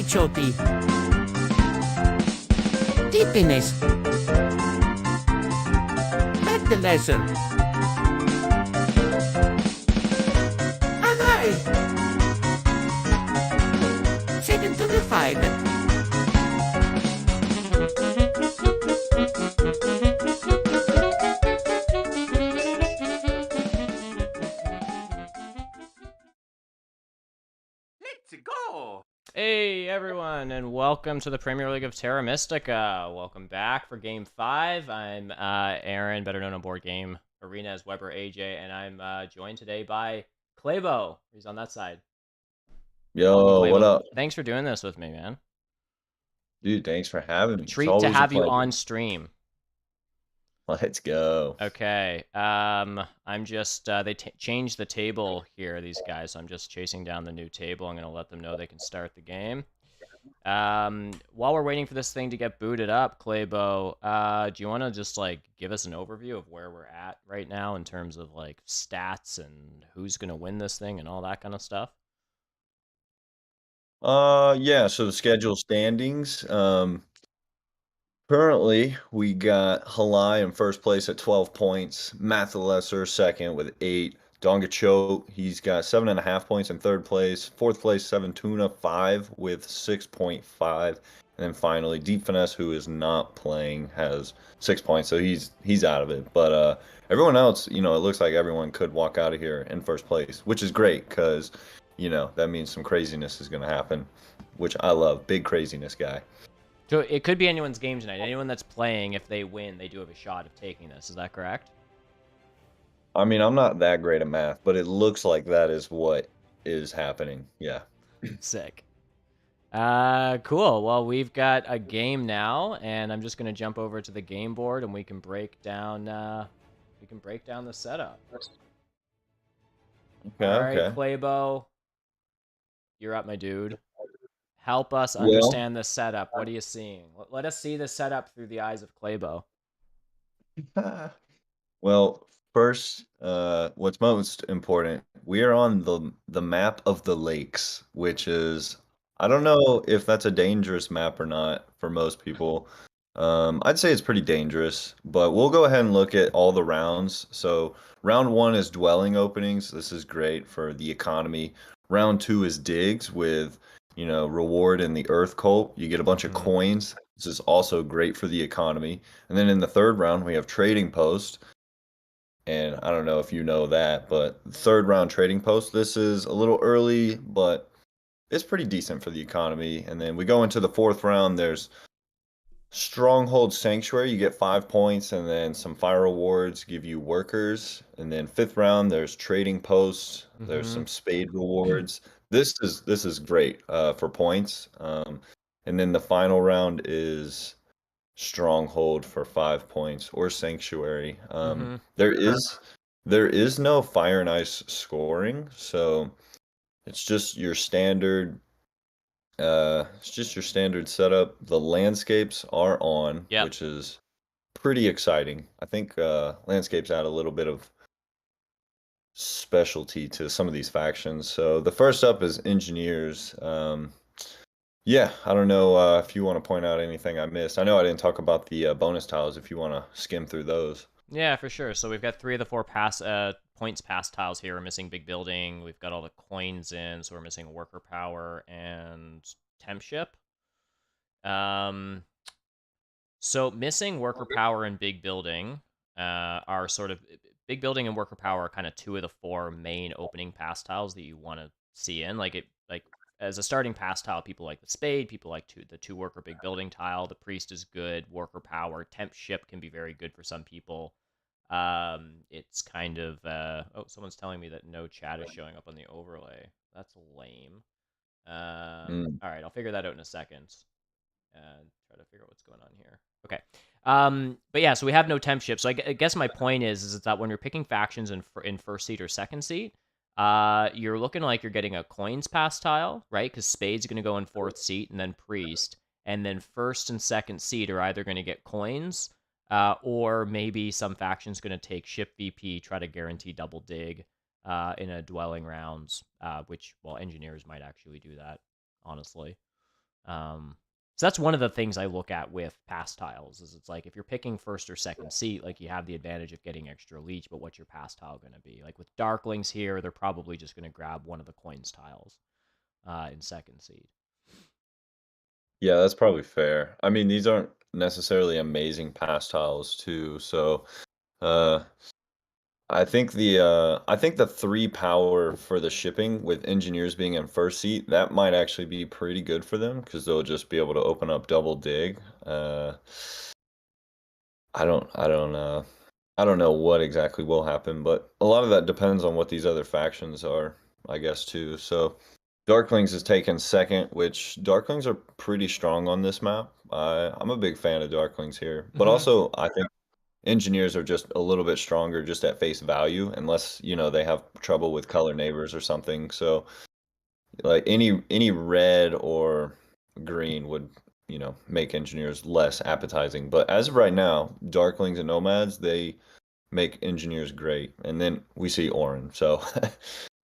Choti. Deepiness. Met the lesson. Agay. 725. Let's go! Hey everyone, and welcome to the Premier League of Terra Mystica. Welcome back for Game 5. I'm Aaron, better known on Board Game Arena as webberaj, and I'm joined today by Claybo. He's on that side. Yo, what up? Thanks for doing this with me, man. Dude, thanks for having me. Treat to have you on stream. Let's go. Okay. I'm just they changed the table here, these guys. So I'm just chasing down the new table. I'm gonna let them know they can start the game. While we're waiting for this thing to get booted up, Claybo, do you want to just like give us an overview of where we're at right now in terms of like stats and who's gonna win this thing and all that kind of stuff? Yeah, so the schedule standings. Currently we got Halai in first place at 12 points, Matt the Lesser second with 8, Dongacho, he's got 7.5 points in third place, fourth place Seven Tuna 5 with 6.5, and then finally Deep Finesse, who is not playing, has 6 points, so he's out of it. But everyone else, it looks like everyone could walk out of here in first place, which is great because that means some craziness is going to happen, which I love. Big craziness guy. So it could be anyone's game tonight. Anyone that's playing, if they win, they do have a shot of taking this. Is that correct? I mean, I'm not that great at math, but it looks like that is what is happening. Yeah. Sick. Cool. Well, we've got a game now, and I'm just gonna jump over to the game board, and we can break down the setup. Okay. All right, Okay. Claybo, you're up, my dude. Help us understand the setup. What are you seeing? Let us see the setup through the eyes of Claybo. Well, first, what's most important, we are on the map of the lakes, which is, I don't know if that's a dangerous map or not for most people. I'd say it's pretty dangerous, but we'll go ahead and look at all the rounds. So round 1 is dwelling openings. This is great for the economy. Round 2 is digs with, reward in the earth cult. You get a bunch of coins. This is also great for the economy. And then in the third round, we have trading post. And I don't know if you know that, but third round trading post, this is a little early, but it's pretty decent for the economy. And then we go into the fourth round, there's Stronghold Sanctuary, you get 5 points, and then some fire rewards give you workers. And then fifth round, there's trading posts, there's some spade rewards. This is great for points. And then the final round is Stronghold for 5 points or Sanctuary. There is no Fire and Ice scoring, so it's just your standard setup. The landscapes are on, which is pretty exciting. I think landscapes add a little bit of specialty to some of these factions. So the first up is engineers. Yeah, I don't know if you want to point out anything I missed. I know I didn't talk about the bonus tiles if you want to skim through those. Yeah, for sure. So we've got 3 of the 4 points pass tiles here. We're missing big building. We've got all the coins in, so we're missing worker power and temp ship. So missing worker power and big building are sort of big building and worker power are kind of 2 of the 4 main opening pass tiles that you want to see in. Like as a starting pass tile, people like the spade, people like the 2 worker big building tile. The priest is good. Worker power, temp ship can be very good for some people. It's kind of oh, someone's telling me that no chat is showing up on the overlay. That's lame. All right, I'll figure that out in a second and try to figure out what's going on here. Okay. But yeah, so we have no temp ship. So I guess my point is that when you're picking factions in first seat or second seat, you're looking like you're getting a coins pass tile, right? Because spade's going to go in fourth seat and then priest. And then first and second seat are either going to get coins, or maybe some faction's going to take ship VP, try to guarantee double dig in a dwelling rounds, which, well, engineers might actually do that, honestly. So that's one of the things I look at with pass tiles is it's like if you're picking first or second seat, like you have the advantage of getting extra leech, but what's your pass tile going to be? Like with darklings here, they're probably just going to grab one of the coins tiles in second seed. Yeah, that's probably fair. I mean, these aren't necessarily amazing pass tiles too, so uh I think the 3 power for the shipping with engineers being in first seat, that might actually be pretty good for them because they'll just be able to open up double dig. I don't I don't I don't know what exactly will happen, but a lot of that depends on what these other factions are, I guess too. So Darklings is taken second, which Darklings are pretty strong on this map. I'm a big fan of Darklings here, but Mm-hmm. also I think engineers are just a little bit stronger just at face value, unless, they have trouble with color neighbors or something. So like any red or green would, make engineers less appetizing. But as of right now, Darklings and Nomads, they make engineers great. And then we see Oren. So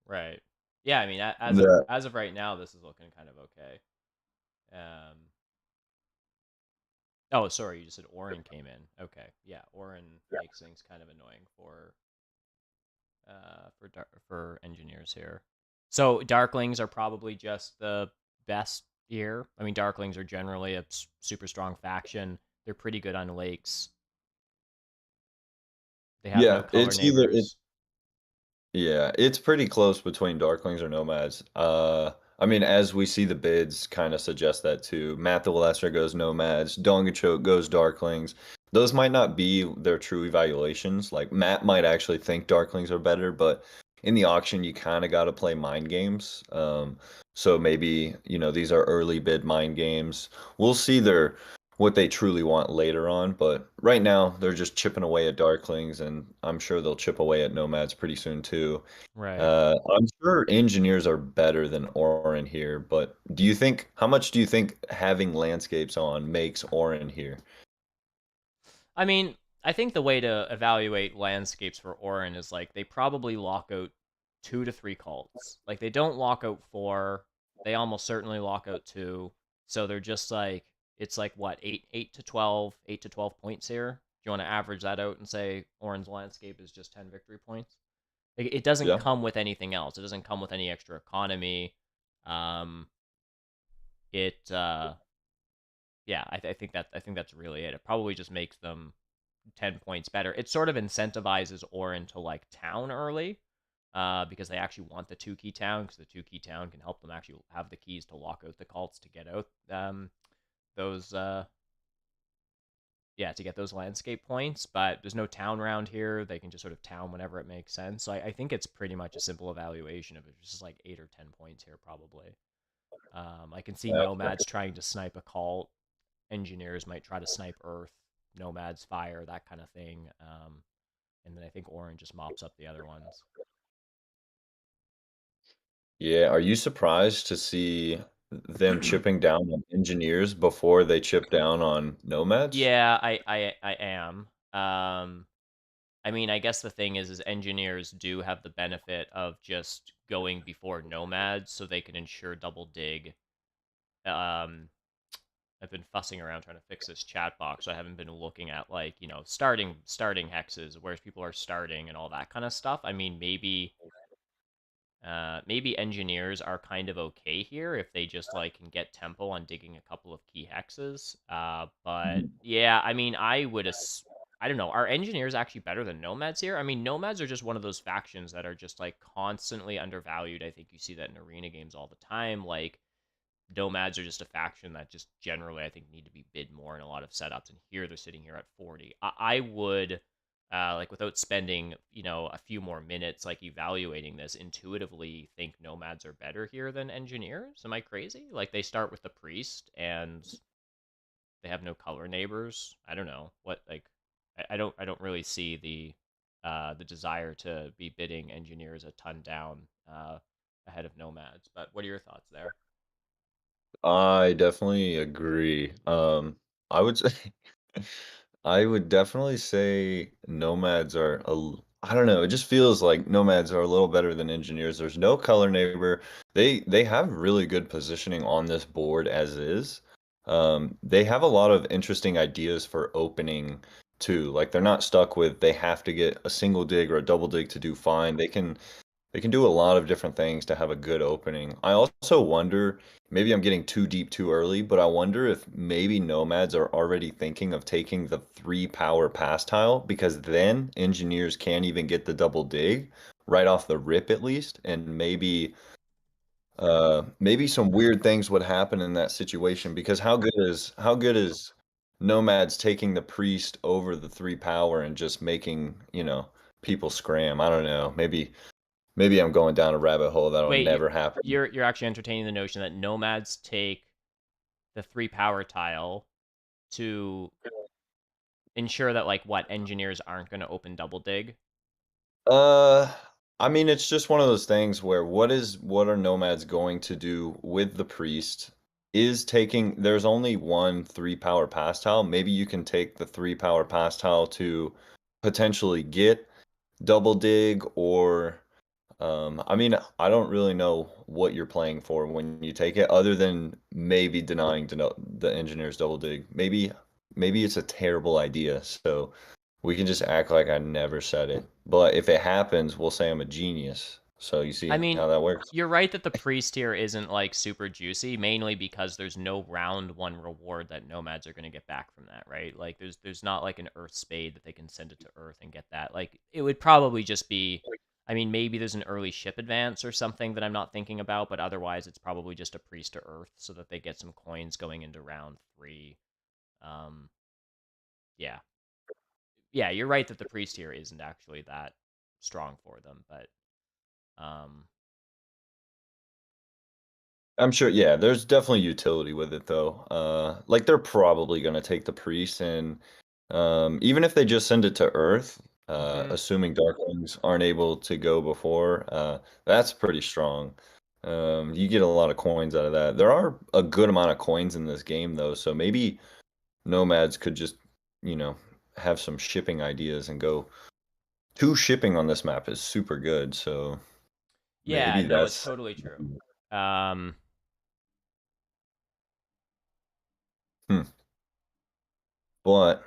Right. Yeah, I mean, the as of right now, this is looking kind of okay. Oh, sorry, you just said Oren came in. Okay, yeah, Oren makes things kind of annoying for engineers here. So Darklings are probably just the best here. I mean, Darklings are generally a super strong faction. They're pretty good on lakes. They have no yeah, color neighbors. yeah, it's pretty close between Darklings or Nomads. I mean, as we see the bids kind of suggest that too. Matt the Lesser goes Nomads, Dongachoke goes Darklings. Those might not be their true evaluations. Like Matt might actually think Darklings are better, but in the auction you kind of got to play mind games. So maybe, these are early bid mind games. We'll see what they truly want later on. But right now, they're just chipping away at Darklings, and I'm sure they'll chip away at Nomads pretty soon too. Right. I'm sure engineers are better than Orin here, but how much do you think having landscapes on makes Orin here? I mean, I think the way to evaluate landscapes for Orin is like they probably lock out 2 to 3 cults. Like they don't lock out 4. They almost certainly lock out 2. So they're just like it's like what 8 to 12 points here. Do you want to average that out and say Orin's landscape is just 10 victory points? Like, it doesn't Yeah. come with anything else. It doesn't come with any extra economy. Um, it yeah, I think that's really it. It probably just makes them 10 points better. It sort of incentivizes Orin to like town early, because they actually want the 2 key town because the 2 key town can help them actually have the keys to lock out the cults to get out those yeah, to get those landscape points. But there's no town around here. They can just sort of town whenever it makes sense. So I think it's pretty much a simple evaluation of it. It's just like 8 or 10 points here probably. I can see Yeah. Nomads trying to snipe a cult. Engineers might try to snipe Earth. Nomads fire, that kind of thing. And then I think Orange just mops up the other ones. Yeah, are you surprised to see them chipping down on engineers before they chip down on Nomads? Yeah, I am. I mean, I guess the thing is engineers do have the benefit of just going before Nomads, so they can ensure double dig. Um, I've been fussing around trying to fix this chat box. So I haven't been looking at like starting hexes, where people are starting and all that kind of stuff. I mean, maybe engineers are kind of okay here if they just like can get tempo on digging a couple of key hexes. But yeah, I mean, I don't know. Are engineers actually better than nomads here? I mean, nomads are just one of those factions that are just like constantly undervalued. I think you see that in arena games all the time. Like nomads are just a faction that just generally I think need to be bid more in a lot of setups. And here they're sitting here at 40. I would like without spending a few more minutes like evaluating this intuitively think nomads are better here than engineers. Am I crazy? Like they start with the priest and they have no color neighbors. I don't know what like I don't really see the desire to be bidding engineers a ton down ahead of nomads. But what are your thoughts there? I definitely agree. I would say I would definitely say nomads are I don't know. It just feels like nomads are a little better than engineers. There's no color neighbor. They have really good positioning on this board as is. They have a lot of interesting ideas for opening too. Like they're not stuck with they have to get a single dig or a double dig to do fine. They can do a lot of different things to have a good opening. I also wonder, maybe I'm getting too deep too early, but I wonder if maybe nomads are already thinking of taking the 3 power pass tile because then engineers can't even get the double dig right off the rip at least, and maybe some weird things would happen in that situation because how good is nomads taking the priest over the 3 power and just making, people scram. I don't know. Maybe I'm going down a rabbit hole that'll Wait, never happen. you're actually entertaining the notion that nomads take the 3 power tile to ensure that like what engineers aren't going to open double dig. Uh, I mean, it's just one of those things where what are nomads going to do with the priest is taking, there's only one 3 power pass tile. Maybe you can take the 3 power pass tile to potentially get double dig or I mean, I don't really know what you're playing for when you take it, other than maybe denying the engineer's double dig. Maybe it's a terrible idea, so we can just act like I never said it. But if it happens, we'll say I'm a genius. So you I see mean, how that works? you're right that the priest here isn't like super juicy, mainly because there's no round one reward that nomads are going to get back from that, right? Like there's not like an earth spade that they can send it to earth and get that. Like it would probably just be, I mean, maybe there's an early ship advance or something that I'm not thinking about, but otherwise it's probably just a priest to earth so that they get some coins going into round 3. Um yeah. Yeah, you're right that the priest here isn't actually that strong for them, but um I'm sure, yeah, there's definitely utility with it though. Like they're probably gonna take the priest and even if they just send it to Earth, mhm. assuming Darklings aren't able to go before, that's pretty strong. You get a lot of coins out of that. There are a good amount of coins in this game though, so maybe Nomads could just, you know, have some shipping ideas and go. Two shipping on this map is super good, so Yeah, maybe no, it's that's. totally true. Um, Hmm. But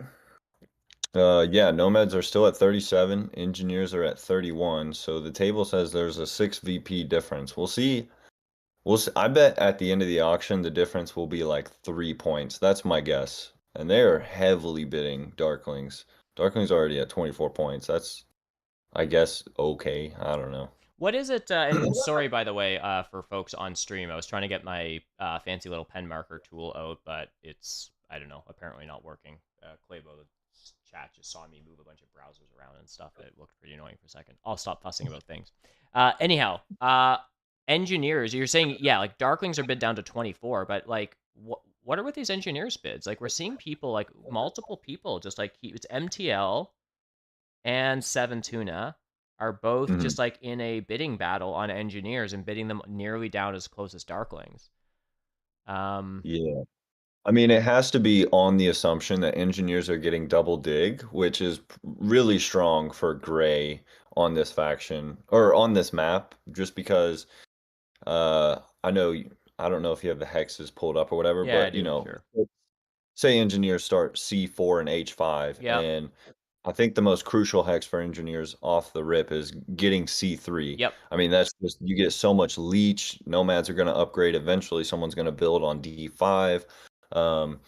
yeah, Nomads are still at 37, Engineers are at 31, so the table says there's a 6 VP difference. We'll see. We'll see. I bet at the end of the auction the difference will be like 3 points. That's my guess. And they are heavily bidding Darklings. Darklings already at 24 points. That's, I guess, okay. I don't know. what is it? And sorry, by the way, for folks on stream, I was trying to get my fancy little pen marker tool out, but it's I don't know, apparently not working. Claybo, the chat just saw me move a bunch of browsers around and stuff. It looked pretty annoying for a second. I'll stop fussing about things. Anyhow, engineers, you're saying yeah, like Darklings are bid down to 24, but like what are with these engineers bids? Like we're seeing people like multiple people just like it's MTL and Seven Tuna are both Mhm. just like in a bidding battle on engineers and bidding them nearly down as close as Darklings. Um, Yeah. I mean, it has to be on the assumption that engineers are getting double dig, which is really strong for gray on this faction or on this map, just because I know I don't know if you have the hexes pulled up or whatever, yeah, I but do, sure. say engineers start C4 and H5, Yep, and I think the most crucial hex for engineers off the rip is getting C3. yep, I mean, that's just you get so much leech. Nomads are going to upgrade eventually. Someone's going to build on D5. Um,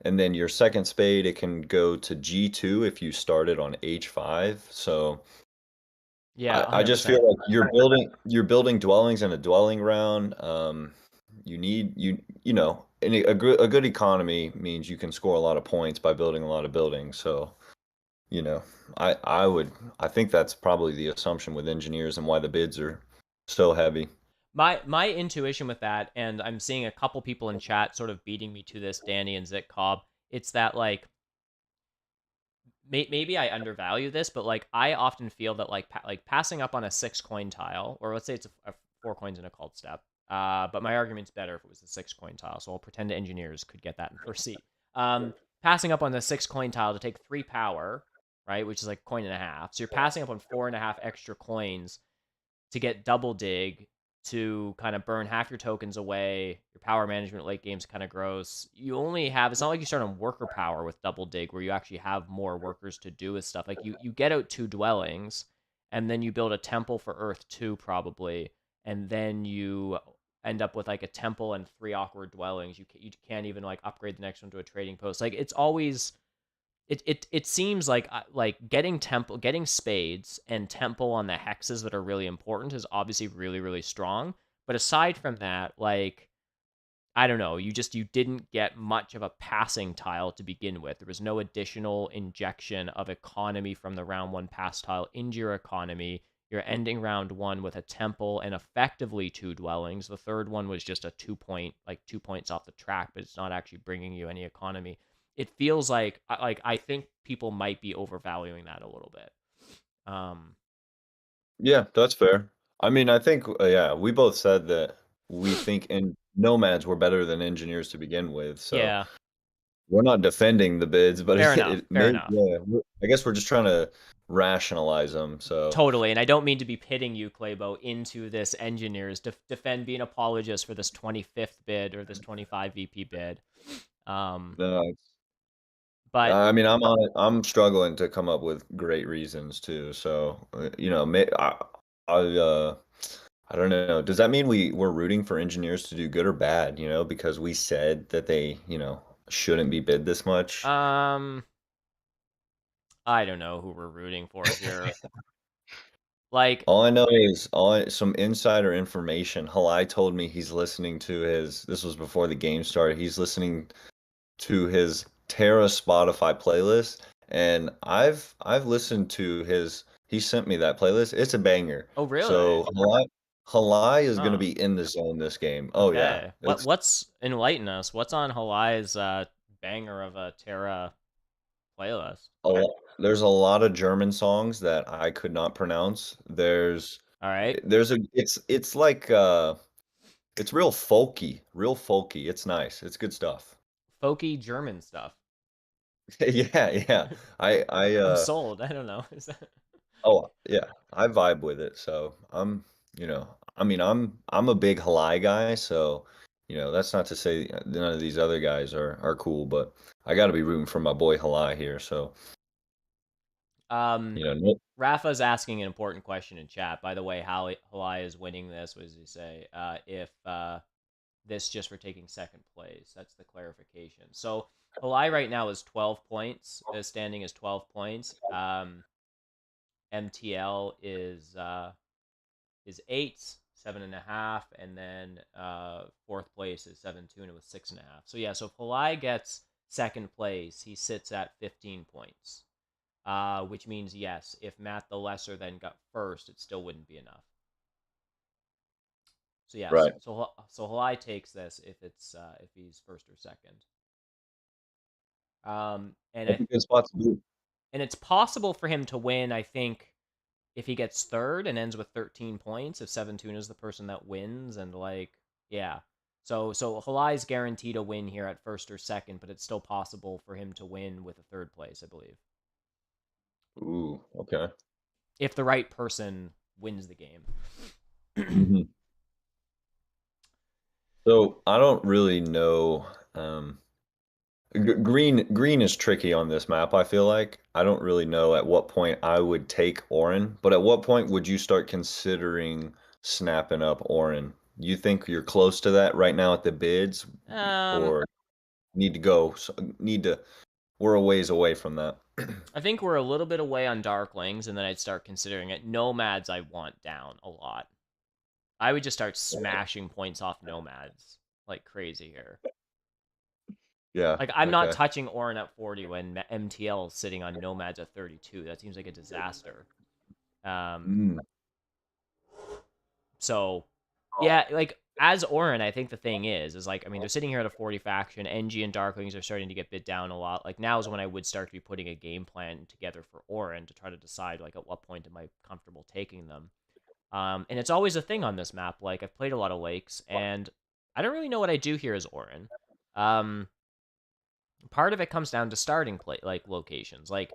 and then your second spade, it can go to G2 if you started on H5. So yeah, I just 100%. feel like you're building dwellings in a dwelling round. You need and a good economy means you can score a lot of points by building a lot of buildings. So, you know, I think that's probably the assumption with engineers and why the bids are so heavy. My intuition with that, and I'm seeing a couple people in chat sort of beating me to this, Danny and Zit Cobb. It's that like maybe I undervalue this, but like I often feel that like like passing up on a 6 coin tile, or let's say it's a 4 coins in a cult step. But my argument's better if it was a 6 coin tile, so I'll pretend engineers could get that in first seat. Passing up on the 6 coin tile to take 3 power right? Which is like a coin and a half. So you're passing up on 4.5 extra coins to get double dig to kind of burn half your tokens away. Your power management late game's kind of gross. You only have, it's not like you start on worker power with double dig where you actually have more workers to do with stuff. Like you get out 2 dwellings and then you build a temple for Earth 2 probably, and then you end up with like a temple and 3 awkward dwellings. You can't even like upgrade the next one to a trading post. Like it's always it seems like getting spades and temple on the hexes that are really important is obviously really really strong. But aside from that, like I don't know, you didn't get much of a passing tile to begin with. There was no additional injection of economy from the round 1 pass tile into your economy. You're ending round 1 with a temple and effectively 2 dwellings. The third one was just a 2 points off the track, but it's not actually bringing you any economy. It feels like I think people might be overvaluing that a little bit. Yeah, that's fair. I mean, I think yeah, we both said that we think nomads were better than engineers to begin with. So Yeah, we're not defending the bids, but fair enough. it Fair may enough. yeah. I guess we're just trying to rationalize them. So Totally, and I don't mean to be pitting you, Claybo, into this engineers. Defend being apologist for this 25th bid or this 25 VP bid. no, But I mean, I'm struggling to come up with great reasons too. So you know, I I don't know. Does that mean we're rooting for engineers to do good or bad? You know, because we said that they shouldn't be bid this much. um, I don't know who we're rooting for here. Like, All I know is some insider information. Halai told me he's listening to his. This was before the game started. He's listening to his Terra Spotify playlist, and I've listened to his. He sent me that playlist. It's a banger. oh really? So Halai is gonna Huh. be in the zone this game. Oh yeah, Okay. it's What's enlighten us? What's on Halai's banger of a Terra playlist? a lot. There's a lot of German songs that I could not pronounce. All right, There's a it's like it's real folky. It's nice. It's good stuff. folky German stuff. Yeah, yeah. I I'm sold. I don't know. Is that... oh yeah, I vibe with it. So I mean, I'm a big Halai guy. So that's not to say none of these other guys are cool, but I got to be rooting for my boy Halai here. So Um, no, Rafa's asking an important question in chat. By the way, how Halai is winning this? What does he say? If this just for taking second place. That's the clarification. So Halai right now is 12 points. His standing is 12 points. MTL is 8, 7.5, and then fourth place is 7 with 6.5. So yeah, so if Halai gets second place, he sits at 15 points. Which means yes, if Matt the Lesser then got first, it still wouldn't be enough. So yes, right. so Halai takes this if he's first or second. That's a good spot to be. And it's possible for him to win. I think if he gets third and ends with 13 points, if 17 is the person that wins, and like yeah, so Halai's guaranteed a win here at first or second, but it's still possible for him to win with a third place, I believe, Ooh, okay. if the right person wins the game. Mhm. So I don't really know. Green is tricky on this map, I feel like. I don't really know at what point I would take Oren, but at what point would you start considering snapping up Oren? You think you're close to that right now at the bids, um, or need to go, need to, we're a ways away from that. I think we're a little bit away on Darklings, and then I'd start considering it. Nomads, I want down a lot. I would just start smashing points off Nomads like crazy here. Yeah, Like, I'm not okay. touching Oren at 40 when MTL is sitting on Nomads at 32. That seems like a disaster. Um, Mm, so, yeah, like, as Oren, I think the thing is like, I mean, they're sitting here at a 40 faction. NG and Darklings are starting to get bid down a lot. Like, now is when I would start to be putting a game plan together for Oren to try to decide, like, at what point am I comfortable taking them. And it's always a thing on this map. Like, I've played a lot of lakes, and I don't really know what I do here as Oren. Um, Part of it comes down to starting play like locations. Like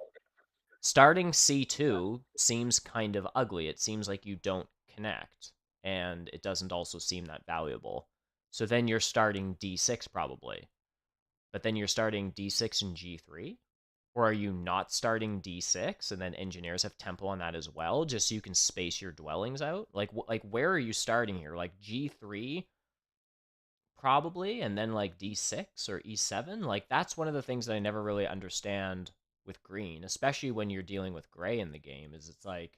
starting C2 seems kind of ugly. It seems like you don't connect, and it doesn't also seem that valuable. So then you're starting D6 probably, but then you're starting D6 and G3? Or are you not starting D6 and then engineers have temple on that as well, just so you can space your dwellings out? Like where are you starting here? Like G3 probably, and then like D6 or E7? Like that's one of the things that I never really understand with green, especially when you're dealing with gray in the game, is it's like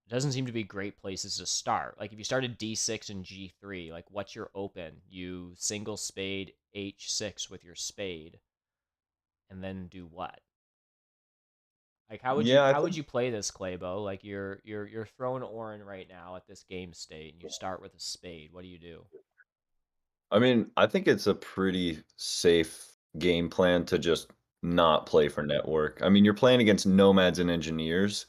it doesn't seem to be great places to start. Like if you started D6 and G3, like what's your open? You single spade H6 with your spade and then do what? Like Yeah, I how would think. you play this, Claybo? Like you're throwing Oren right now at this game state and you start with a spade. What do you do? I mean, I think it's a pretty safe game plan to just not play for network. I mean, you're playing against nomads and engineers,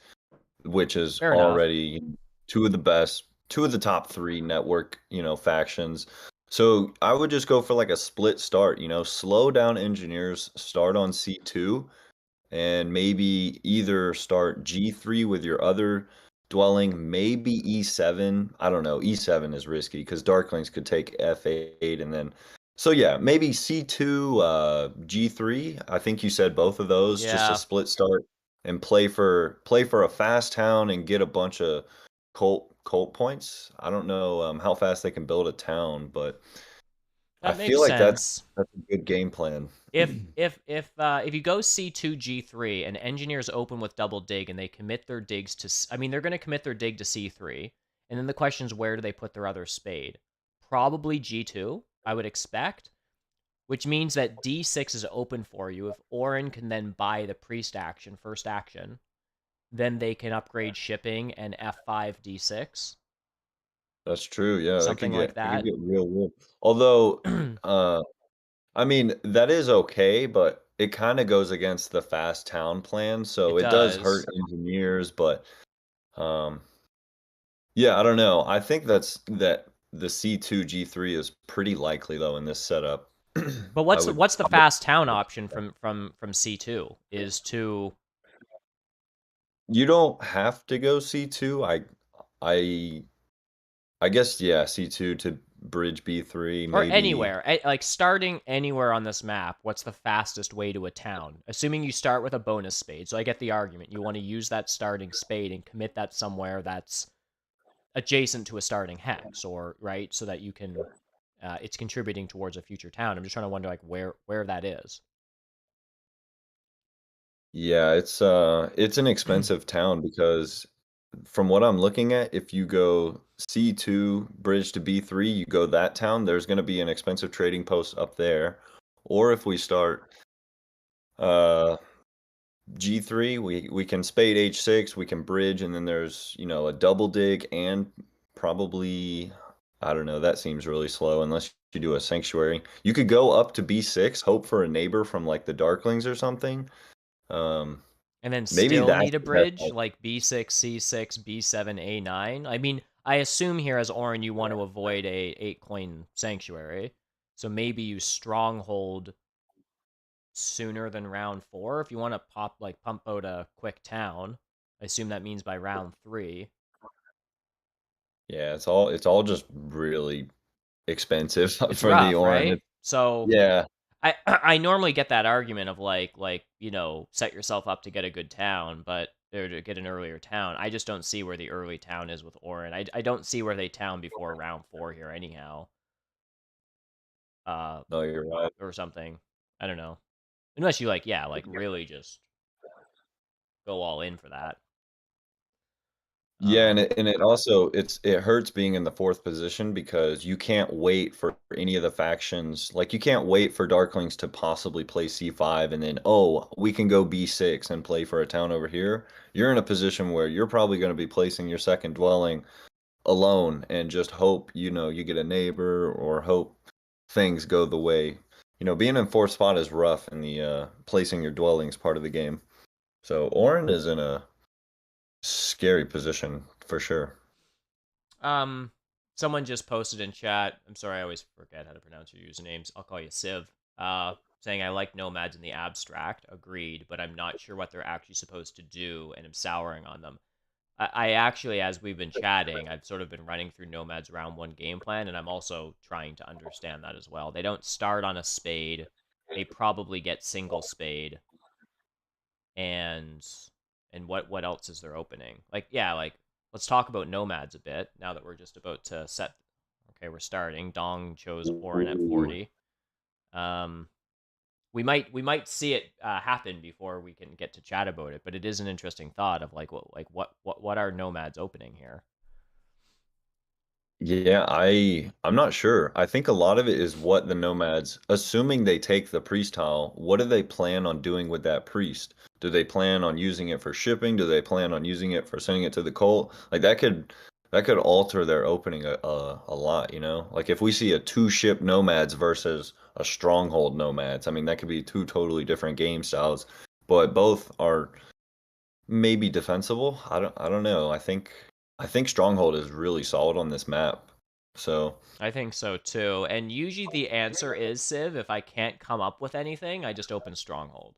which is Fair enough. already two of the best, two of the top three network, factions. So I would just go for like a split start, slow down engineers, start on C2, and maybe either start G3 with your other dwelling, maybe E7. I don't know. E7 is risky because darklings could take F8 and then. So yeah, maybe C2, G3. I think you said both of those. Just a Yeah, split start and play for a fast town and get a bunch of cult points. I don't know how fast they can build a town, but I that makes feel like that's sense. that's a good game plan. If you go C2 G3 and engineers open with double dig and they commit their digs to I mean they're going to commit their dig to C3 and then the question is where do they put their other spade? Probably G2, I would expect, which means that D6 is open for you. If Oren can then buy the priest action, first action, then they can upgrade shipping and F5 D6, That's true. Yeah, that could something like get it could that. get real weird. Although, uh, I mean, that is okay, but it kind of goes against the fast town plan, so It it does hurt does. engineers. But um, yeah, I don't know. I think that the C2 G3 is pretty likely though in this setup. But I would. what's the fast town option from C2 is to You don't have to go C2. I I guess yeah, C2 to bridge B3 or maybe. anywhere, like starting anywhere on this map, what's the fastest way to a town? Assuming you start with a bonus spade. So I get the argument. You want to use that starting spade and commit that somewhere that's adjacent to a starting hex or right so that you can it's contributing towards a future town. I'm just trying to wonder like where that is. Yeah, it's an expensive town because from what I'm looking at, if you go C2 bridge to B3, you go that town, there's going to be an expensive trading post up there. Or if we start uh G3, we can spade H6, we can bridge, and then there's, a double dig and probably I don't know, that seems really slow unless you do a sanctuary. You could go up to B6, hope for a neighbor from like the darklings or something. Um And then Maybe still that's need a the best bridge like B6, C6, B7, A9. I mean, I assume here as Orin you want to avoid a 8 coin sanctuary. So maybe you stronghold sooner than round 4 if you want to pump out a quick town. I assume that means by round 3. Yeah, it's all just really expensive It's for the rough, Oran. right? So Yeah. I normally get that argument of set yourself up to get a good town, but or to get an earlier town. I just don't see where the early town is with Orin. I don't see where they town before round 4 here anyhow. Uh No, you're right. or something. I don't know. Unless you really just go all in for that. Yeah, and Um it also it hurts being in the fourth position because you can't wait for any of the factions. Like you can't wait for Darklings to possibly play C5 and then we can go B6 and play for a town over here. You're in a position where you're probably going to be placing your second dwelling alone and just hope, you get a neighbor or hope things go the way. Being in fourth spot is rough in the placing your dwellings part of the game. So Orin is in a scary position for sure. um someone just posted in chat. I'm sorry, I always forget how to pronounce your usernames. I'll call you Civ. saying I like Nomads in the abstract, agreed, but I'm not sure what they're actually supposed to do, and I'm souring on them. I actually, as we've been chatting, I've sort of been running through Nomad's round one game plan, and I'm also trying to understand that as well. They don't start on a spade. They probably get single spade, and what else is their opening? Like, yeah, like let's talk about Nomads a bit now that we're just about to set. Okay, we're starting. Dong chose Oren at Ooh. 40. Um, we might see it happen before we can get to chat about it, but it is an interesting thought of what are Nomads opening here? Yeah, I'm not sure. I think a lot of it is what the nomads, assuming they take the priest tile, what do they plan on doing with that priest? Do they plan on using it for shipping? Do they plan on using it for sending it to the cult? Like that could alter their opening a lot, you know? Like if we see a two ship nomads versus a stronghold nomads, I mean that could be two totally different game styles, but both are maybe defensible. I don't know. I think Stronghold is really solid on this map. So, I think so too. And usually the answer is Civ. If I can't come up with anything, I just open Stronghold,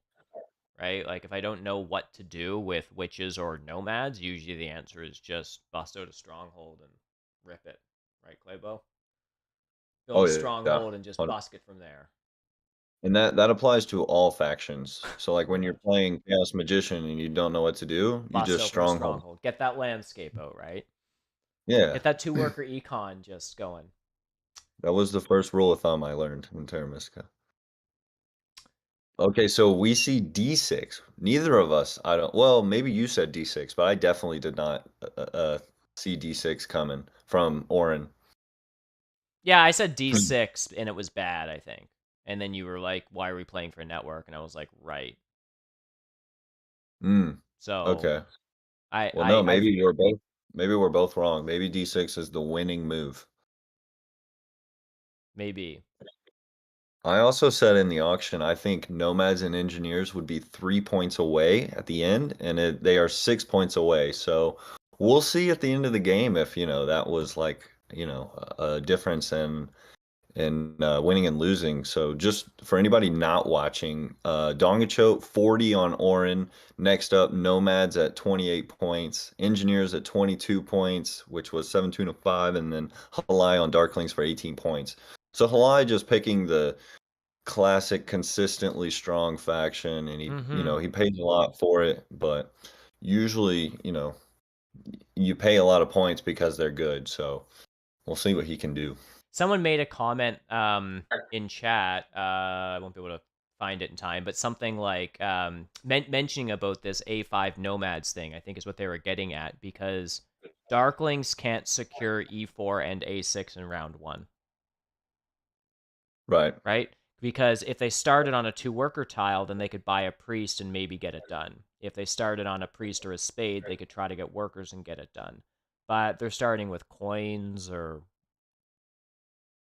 right? Like if I don't know what to do with witches or nomads, usually the answer is just bust out a Stronghold and rip it, right, Claybo? Build oh a yeah. Stronghold and just On- busk it from there. And that applies to all factions. So like when you're playing Chaos Magician and you don't know what to do, you Bust just open a Stronghold. Stronghold. Get that landscape out, right? Yeah. Get that two worker econ just going. That was the first rule of thumb I learned in Terra Mystica. Okay, so we see D6. Neither of us, I don't, well, maybe you said D6, but I definitely did not see D6 coming from Oren. Yeah, I said D6 and it was bad, I think. And then you were like, why are we playing for network? And I was like, right. Mm, So okay. I Well, I no, I maybe we're both wrong. Maybe D6 is the winning move. maybe. I also said in the auction, I think Nomads and Engineers would be 3 points away at the end, and they are 6 points away. So we'll see at the end of the game if, that was like, a difference in winning and losing. So just for anybody not watching, Dongachote 40 on Oren. Next up, Nomads at 28 points, Engineers at 22 points, which was 17 to 5, and then Halai on Darklings for 18 points. So Halai just picking the classic, consistently strong faction, and he, Mm-hmm. he pays a lot for it, but usually, you pay a lot of points because they're good. So we'll see what he can do. Someone made a comment in chat. I won't be able to find it in time, but something like mentioning about this A5 Nomads thing, I think is what they were getting at, because Darklings can't secure E4 and A6 in round one, Right. right? Because if they started on a two worker tile, then they could buy a priest and maybe get it done. If they started on a priest or a spade, they could try to get workers and get it done. But they're starting with coins or,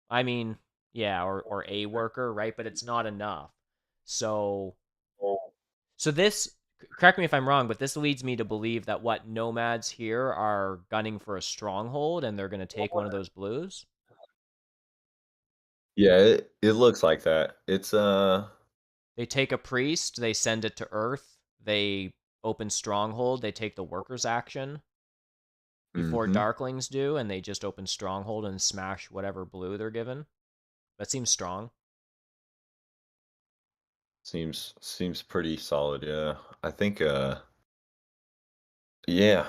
I mean, yeah, or a worker, right? But it's not enough. So so this, correct me if I'm wrong, but this leads me to believe that what nomads here are gunning for a stronghold and they're going to take one of those blues. Yeah, it looks like that. It's They take a priest, they send it to Earth, they open stronghold, they take the workers action before mhm. darklings do, and they just open stronghold and smash whatever blue they're given. That seems strong. Seems pretty solid, yeah. I think yeah.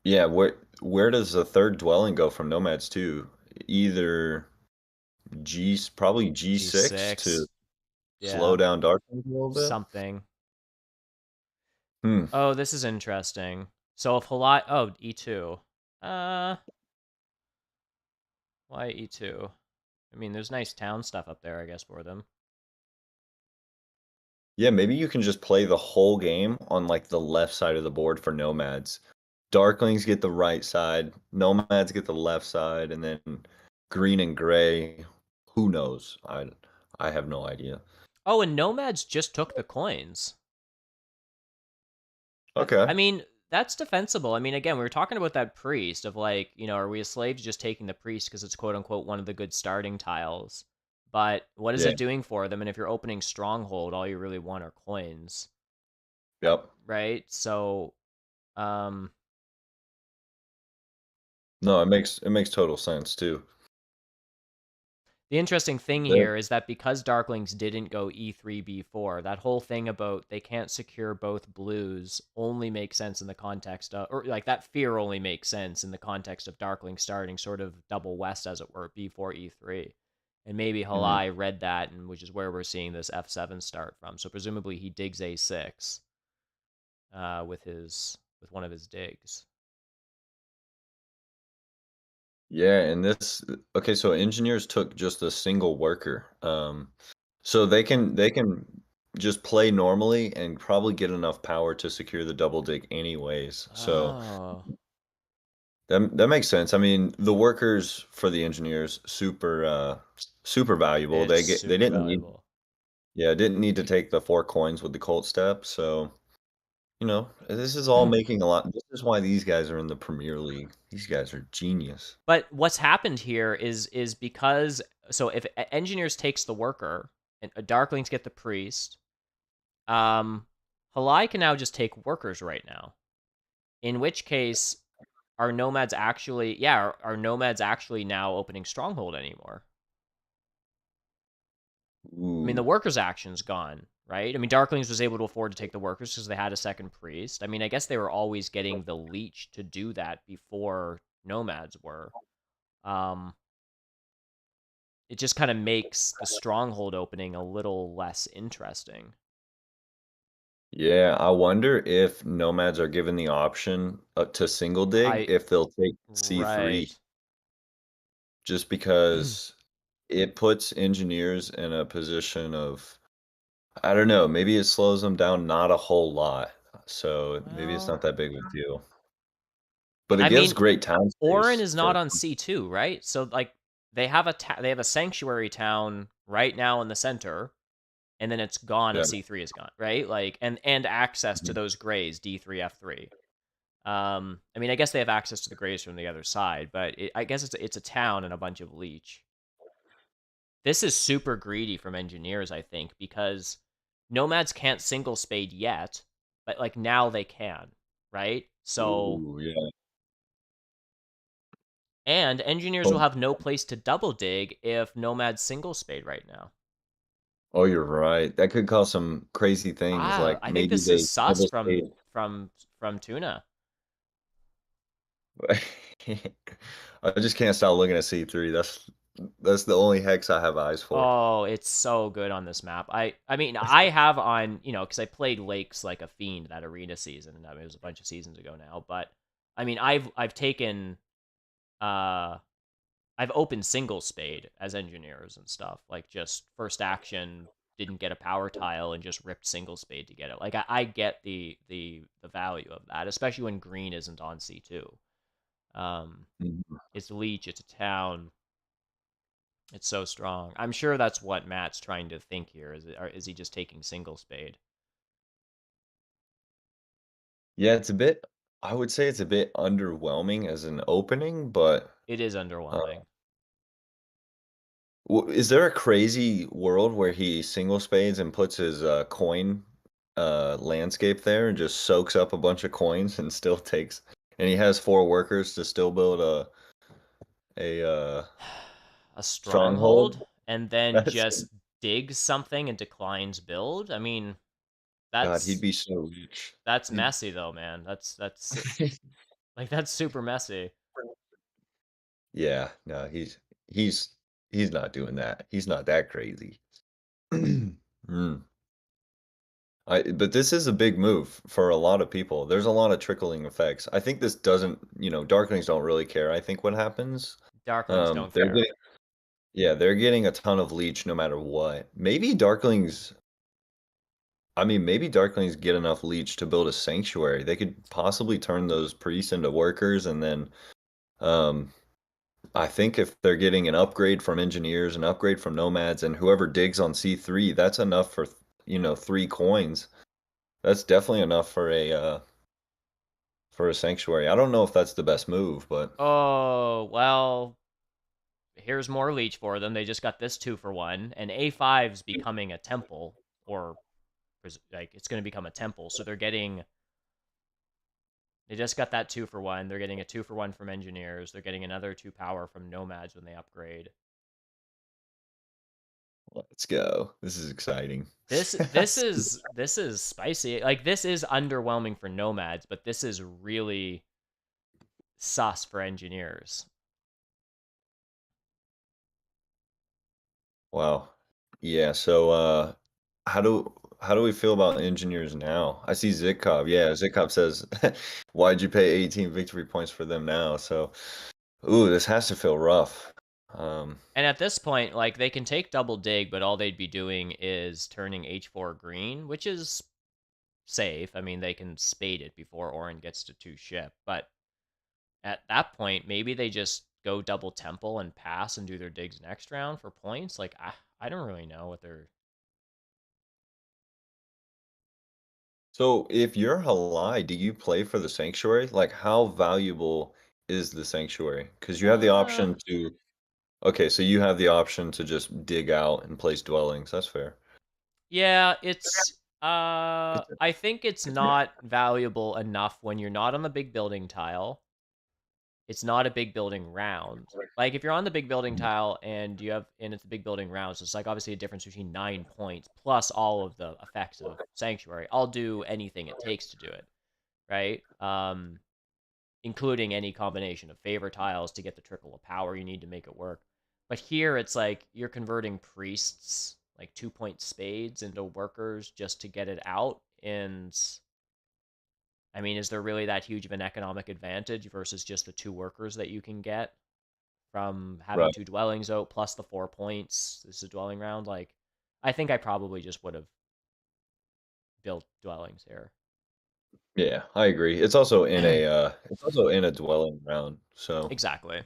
Yeah, where does the third dwelling go from Nomads to? Either probably G6 to G6. slow Yeah, down Darkness a little bit. something. Hmm. Oh, this is interesting. So if Halai, oh, E2. Uh, why E2? I mean, there's nice town stuff up there, I guess, for them. Yeah, maybe you can just play the whole game on like the left side of the board for Nomads. Darklings get the right side, Nomads get the left side, and then green and gray. Who knows? I have no idea. Oh, and Nomads just took the coins. I Okay. mean, that's defensible. I mean, again, we were talking about that priest of like, are we a slave to just taking the priest because it's quote unquote one of the good starting tiles? But what is Yeah. it doing for them? And if you're opening Stronghold, all you really want are coins, Yep. right? So, um, No, it makes total sense too. the interesting thing The- here is that because Darklings didn't go E3, B4, that whole thing about they can't secure both blues only makes sense in the context of, or like that fear only makes sense in the context of Darkling starting sort of double west, as it were, B4, E3. And maybe Mhm. Halai read that, and which is where we're seeing this F7 start from. So presumably he digs A6 with one of his digs. Yeah, and this okay, so engineers took just a single worker. So they can just play normally and probably get enough power to secure the double dig anyways. So Oh, that makes sense. I mean, the workers for the engineers super valuable. it's They super didn't need valuable. didn't need to take the 4 coins with the cult step. So, this is all making a lot. This is why these guys are in the Premier League. These guys are genius. But what's happened here is because so if engineers takes the worker and darklings get the priest, Halai can now just take workers right now. In which case, are nomads actually are nomads actually now opening stronghold anymore? I mean, the Ooh. workers' action's gone, right? I mean, Darklings was able to afford to take the workers because they had a second priest. I mean, I guess they were always getting the leech to do that before nomads were. Um, it just kind of makes the stronghold opening a little less interesting. Yeah, I wonder if nomads are given the option to single dig I if they'll take C3 right. just because it puts engineers in a position of, I don't know, maybe it slows them down not a whole lot. So maybe it's Well, not that big of a deal. But it I gives mean, great town Oren space is not for. on C2, right? So like they have a sanctuary town right now in the center, and then it's gone if Yeah. C3 is gone, right? Like and access to Mhm. those grays D3 F3. I mean, I guess they have access to the grays from the other side, but I guess it's a town and a bunch of leech. This is super greedy from engineers, I think, because nomads can't single spade yet, but like now they can, right? So Ooh, yeah. and engineers will Oh, have no place to double dig if nomads single spade right now. oh, you're right. That could cause some crazy things, Ah, like I think maybe this is they sus double spade. from Tuna. I just can't stop looking at C3. That's the only hex I have eyes for. Oh, it's so good on this map. I mean, I have on, because I played Lakes like a fiend that arena season, and I mean, it was a bunch of seasons ago now, but I mean, I've taken uh I've opened single spade as engineers and stuff. Like just first action didn't get a power tile and just ripped single spade to get it. Like I get the value of that, especially when green isn't on C2. Um Mhm. it's leech, it's a town. It's so strong. I'm sure that's what Matt's trying to think here. Is he just taking single spade? Yeah, I would say it's a bit underwhelming as an opening, but It is uh, underwhelming. is there a crazy world where he single spades and puts his coin landscape there and just soaks up a bunch of coins and still takes, and he has 4 workers to still build a A stronghold stronghold? and then That's just digs something and declines build. I mean, God, he'd that's be so rich. that's He'd- messy though, man. That's like that's super messy. Yeah, no, he's he's not doing that. He's not that crazy. Mm. But this is a big move for a lot of people. There's a lot of trickling effects. I think this doesn't, Darklings don't really care. I think what happens, Darklings don't they're care. getting, yeah, they're getting a ton of leech no matter what. Maybe Darklings get enough leech to build a sanctuary. They could possibly turn those priests into workers, and then, um, I think if they're getting an upgrade from engineers, an upgrade from nomads, and whoever digs on C3, that's enough for, 3 coins. That's definitely enough for a sanctuary. I don't know if that's the best move, but Oh, well, here's more leech for them. They just got this 2-for-1, and A5's becoming a temple, or like it's going to become a temple. So they just got that 2-for-1. They're getting a 2-for-1 from engineers. They're getting another 2 power from nomads when they upgrade. Let's go. This is exciting. This is spicy. Like, this is underwhelming for nomads, but this is really sus for engineers. Wow. Yeah, so how do we feel about engineers now? I see Zitkov. Yeah, Zitkov says, "Why'd you pay 18 victory points for them now?" So, ooh, this has to feel rough. And at this point, like, they can take double dig, but all they'd be doing is turning H4 green, which is safe. I mean, they can spade it before Oren gets to 2 ship, but at that point, maybe they just go double temple and pass and do their digs next round for points. Like, I don't really know what they're... So if you're Halai, do you play for the Sanctuary? Like, how valuable is the Sanctuary? Because you have the option to. Okay, so you have the option to just dig out and place dwellings. That's fair. Yeah, it's It's I think it's not valuable enough when you're not on the big building tile. It's not a big building round. Like, if you're on the big building tile and it's a big building round, so it's like obviously a difference between 9 points plus all of the effects of Sanctuary. I'll do anything it takes to do it, right? Including any combination of favor tiles to get the trickle of power you need to make it work. But here it's like you're converting priests, like 2-point spades, into workers just to get it out. And I mean, is there really that huge of an economic advantage versus just the 2 workers that you can get from having right. 2 dwellings out plus the 4 points? This is a dwelling round. Like, I think I probably just would have built dwellings here. Yeah, I agree. It's also in a dwelling round, so Exactly.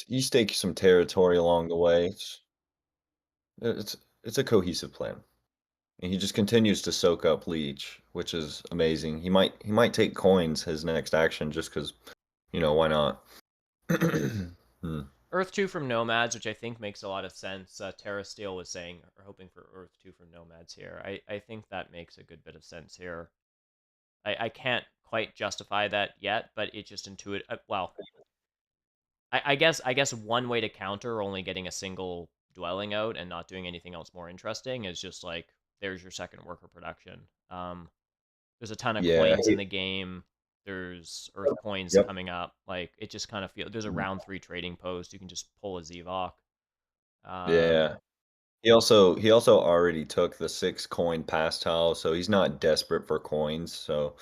you stake some territory along the way. It's a cohesive plan. And he just continues to soak up leech, which is amazing. He might take coins his next action just because, why not? Hmm. Earth 2 from Nomads, which I think makes a lot of sense. Terra Steel was saying, or hoping for Earth 2 from Nomads here. I think that makes a good bit of sense here. I can't quite justify that yet, but it just intuitive. Well, I guess one way to counter only getting a single dwelling out and not doing anything else more interesting is just like, there's your second worker production. There's a ton of Yeah. coins in the game. There's Earth coins Yep. coming up. Like, it just kind of feels... There's a round 3 trading post. You can just pull a Zevok. Yeah. He also already took the 6 coin pass tile, so he's not desperate for coins. So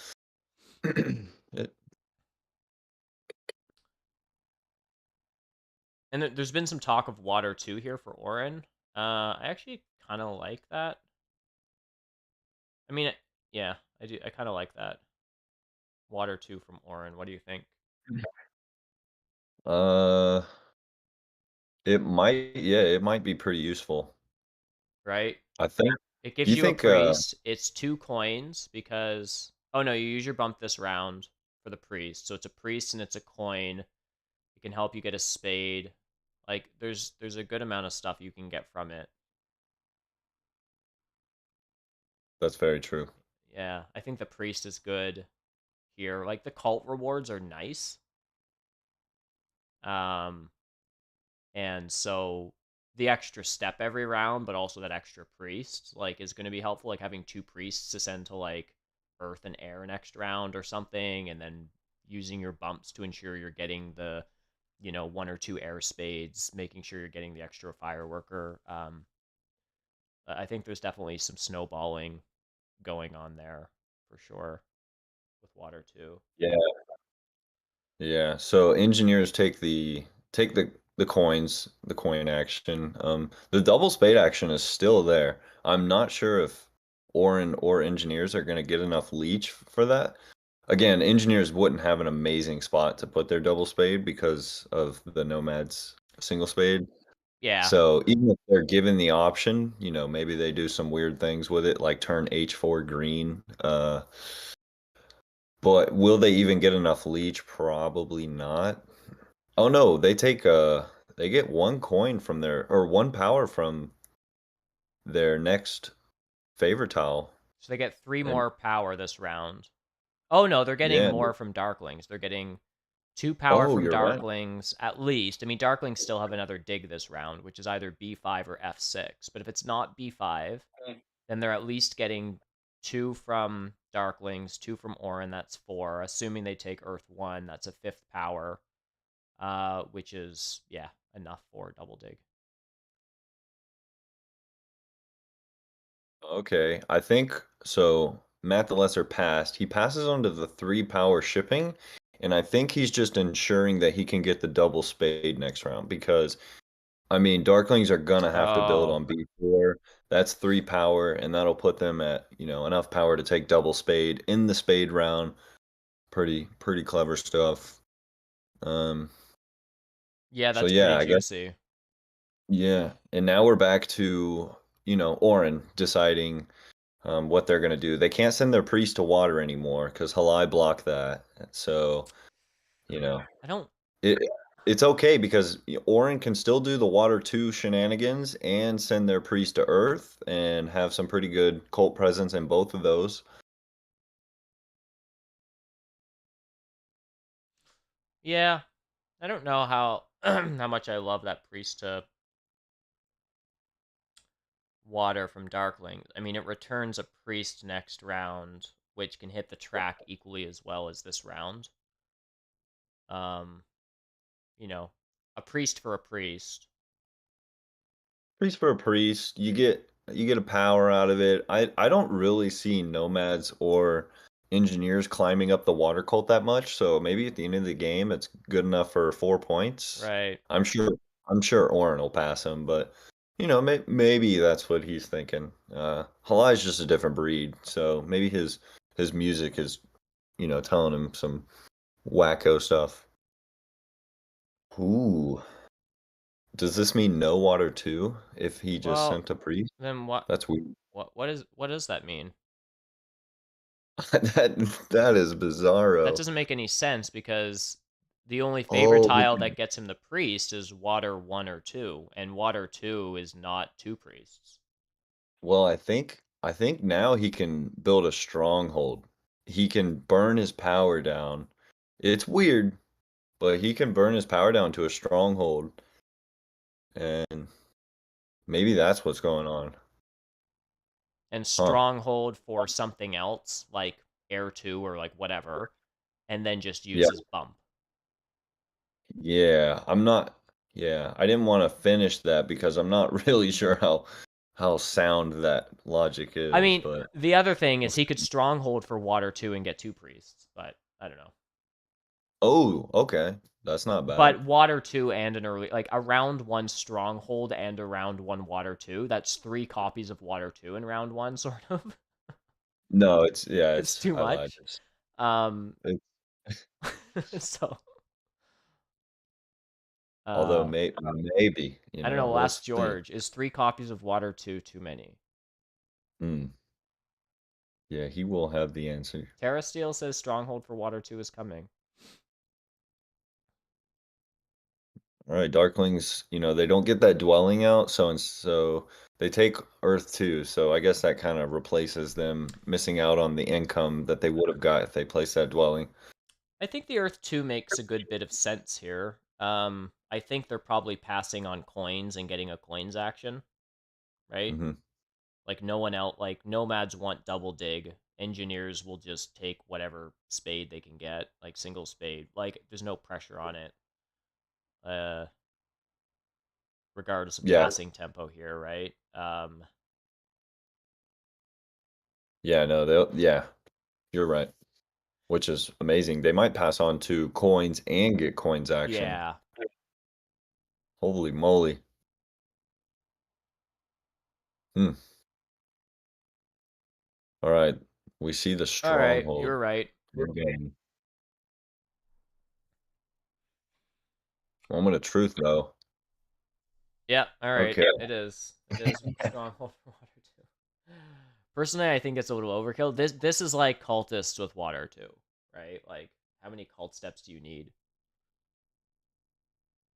it, And there's been some talk of water 2 here for Oren. I actually kind of like that. I mean, yeah, I do. I kind of like that. Water 2 from Oren. What do you think? uh, it might be pretty useful. Right? I think. It Do gives you you a think? priest. It's 2 coins because... Oh, no, you use your bump this round for the priest. So it's a priest and it's a coin. It can help you get a spade. Like, there's a good amount of stuff you can get from it. That's very true. Yeah, I think the priest is good here. Like, the cult rewards are nice. Um, and so the extra step every round, but also that extra priest, like, is going to be helpful. Like, having 2 priests to send to, like, earth and air next round or something, and then using your bumps to ensure you're getting the, 1 or 2 air spades, making sure you're getting the extra fireworker. I think there's definitely some snowballing going on there for sure with water too. Yeah. Yeah. So engineers take the coins, the coin action. The double spade action is still there. I'm not sure if Oren or engineers are going to get enough leech for that. Again, engineers wouldn't have an amazing spot to put their double spade because of the nomads single spade. Yeah, So even if they're given the option, maybe they do some weird things with it, like turn H4 green. But will they even get enough leech? Probably not. Oh no, they get 1 coin from their or 1 power from their next favor tile. So they get 3 And more power this round. Oh no, they're getting yeah, more from darklings. They're getting 2 power oh, from you're right. darklings at least. I mean, darklings still have another dig this round, which is either B5 or F6. But if it's not B5, then they're at least getting 2 from darklings, 2 from Oren. That's 4. Assuming they take Earth 1, that's a 5th power, which is yeah enough for double dig. Okay, I think so. Matt the Lesser passed. He passes on to the 3 power shipping, and I think he's just ensuring that he can get the double spade next round because I mean, Darklings are gonna have to build Oh on B4. That's 3 power, and that'll put them at, enough power to take double spade in the spade round. Pretty clever stuff. Um, yeah, so that's yeah, pretty I guess juicy. yeah. And now we're back to, Oren deciding what they're gonna do. They can't send their priest to water anymore because Halai blocked that. So, you know, I don't. it it's okay because Orin can still do the Water 2 shenanigans and send their priest to Earth and have some pretty good cult presence in both of those. Yeah, I don't know how how much I love that priest to water from Darkling. I mean, it returns a priest next round, which can hit the track equally as well as this round. Um, you know, a priest for a priest. Priest for a priest, you get a power out of it. I don't really see nomads or engineers climbing up the water cult that much, so maybe at the end of the game it's good enough for 4 points. Right. I'm sure I'm sure Orin will pass him, but maybe that's what he's thinking. Halai's just a different breed, so maybe his music is, telling him some wacko stuff. Ooh, does this mean no water too if he just Well, sent a priest? then what? That's weird. What does that mean? That is That bizarro. doesn't make any sense because the only favor Oh, tile that gets him the priest is water 1 or 2, and water 2 is not 2 priests. well, I think now he can build a stronghold. He can burn his power down. It's weird, but he can burn his power down to a stronghold, and maybe that's what's going on. And Huh. stronghold for something else like air 2 or like whatever, and then just Yeah. use his bump. Yeah, I didn't want to finish that because I'm not really sure how sound that logic I is, mean, but the other thing is okay. he could stronghold for water 2 and get 2 priests, but I don't know. Oh, okay. That's not bad. But water 2 and an early, like a round 1 stronghold and a round 1 water 2, that's 3 copies of water 2 in round 1 sort of. No, It's it's too I lied. much. Um It's so although uh maybe, I don't know, we'll Last see. George, is 3 copies of water 2 too many? Mm, yeah, he will have the answer. Terra Steel says stronghold for water 2 is coming. All right, Darklings, they don't get that dwelling out, so they take Earth too. So I guess that kind of replaces them missing out on the income that they would have got if they placed that dwelling. I think the Earth 2 makes a good bit of sense here. I think they're probably passing on coins and getting a coins action, right? Hmm. Like no one else, like nomads want double dig. Engineers will just take whatever spade they can get, like single spade. Like there's no pressure on it, uh, regardless of Yeah, passing tempo here, right? yeah, no, yeah, you're right, which is amazing. They might pass on to coins and get coins action. Yeah. Holy moly. Hmm. All right, we see the All right, stronghold. you're right. Again. Moment of truth, though. Yeah. All right. Okay. It is. It is stronghold for water too. Personally, I think it's a little overkill. This is like cultists with water too, right? Like how many cult steps do you need?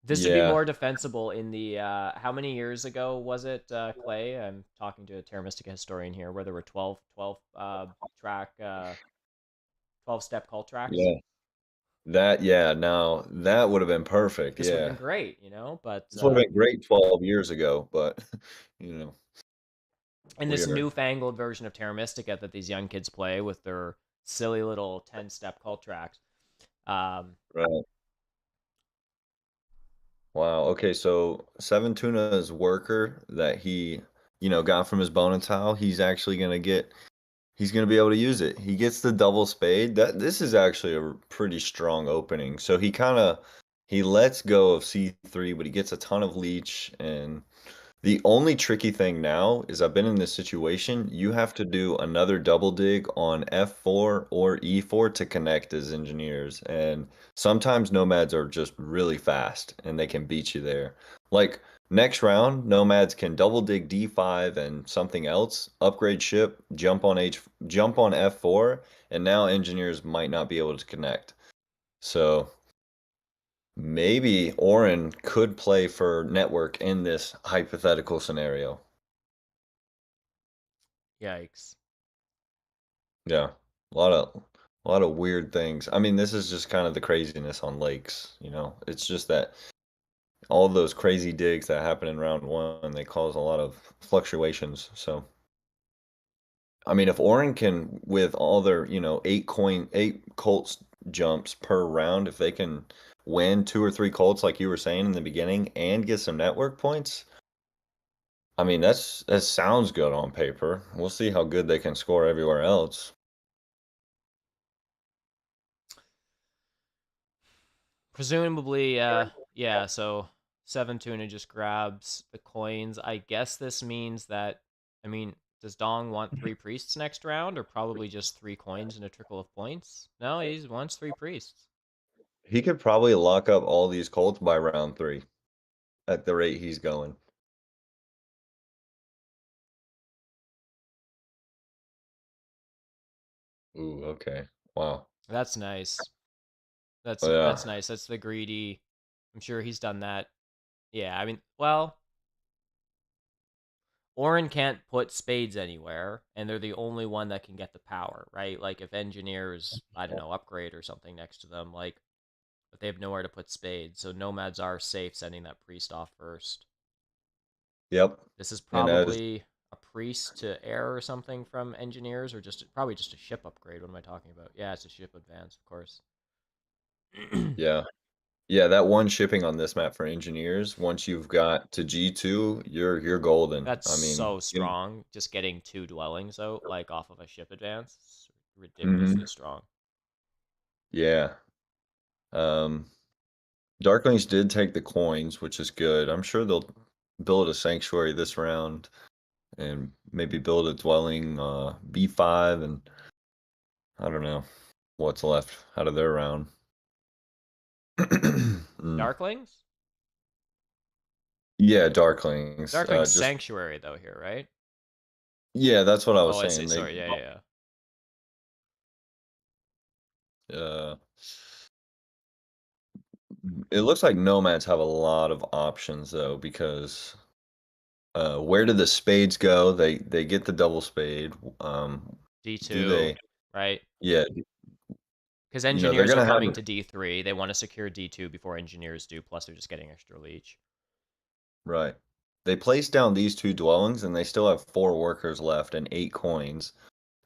This would be Yeah, more defensible in the how many years ago was it, Clay? I'm talking to a Terra Mystica historian here, where there were 12 track 12-step cult tracks. yeah. That yeah, no, that would have been perfect. This would have Yeah. been great, you know. But This would have been great 12 years ago, but you know, in we this are newfangled version of Terra Mystica that these young kids play with their silly little 10-step cult tracks. Um, right. Wow. Okay, so Seven Tuna's worker that he, got from his bone tile, he's gonna be able to use it. He gets the double spade. This is actually a pretty strong opening. So he lets go of C3, but he gets a ton of leech. And the only tricky thing now is I've been in this situation. You have to do another double dig on F4 or E4 to connect as engineers. And sometimes nomads are just really fast and they can beat you there. Like next round, nomads can double dig D5 and something else, upgrade ship, jump on F4, and now engineers might not be able to connect. So maybe Oren could play for network in this hypothetical scenario. Yikes. Yeah. A lot of weird things. I mean, this is just kind of the craziness on lakes. It's just that all those crazy digs that happen in round one, they cause a lot of fluctuations. So, I mean, if Oren can, with all their, eight Colts jumps per round, if they can win two or three Colts, like you were saying in the beginning, and get some network points, I mean, that sounds good on paper. We'll see how good they can score everywhere else. Presumably, yeah, so Seven Tuna just grabs the coins. I guess this means that, I mean, does Dong want 3 priests next round, or probably just 3 coins and a trickle of points? No, he wants 3 priests. He could probably lock up all these Colts by round three at the rate he's going. Ooh, okay. Wow. That's nice. Oh, yeah. That's nice. That's the greedy. I'm sure he's done that. Yeah, I mean, well, Oren can't put spades anywhere, and they're the only one that can get the power, right? Like if engineers, I don't know, upgrade or something next to them, like, but they have nowhere to put spades, so nomads are safe sending that priest off first. Yep. This is And as probably a priest to air or something from engineers, or just probably just a ship upgrade. What am I talking about? Yeah, it's a ship advance, of course. yeah. Yeah, that one shipping on this map for engineers, once you've got to G2, you're golden. That's I mean, so strong. Just getting 2 dwellings out, like off of a ship advance, it's ridiculously mhm. strong. Yeah. Um Darklings did take the coins, which is good. I'm sure they'll build a sanctuary this round and maybe build a dwelling B5 and I don't know what's left out of their round. Mm. Darklings? Yeah, Darklings. Darklings Just Sanctuary, though, here, right? yeah, that's what I was Oh, I see. saying. Sorry. Yeah, yeah, Uh, it looks like nomads have a lot of options though, because where do the spades go? They get the double spade. Do D2, they? right? Yeah, Because they're engineers are gonna have coming to D3. They want to secure D2 before engineers do, plus they're just getting extra leech. right. They place down these two dwellings, and they still have four workers left and eight coins.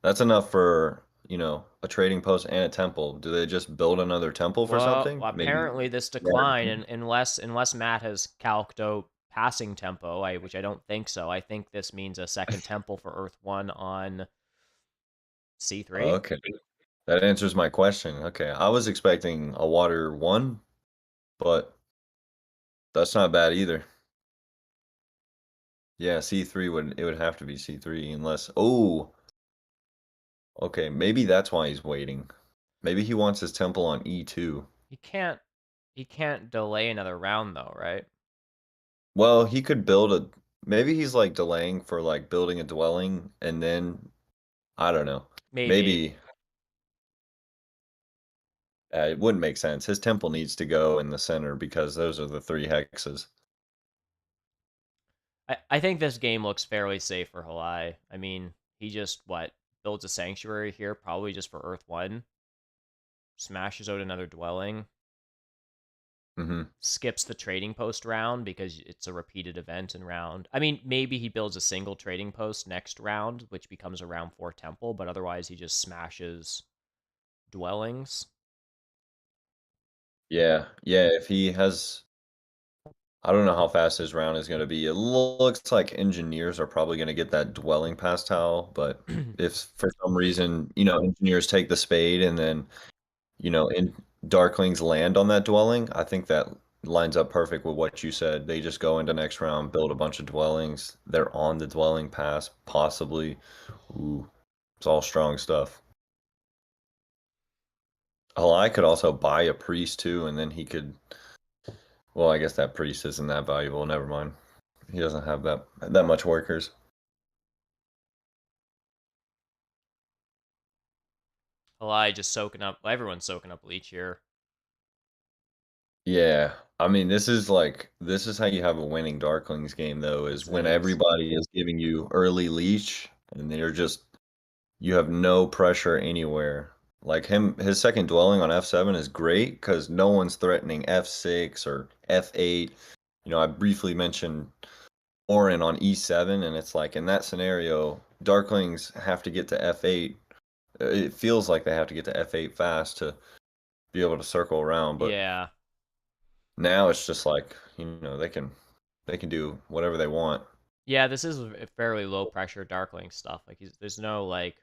That's enough for a trading post and a temple. Do they just build another temple for Well, something? Maybe. apparently this Yeah. decline, and unless Matt has calced out passing tempo, which I don't think so. I think this means a second temple for Earth 1 on C3. Okay. That answers my question. Okay. I was expecting a water one, but that's not bad either. Yeah, C3 would have to be C3 unless okay, maybe that's why he's waiting. Maybe he wants his temple on E2. He can't delay another round though, right? Well, he could build a maybe he's like delaying for like building a dwelling and then I don't know. Maybe. Maybe It wouldn't make sense. His temple needs to go in the center because those are the 3 hexes. I think this game looks fairly safe for Halai. I mean, he just, builds a sanctuary here, probably just for Earth 1, smashes out another dwelling, Mhm. skips the trading post round because it's a repeated event in round. I mean, maybe he builds a single trading post next round, which becomes a round 4 temple, but otherwise he just smashes dwellings. Yeah, if he has I don't know how fast his round is gonna be. It looks like engineers are probably gonna get that dwelling pass tile, but if for some reason, engineers take the spade and then, and darklings land on that dwelling, I think that lines up perfect with what you said. They just go into next round, build a bunch of dwellings. They're on the dwelling pass, possibly. Ooh, it's all strong stuff. I could also buy a priest too, and then he could. Well, I guess that priest isn't that valuable. Never mind. He doesn't have that much workers. Halai just soaking up, everyone's soaking up leech here. Yeah. I mean, this is how you have a winning Darklings game though, is This when is. everybody is giving you early leash and you have no pressure anywhere. Like his second dwelling on F7 is great because no one's threatening F6 or F8. I briefly mentioned Oren on E7, and it's like in that scenario, Darklings have to get to F8. It feels like they have to get to F8 fast to be able to circle around, but Yeah. now it's just like, they can do whatever they want. Yeah, this is a fairly low pressure Darkling stuff. Like there's no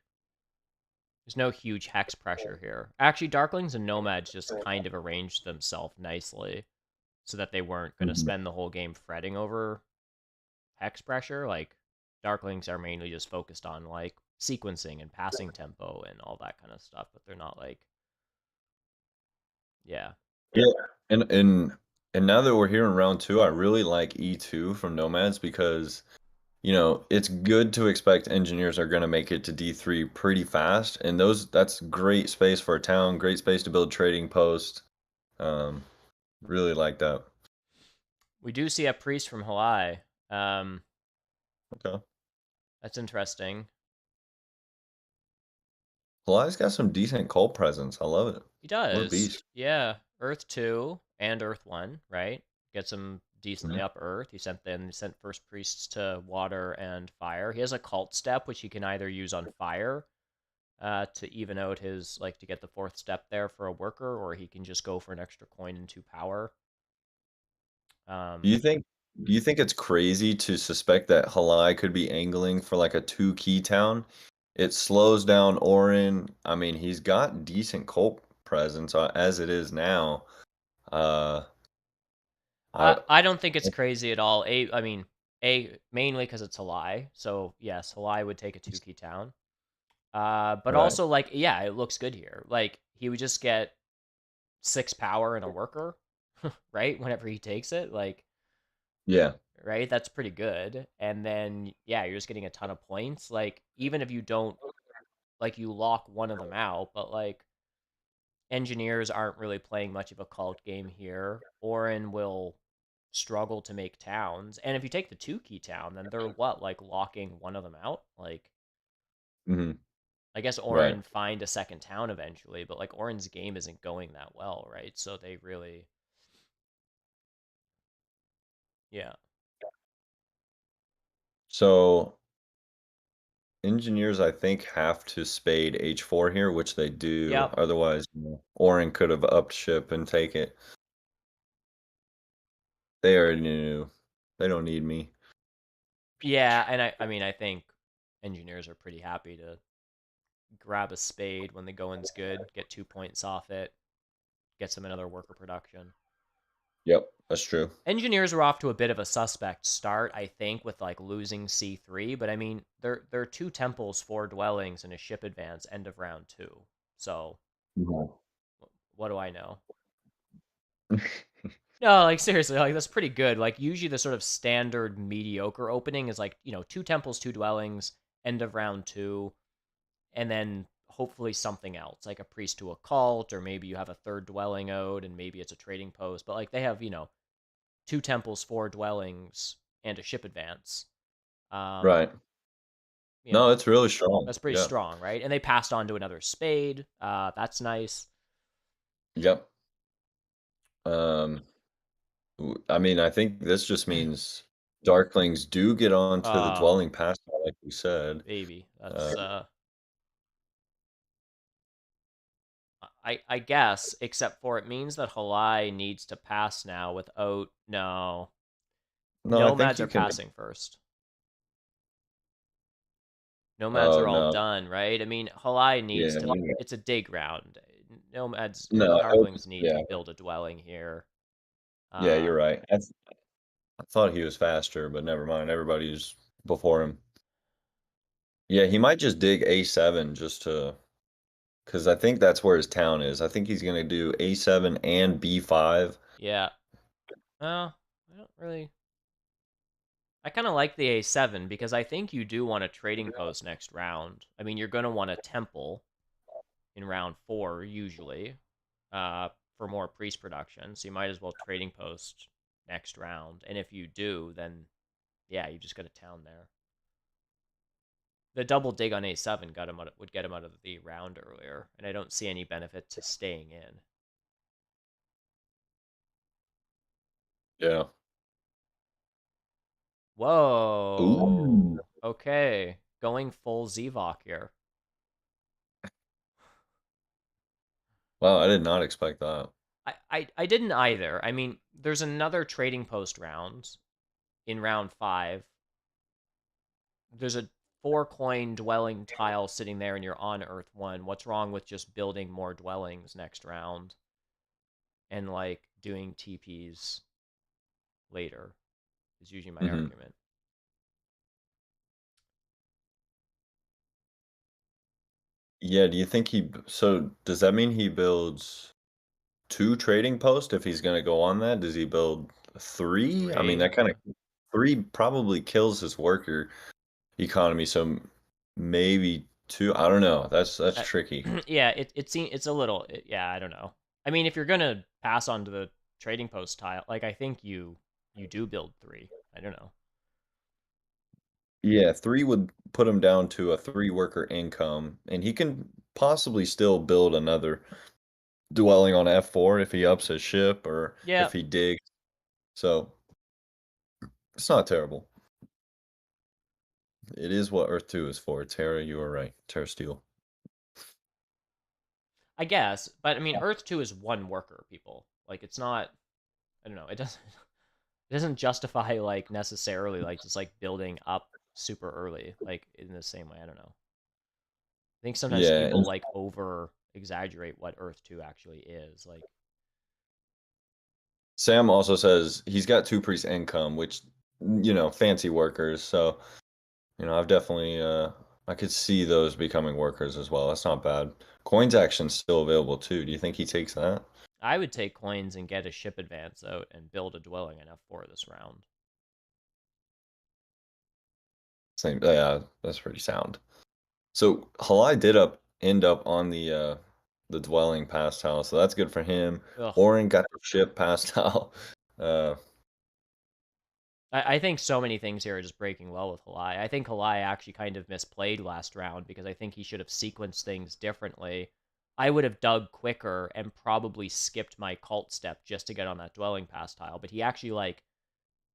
huge hex pressure here. Actually, Darklings and Nomads just kind of arranged themselves nicely so that they weren't going to Mhm. spend the whole game fretting over hex pressure. Like Darklings are mainly just focused on like sequencing and passing tempo and all that kind of stuff, but they're not like yeah. Yeah. And now that we're here in round two, I really like E2 from Nomads because, it's good to expect engineers are going to make it to D3 pretty fast. And that's great space for a town, great space to build trading posts. Um, really like that. We do see a priest from Halai. Um Okay. that's interesting. Kalai's got some decent cult presence. I love it. He What a does. beast. Yeah. Earth 2 and Earth 1, right? Gets him decently Mhm. up Earth. He sent first priests to water and fire. He has a cult step which he can either use on fire to even out his like to get the fourth step there for a worker, or he can just go for an extra coin and 2 power. Do Um you think do you think it's crazy to suspect that Halai could be angling for like a 2 key town? It slows down Oren. I mean, he's got decent cult presence as it is now. Uh, I I don't think it's crazy at all. I mean, mainly because it's Halai. So yes, Halai would take a 2 key town. But right. also like yeah, it looks good here. Like he would just get 6 power and a worker, right? Whenever he takes it, like Yeah. right, that's pretty good. And then yeah, you're just getting a ton of points. Like even if you don't like you lock one of them out, but like engineers aren't really playing much of a cult game here. Oren will struggle to make towns, and if you take the 2 key town, then they're like locking one of them out. Like Hmm. I guess Right. Oren find a second town eventually, but like Oren's game isn't going that well, right? So they really, yeah, So engineers, I think, have to spade H4 here, which they do. yep, Otherwise, Oren could have upped ship and take it. They already knew. They don't need me. yeah. And I mean, I think engineers are pretty happy to grab a spade when the going's good, get 2 points off it, get some another worker production. Yep, that's true. Engineers were off to a bit of a suspect start, I think, with like losing C3, but I mean, they're 2 temples, 4 dwellings, and a ship advance end of round 2. So Mhm. what do I know? No, like seriously, like that's pretty good. Like usually the sort of standard mediocre opening is like 2 temples, 2 dwellings, end of round 2, and then hopefully something else, like a priest to a cult, or maybe you have a third dwelling ode, and maybe it's a trading post. But like they have, 2 temples, 4 dwellings, and a ship advance. Um, Right. you No, know, it's really strong. that's pretty Yeah. strong, right? And they passed on to another spade. That's nice. Yep. Um, I mean, I think this just means darklings do get onto the Oh, dwelling past, like you said. baby, Uh, that's I guess, except for it means that Halai needs to pass now without no. no, I think Nomads you are can. passing first. Nomads Oh are all no. done, right? I mean, Halai needs Yeah. to. It's a dig round. Nomads, No, Darklings need to yeah. build a dwelling here. Yeah, Uh, you're right. I thought he was faster, but never mind. Everybody's before him. Yeah, he might just dig A7 just to, because I think that's where his town is. I think he's gonna do A7 and B5. yeah. Well, I don't really. I kind of like the A7 because I think you do want a trading post next round. I mean, you're going to want a temple in round 4 usually, uh, for more priest production. So you might as well trading post next round. And if you do, then yeah, you just got a town there. The double dig on A7 would get him out of the round earlier, and I don't see any benefit to staying in. Yeah. Ooh. Whoa. Okay, going full Zevok here. Wow, I did not expect that. I didn't either. I mean, there's another trading post round in round 5. There's a 4 coin dwelling tile sitting there and you're on Earth 1. What's wrong with just building more dwellings next round and like doing TPs later? Is usually my Hmm. argument. Yeah, do you think so does that mean he builds 2 trading posts if he's gonna go on that? Does he build 3? I mean, 3. that kind of 3 probably kills his worker economy, so maybe 2. I don't know. That's Uh, tricky. yeah, it's a little yeah, I don't know. I mean, if you're going to pass on to the trading post tile, like I think you do build 3. I don't know. Yeah, 3 would put him down to a 3 worker income, and he can possibly still build another dwelling on F4 if he ups his ship or Yeah, if he digs. So it's not terrible. It is what Earth 2 is for. Terra, you are right. Terra Steel. I guess, but I mean, Earth 2 is 1 worker, people. Like it's not. I don't know. It doesn't. It doesn't justify like necessarily like just like building up super early like in the same way. I don't know. I think sometimes Yeah, people and like over exaggerate what Earth 2 actually is. Like, Sam also says he's got 2 priest income, which, fancy workers. So, I've definitely, I could see those becoming workers as well. That's not bad. Coins action's still available too. Do you think he takes that? I would take coins and get a ship advance out and build a dwelling in F4 this round. Same, yeah, that's pretty sound. So Halai did end up on the dwelling past house, so that's good for him. Ugh. Oren got the ship past house. Uh, I think so many things here are just breaking well with Halai. I think Halai actually kind of misplayed last round because I think he should have sequenced things differently. I would have dug quicker and probably skipped my cult step just to get on that dwelling pass tile, but he actually like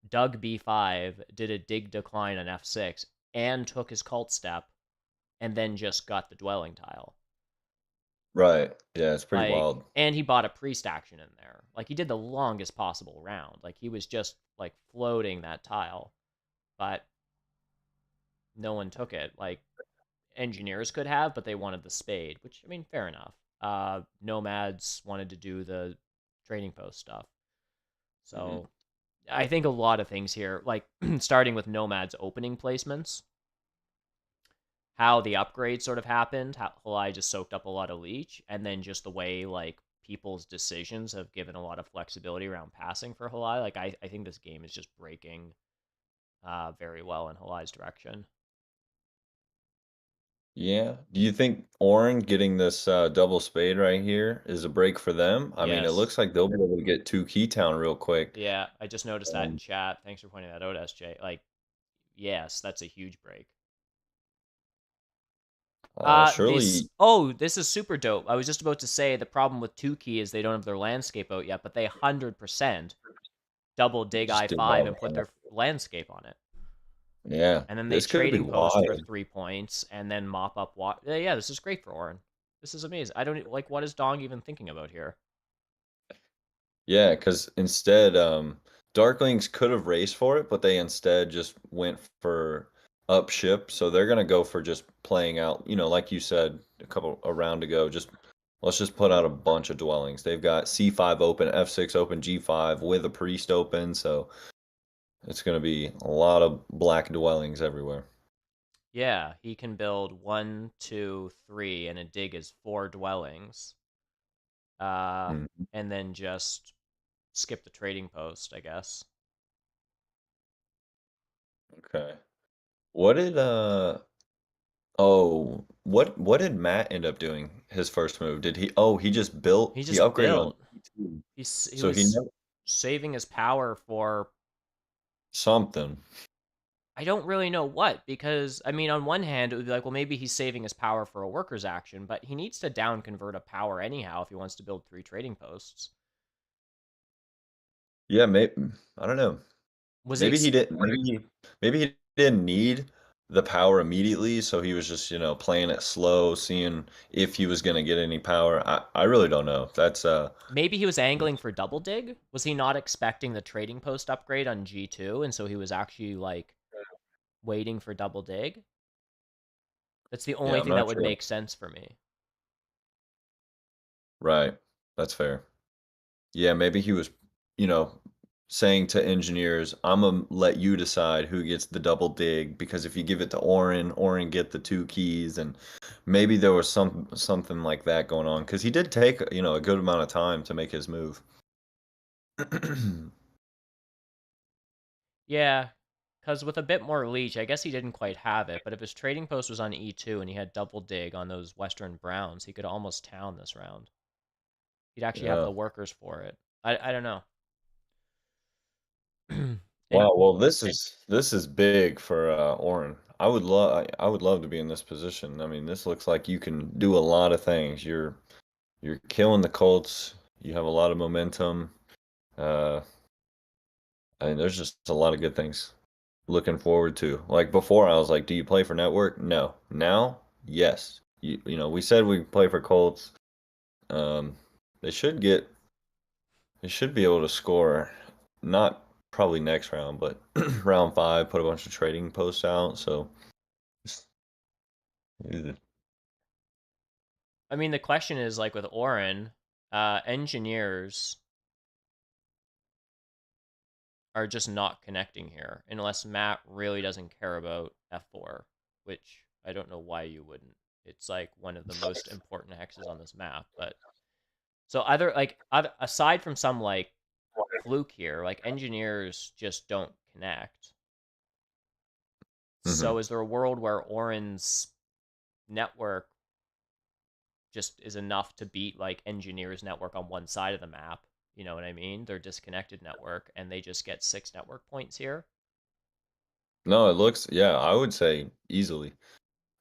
dug B5, did a dig decline on F6, and took his cult step, and then just got the dwelling tile. right. Yeah, it's pretty Like, wild. and he bought a priest action in there. Like, he did the longest possible round. Like, he was just, like, floating that tile. But no one took it. Like, engineers could have, but they wanted the spade, which, I mean, fair enough. Nomads wanted to do the trading post stuff. Hmm. So, I think a lot of things here, like, starting with Nomads opening placements, how the upgrade sort of happened, how Halai just soaked up a lot of leech, and then just the way like people's decisions have given a lot of flexibility around passing for Halai. Like I think this game is just breaking very well in Halai's direction. Yeah. Do you think Oren getting this double spade right here is a break for them? I mean, it Yes. looks like they'll be able to get two Keytown real quick. Yeah, I just noticed that in Um, chat. Thanks for pointing that out, SJ. Like, yes, that's a huge break. surely, This is super dope. I was just about to say the problem with 2 key is they don't have their landscape out yet, but they 100% double dig just did I5 that. and put their landscape on it. Yeah, And then they this could be trading post for wild. 3 points and then mop up water. Yeah, this is great for Oren. This is amazing. I don't like what is Dong even thinking about here? Yeah, because instead, Darklings could have raced for it, but they instead just went for up ship. So they're gonna go for just playing out, like you said a round ago, just let's just put out a bunch of dwellings. They've got C5 open, F6 open, G5 with a priest open, so it's gonna be a lot of black dwellings everywhere. Yeah, he can build 1, 2, 3, and a dig is 4 dwellings. Mhm. And then just skip the trading post, I guess. Okay. What did what did Matt end up doing his first move? Did he he just built He he just upgraded on built. E2. He So he was never saving his power for something. I don't really know what, because I mean on one hand it would be like, well, maybe he's saving his power for a worker's action, but he needs to down convert a power anyhow if he wants to build 3 trading posts. Yeah, maybe I don't know. Was he Maybe he ex- didn't maybe he didn't need the power immediately, so he was just, playing it slow, seeing if he was gonna get any power. I really don't know. That's Maybe he was angling for double dig? Was he not expecting the trading post upgrade on G2 and so he was actually like waiting for double dig? That's the yeah, only I'm thing that not would sure. make sense for me. Right. That's fair. Yeah, maybe he was, you know, saying to engineers, "I'm gonna let you decide who gets the double dig because if you give it to Oren get the two keys." And maybe there was something like that going on because he did take, a good amount of time to make his move. Yeah, because with a bit more leech, I guess he didn't quite have it, but if his trading post was on E2 and he had double dig on those Western Browns, he could almost town this round. He'd actually have Yeah. the workers for it. I don't know. And Wow. Well, this is big for Oren. I would love to be in this position. I mean, this looks like you can do a lot of things. You're killing the Colts. You have a lot of momentum. Uh, I mean, there's just a lot of good things looking forward to. Like before, I was like, "Do you play for network?" No. Now, yes. We said we play for Colts. Um, they should get. They should be able to score. Not probably next round, but round 5. Put a bunch of trading posts out. So, yeah. I mean, the question is like with Oren, engineers are just not connecting here unless Matt really doesn't care about F4, which I don't know why you wouldn't. It's like one of the most important hexes on this map, but so aside from some like fluke here, like engineers just don't connect. Mhm. So is there a world where Oren's network just is enough to beat like engineers network on one side of the map? You know what I mean? They're disconnected network and they just get 6 network points here. No, it looks. Yeah, I would say easily.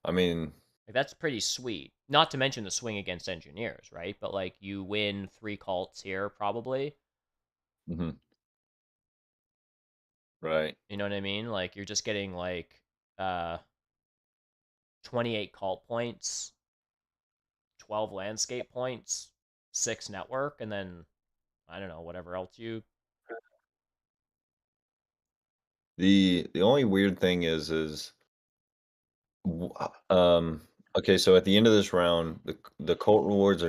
I mean, Like that's pretty sweet. Not to mention the swing against engineers, right? But like you win 3 cults here probably. mhm, right. You know what I mean? Like you're just getting like uh 28 cult points, 12 landscape points, 6 network, and then I don't know, whatever else you. The only weird thing is W okay, so at the end of this round, the cult rewards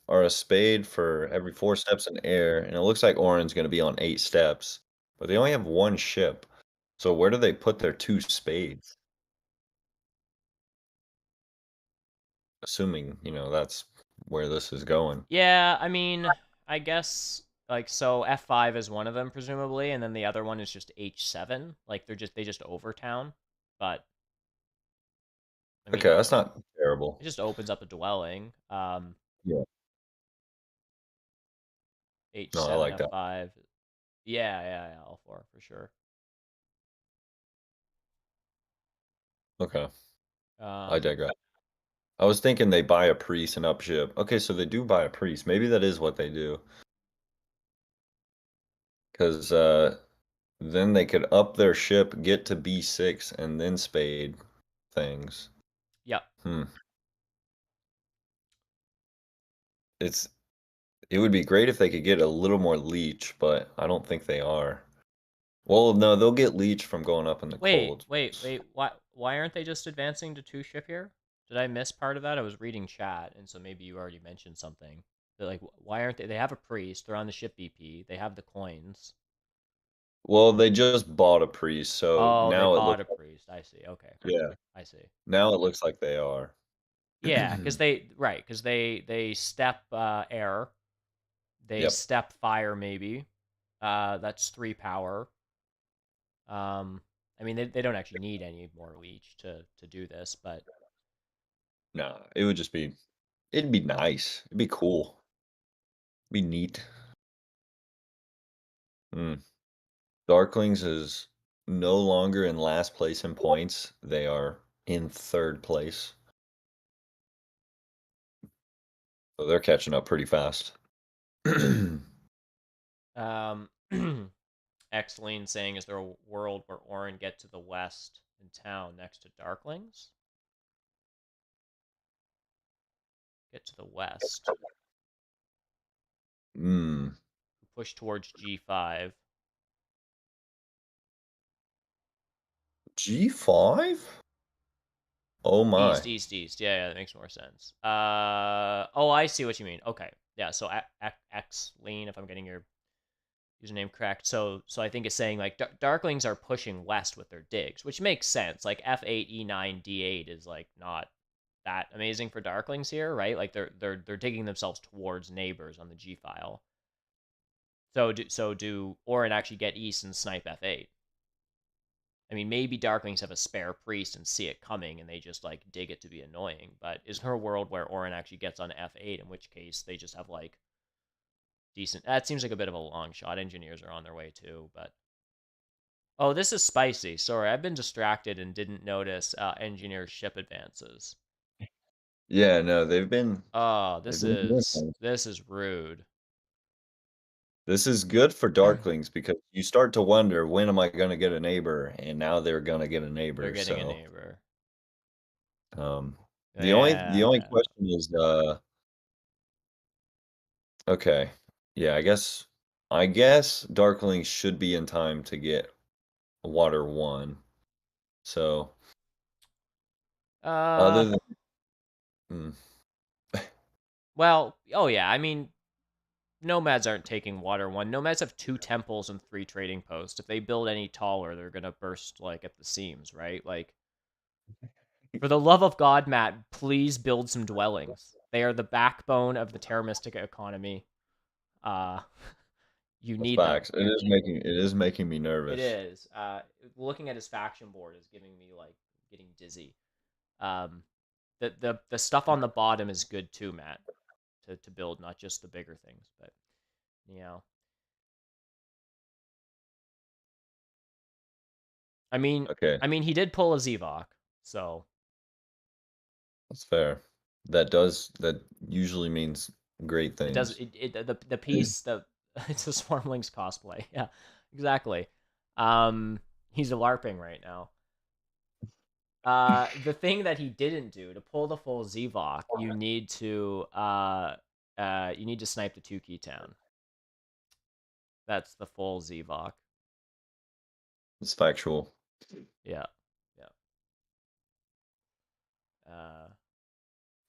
are a spade for every 4 steps in air, and it looks like Orin's gonna be on 8 steps, but they only have 1 ship. So where do they put their 2 spades? Assuming, that's where this is going. Yeah, I mean, I guess like so F5 is one of them presumably, and then the other one is just H7. Like they just overtown. But I mean, Okay, that's not terrible. it just opens up a dwelling. Yeah. No, I H7, like that. F5. Yeah, all four for sure. Okay, I Um, digress. I was thinking they buy a priest and upship. Okay, so they do buy a priest. Maybe that is what they do. Because then they could up their ship, get to B6, and then spade things. yeah. Hmm. It's it would be great if they could get a little more leech, but I don't think they are. Well, no, they'll get leech from going up in the Wait, cold. wait, wait. Why aren't they just advancing to 2 ship here? Did I miss part of that? I was reading chat, and so maybe you already mentioned something. They're like, why aren't they? They have a priest. They're on the ship BP. They have the coins. Well, they just bought a priest, so Oh, they now it bought looks a priest. I see. Okay, yeah. I see. Now it looks like they are. Yeah, because they step air, they Yep. step fire maybe. That's 3 power. I mean they don't actually need any more leech to do this, but Nah, it would just be it'd be nice. It'd be cool. Be neat. Mm. Darklings is no longer in last place in points. They are in third place. So they're catching up pretty fast. um, Xlene saying, is there a world where Oren get to the west in town next to Darklings? Get to the west. mm. Push towards G5. G5? Oh East, my. east, east. Yeah, that makes more sense. Oh, I see what you mean. Okay, yeah. So X Lean, if I'm getting your username correct. So I think it's saying like Darklings are pushing west with their digs, which makes sense. Like F8, E9, D8 is like not that amazing for Darklings here, right? Like they're digging themselves towards neighbors on the G file. So do Orin actually get east and snipe F8? I mean, maybe Darklings have a spare priest and see it coming, and they just like dig it to be annoying. But is there a world where Orin actually gets on F8, in which case they just have like decent? That seems like a bit of a long shot. Engineers are on their way too, but oh, this is spicy. Sorry, I've been distracted and didn't notice engineer ship advances. Yeah, no, Oh, they've this been doing is things. this is rude. This is good for Darklings because you start to wonder when am I gonna get a neighbor, and now they're gonna get a They're neighbor, getting a so neighbor. um the only Yeah. question is okay. Yeah, I guess Darklings should be in time to get water one. So Uh. other than mm, Well. Oh yeah. I mean, Nomads aren't taking water one. Nomads have 2 temples and 3 trading posts. If they build any taller, they're gonna burst like at the seams, right? Like, for the love of God, Matt, please build some dwellings. They are the backbone of the Terra Mystica economy. Uh, you that's need them. facts. It is making me It nervous. is. Looking at his faction board is giving me like getting dizzy. Um, the stuff on the bottom is good too, Matt, to build, not just the bigger things. But yeah, I mean, Okay, he did pull a Zevok, so that's fair. That usually means great it does things. the piece the it's a Swarmlings cosplay. Yeah, exactly. He's a LARPing right now. The thing that he didn't do to pull the full Zevok, you need to snipe the 2 key town. That's the full Zevok. It's factual. Yeah, yeah. Uh,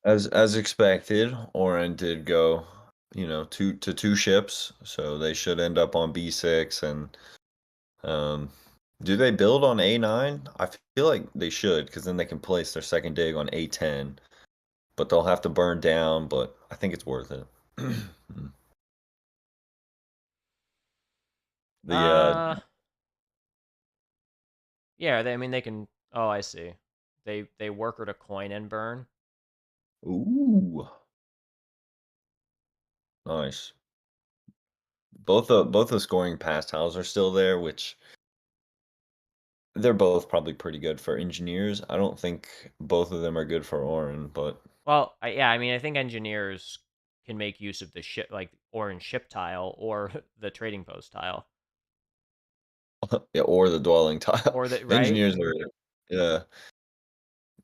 As expected, Oren did go, two ships, so they should end up on B6 and um do they build on A9? I feel like they should because then they can place their second dig on A10, but they'll have to burn down, but I think it's worth it. The uh, yeah. I mean, they can. Oh, I see. They worker to coin and burn. Ooh, nice. Both the scoring past tiles are still there, which they're both probably pretty good for engineers. I don't think both of them are good for Oren, but Well, yeah, I mean, I think engineers can make use of the ship, like orange ship tile or the trading post tile, yeah, or the dwelling tile. or the right. Engineers are yeah,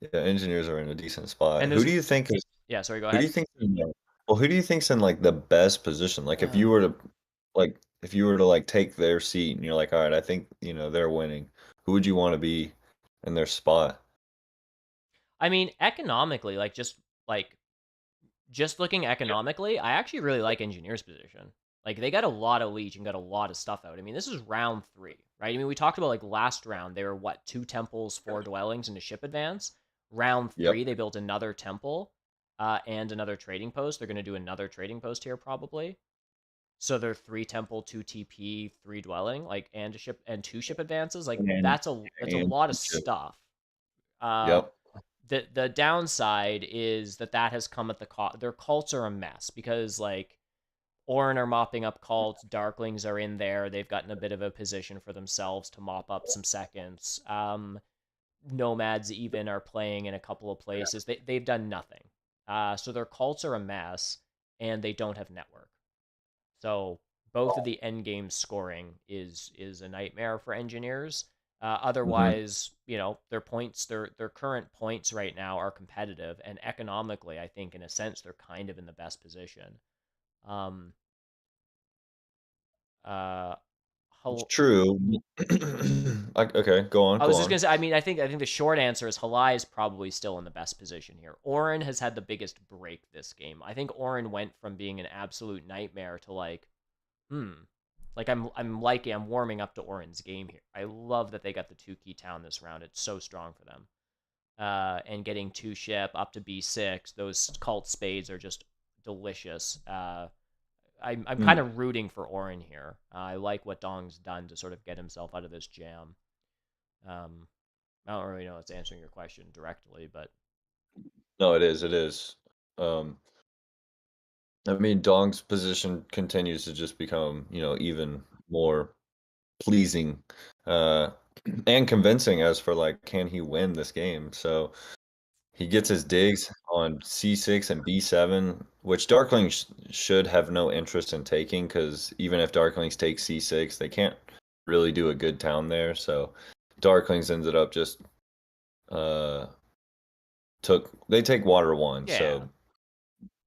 yeah, engineers are in a decent spot. And Who there's do you think is yeah. Sorry, go who do ahead. you think well, who do you think's in like the best position? Like if you were to like take their seat and you're like, all right, I think, they're winning. Who would you want to be in their spot? I mean, economically, like just looking economically, I actually really like engineers' position. Like they got a lot of leech and got a lot of stuff out. I mean, this is round 3, right? I mean, we talked about like last round they were what 2 temples, 4 dwellings, and a ship advance. Round Yep. 3 they built another temple, and another trading post. They're going to do another trading post here probably. So they're 3 temple, 2 TP, 3 dwelling, like and a ship and 2 ship advances. Like And that's a and lot of stuff. Uh, yep. the downside is that has come at the cost. Their cults are a mess because like Oren are mopping up cults, darklings are in there. They've gotten a bit of a position for themselves to mop up some seconds. Nomads even are playing in a couple of places. They've done nothing. So their cults are a mess, and they don't have network. So both of the end game scoring is a nightmare for engineers. Hmm. Otherwise, their points, their current points right now are competitive, and economically, I think in a sense they're kind of in the best position. Um, uh, It's true. Okay, go on, I go was just on. gonna say, I think the short answer is Halai is probably still in the best position here. Oren has had the biggest break this game. I think Oren went from being an absolute nightmare to like, like I'm warming up to Oren's game here. I love that they got the 2 key town this round. It's so strong for them. And getting 2 ship up to B6, those cult spades are just delicious. I'm kind Hmm. of rooting for Oren here. I like what Dong's done to sort of get himself out of this jam. Um, I don't really know if it's answering your question directly, but No, it is, it is. Um, I mean, Dong's position continues to just become, even more pleasing, uh, and convincing as for like, can he win this game? So he gets his digs on C6 and B7, which Darklings should have no interest in taking, because even if Darklings take C6, they can't really do a good town there. So Darklings ended up just uh they take water 1. yeah. So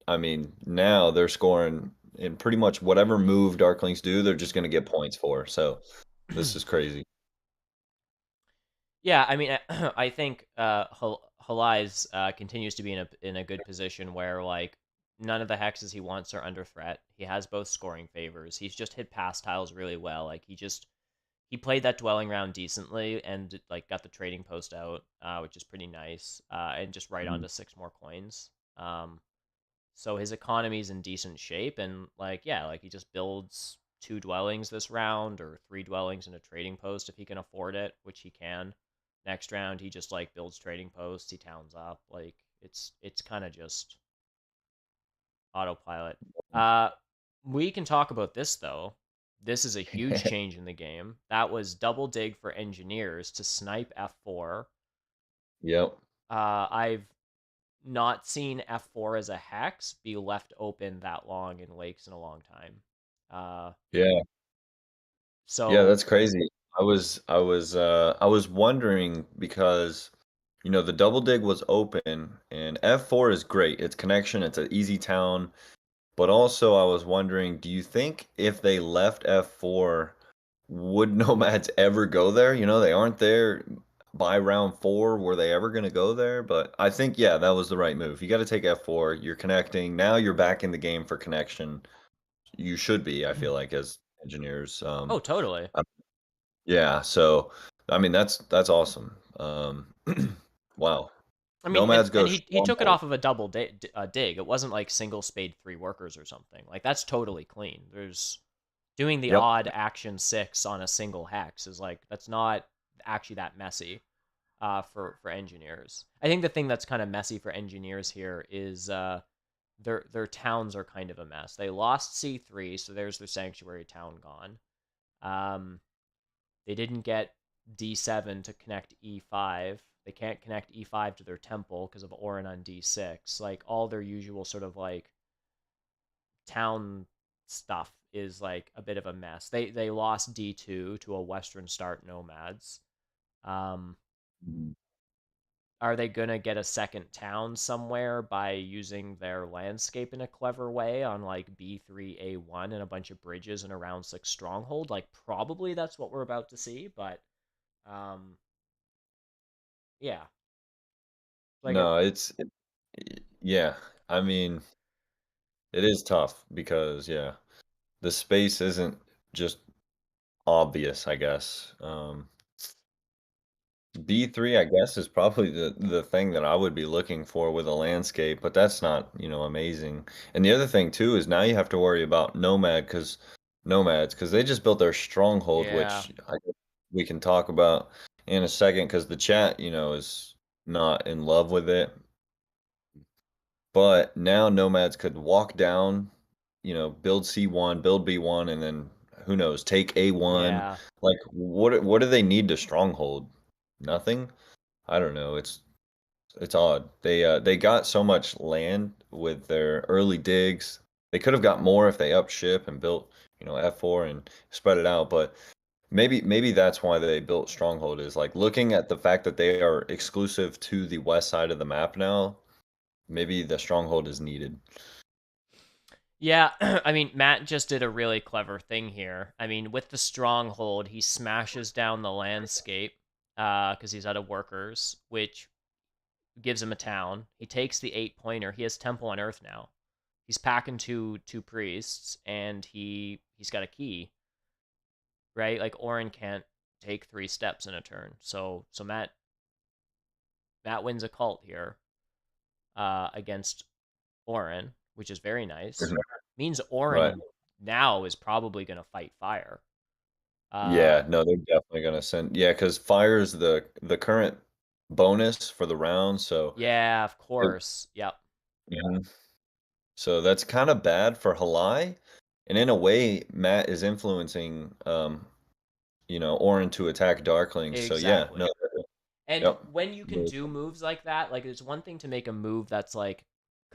I mean, now they're scoring in pretty much whatever move Darklings do, they're just gonna get points for. So this is crazy. Yeah, I mean, I think Halai's continues to be in a good position where like none of the hexes he wants are under threat. He has both scoring favors. He's just hit pass tiles really well. Like he played that dwelling round decently and like got the trading post out, which is pretty nice, and just right Mhm. onto 6 more coins. So his economy's in decent shape, and like yeah, like he just builds 2 dwellings this round or 3 dwellings and a trading post if he can afford it, which he can. Next round he just like builds trading posts, he towns up. Like it's kind of just autopilot. Uh, we can talk about this though. This is a huge change in the game. That was double dig for engineers to snipe F4. Yep. I've not seen F4 as a hex be left open that long in lakes in a long time. Uh, Yeah. Yeah, so that's crazy. I was wondering because the double dig was open and F4 is great. It's connection, it's an easy town. But also I was wondering, do you think if they left F4, would Nomads ever go there? They aren't there by round 4. Were they ever going to go there? But I think, yeah, that was the right move. You got to take F4. You're connecting. Now you're back in the game for connection. You should be, I feel like, as engineers. oh, totally. Yeah, so I mean that's awesome. Wow. I mean, and Nomads and go he took it stronghold. off of a double dig. It wasn't like single spade 3 workers or something. Like that's totally clean. There's doing the Yep. odd action 6 on a single hex is like that's not actually that messy. for engineers. I think the thing that's kind of messy for engineers here is their towns are kind of a mess. They lost C3, so there's their sanctuary town gone. Um, they didn't get D7 to connect E5. They can't connect E5 to their temple because of Oren on D6. Like all their usual sort of like town stuff is like a bit of a mess. They lost D2 to a Western start Nomads. Um, Mhm. are they gonna get a second town somewhere by using their landscape in a clever way on like B3A1 and a bunch of bridges and a round 6 stronghold? Like probably that's what we're about to see, but um yeah. Like a No, yeah. I mean, it is tough because yeah, the space isn't just obvious, I guess. B3, I guess, is probably the thing that I would be looking for with a landscape, but that's not, amazing. And the other thing too is now you have to worry about nomads because they just built their stronghold, yeah. which I guess we can talk about in a second because the chat, is not in love with it. But now nomads could walk down, build C1, build B1, and then who knows, take A1. Yeah. Like what do they need to stronghold? Nothing. I don't know. It's odd. They got so much land with their early digs. They could have got more if they up ship and built, F4 and spread it out, but maybe that's why they built Stronghold is like looking at the fact that they are exclusive to the west side of the map now, maybe the Stronghold is needed. Yeah, I mean, Matt just did a really clever thing here. I mean, with the stronghold, he smashes down the landscape because he's out of workers, which gives him a town. He takes the 8 pointer. He has Temple on Earth now. He's packing two priests, and he's got a key, right? Like Oren can't take 3 steps in a turn. So Matt wins a cult here against Oren, which is very nice. Mhm. Means Right. Oren now is probably going to fight fire. Yeah, no, they're definitely gonna send. Yeah, because fire's the current bonus for the round, so Yeah, of it, course. Yep. mhm. So that's kind of bad for Halai, and in a way, Matt is influencing Orin to attack Darklings. So yeah, no, Exactly. And yep, when you can do moves like that, like it's one thing to make a move that's like,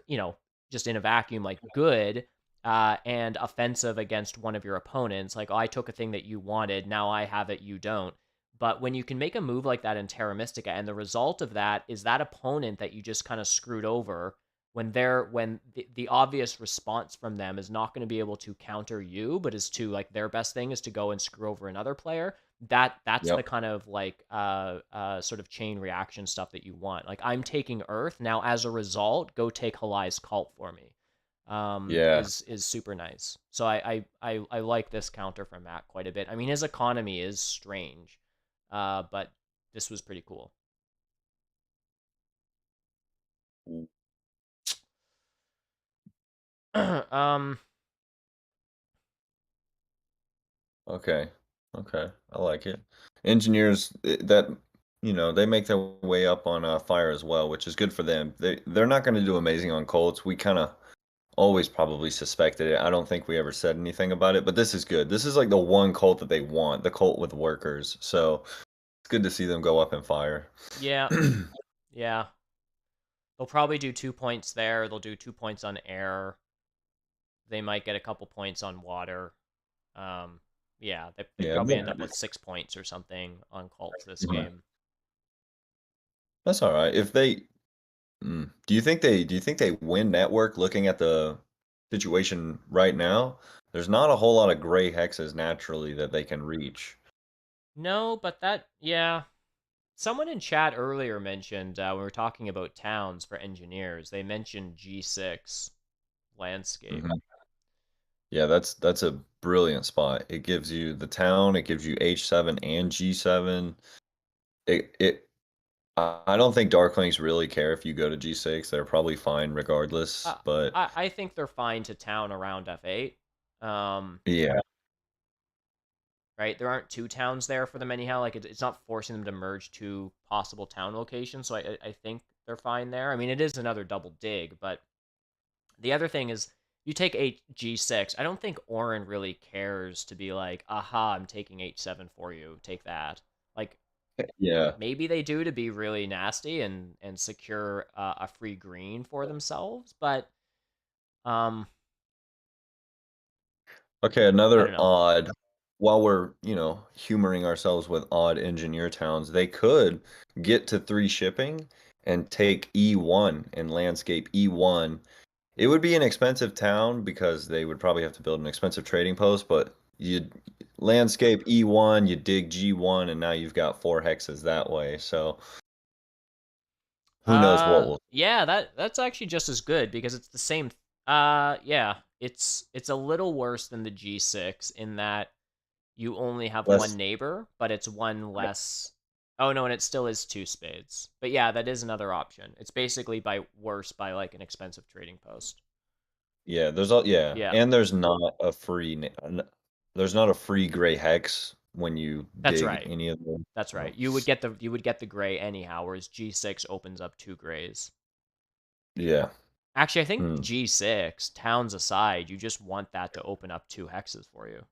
you know, just in a vacuum, like good and offensive against one of your opponents. Like, oh, I took a thing that you wanted, now I have it, you don't. But when you can make a move like that in Terra Mystica, and the result of that is that opponent that you just kind of screwed over, when the obvious response from them is not going to be able to counter you, but is to like their best thing is to go and screw over another player, that's the yep, kind of like sort of chain reaction stuff that you want. Like I'm taking Earth now. As a result, go take Halai's cult for me. yeah. Is super nice. So I like this counter from Matt quite a bit. I mean, his economy is strange, but this was pretty cool. um, Okay, okay, I like it. Engineers that they make their way up on fire as well, which is good for them. They're not going to do amazing on Colts. We kind of always probably suspected it. I don't think we ever said anything about it, but this is good. This is like the one cult that they want, the cult with workers. So it's good to see them go up in fire. yeah, yeah. They'll probably do 2 points there. They'll do 2 points on air. They might get a couple points on water. Um, yeah, they Yeah, probably end up with 6 points or something on cults this mhm. game. That's all right. If they do you think they win network looking at the situation right now? There's not a whole lot of gray hexes naturally that they can reach. No, but yeah. Someone in chat earlier mentioned when we were talking about towns for engineers, they mentioned G6 landscape. Mhm. Yeah, that's a brilliant spot. It gives you the town, it gives you H7 and G7. I don't think Darklings really care if you go to G6. They're probably fine regardless, Uh, but I think they're fine to town around F8. Um, yeah. right? There aren't two towns there for them anyhow. Like it's not forcing them to merge two possible town locations. So I think they're fine there. I mean, it is another double dig, but the other thing is you take G6. I don't think Oren really cares to be like, aha, I'm taking H7 for you. Take that. Like Yeah. maybe they do to be really nasty and secure a free green for themselves, but um, Okay, I don't another know. odd, while we're, humoring ourselves with odd engineer towns, they could get to 3 shipping and take E1 and landscape E1. It would be an expensive town because they would probably have to build an expensive trading post, but you'd landscape E1, you dig G1, and now you've got 4 hexes that way. So who knows what will. Yeah, that's actually just as good because it's the same. Yeah, it's a little worse than the G6 in that you only have one Less. neighbor, but it's one less. Oh no, and it still is two spades. But yeah, that is another option. It's basically by worse by like an expensive trading post. Yeah, Yeah, and there's not a free gray hex when you that's dig right. any of them. That's So, right. You would get the gray anyhow, whereas G6 opens up two grays. yeah. Actually, I think Hmm. G6, towns aside, you just want that to open up two hexes for you.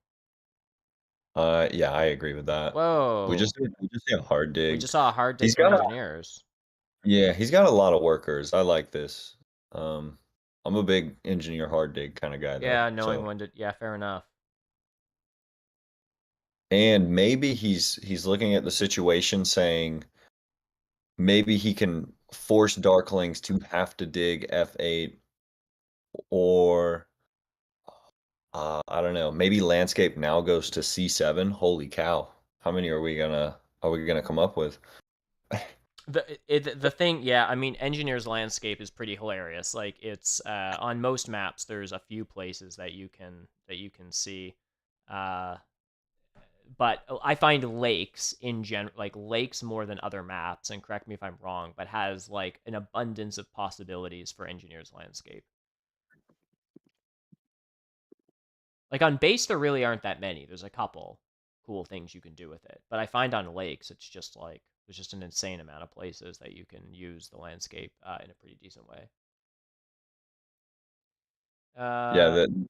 Yeah, I agree with that. We Whoa. just we just see a hard We dig. just saw a hard dig He's from got a engineers. Yeah, he's got a lot of workers. I like this. Um, I'm a big engineer hard dig kind of guy though. Yeah, knowing So, when to. Yeah, fair enough. and maybe he's looking at the situation saying maybe he can force darklings to have to dig F8, or I don't know. Maybe landscape now goes to C7. Holy cow! How many are we gonna come up with? The thing, yeah, I mean, engineers landscape is pretty hilarious. Like it's on most maps, there's a few places that you can see. Uh, but I find lakes in general, like lakes more than other maps, and correct me if I'm wrong, but has like an abundance of possibilities for engineers landscape. Like on base, there really aren't that many. There's a couple cool things you can do with it, but I find on lakes, it's just like there's just an insane amount of places that you can use the landscape in a pretty decent way. Yeah, Uh, that.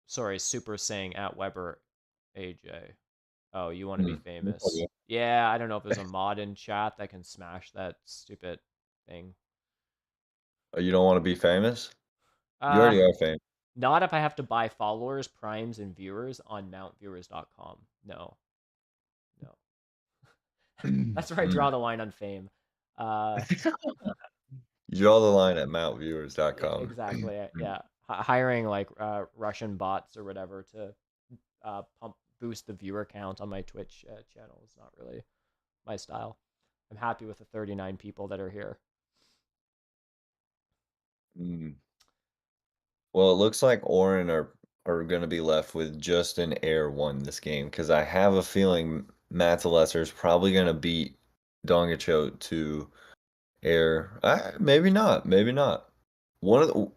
sorry, Super saying at Weber AJ. Oh, you want to be That's all famous? good. Yeah, I don't know if there's a mod in chat that can smash that stupid thing. Oh, you don't want to be famous? You Uh, already are famous. not if I have to buy followers, primes, and viewers on mountviewers.com. No, no. That's where I draw Mm. the line on fame. Uh, You draw the line at mountviewers.com. exactly. Yeah, hiring like Russian bots or whatever to pump boost the viewer count on my Twitch channel is not really my style. I'm happy with the 39 people that are here. Mm. Well, it looks like Oren are going to be left with just an air one this game because I have a feeling Matalesser is probably going to beat Dongacho to air. Maybe not. Maybe not. One of the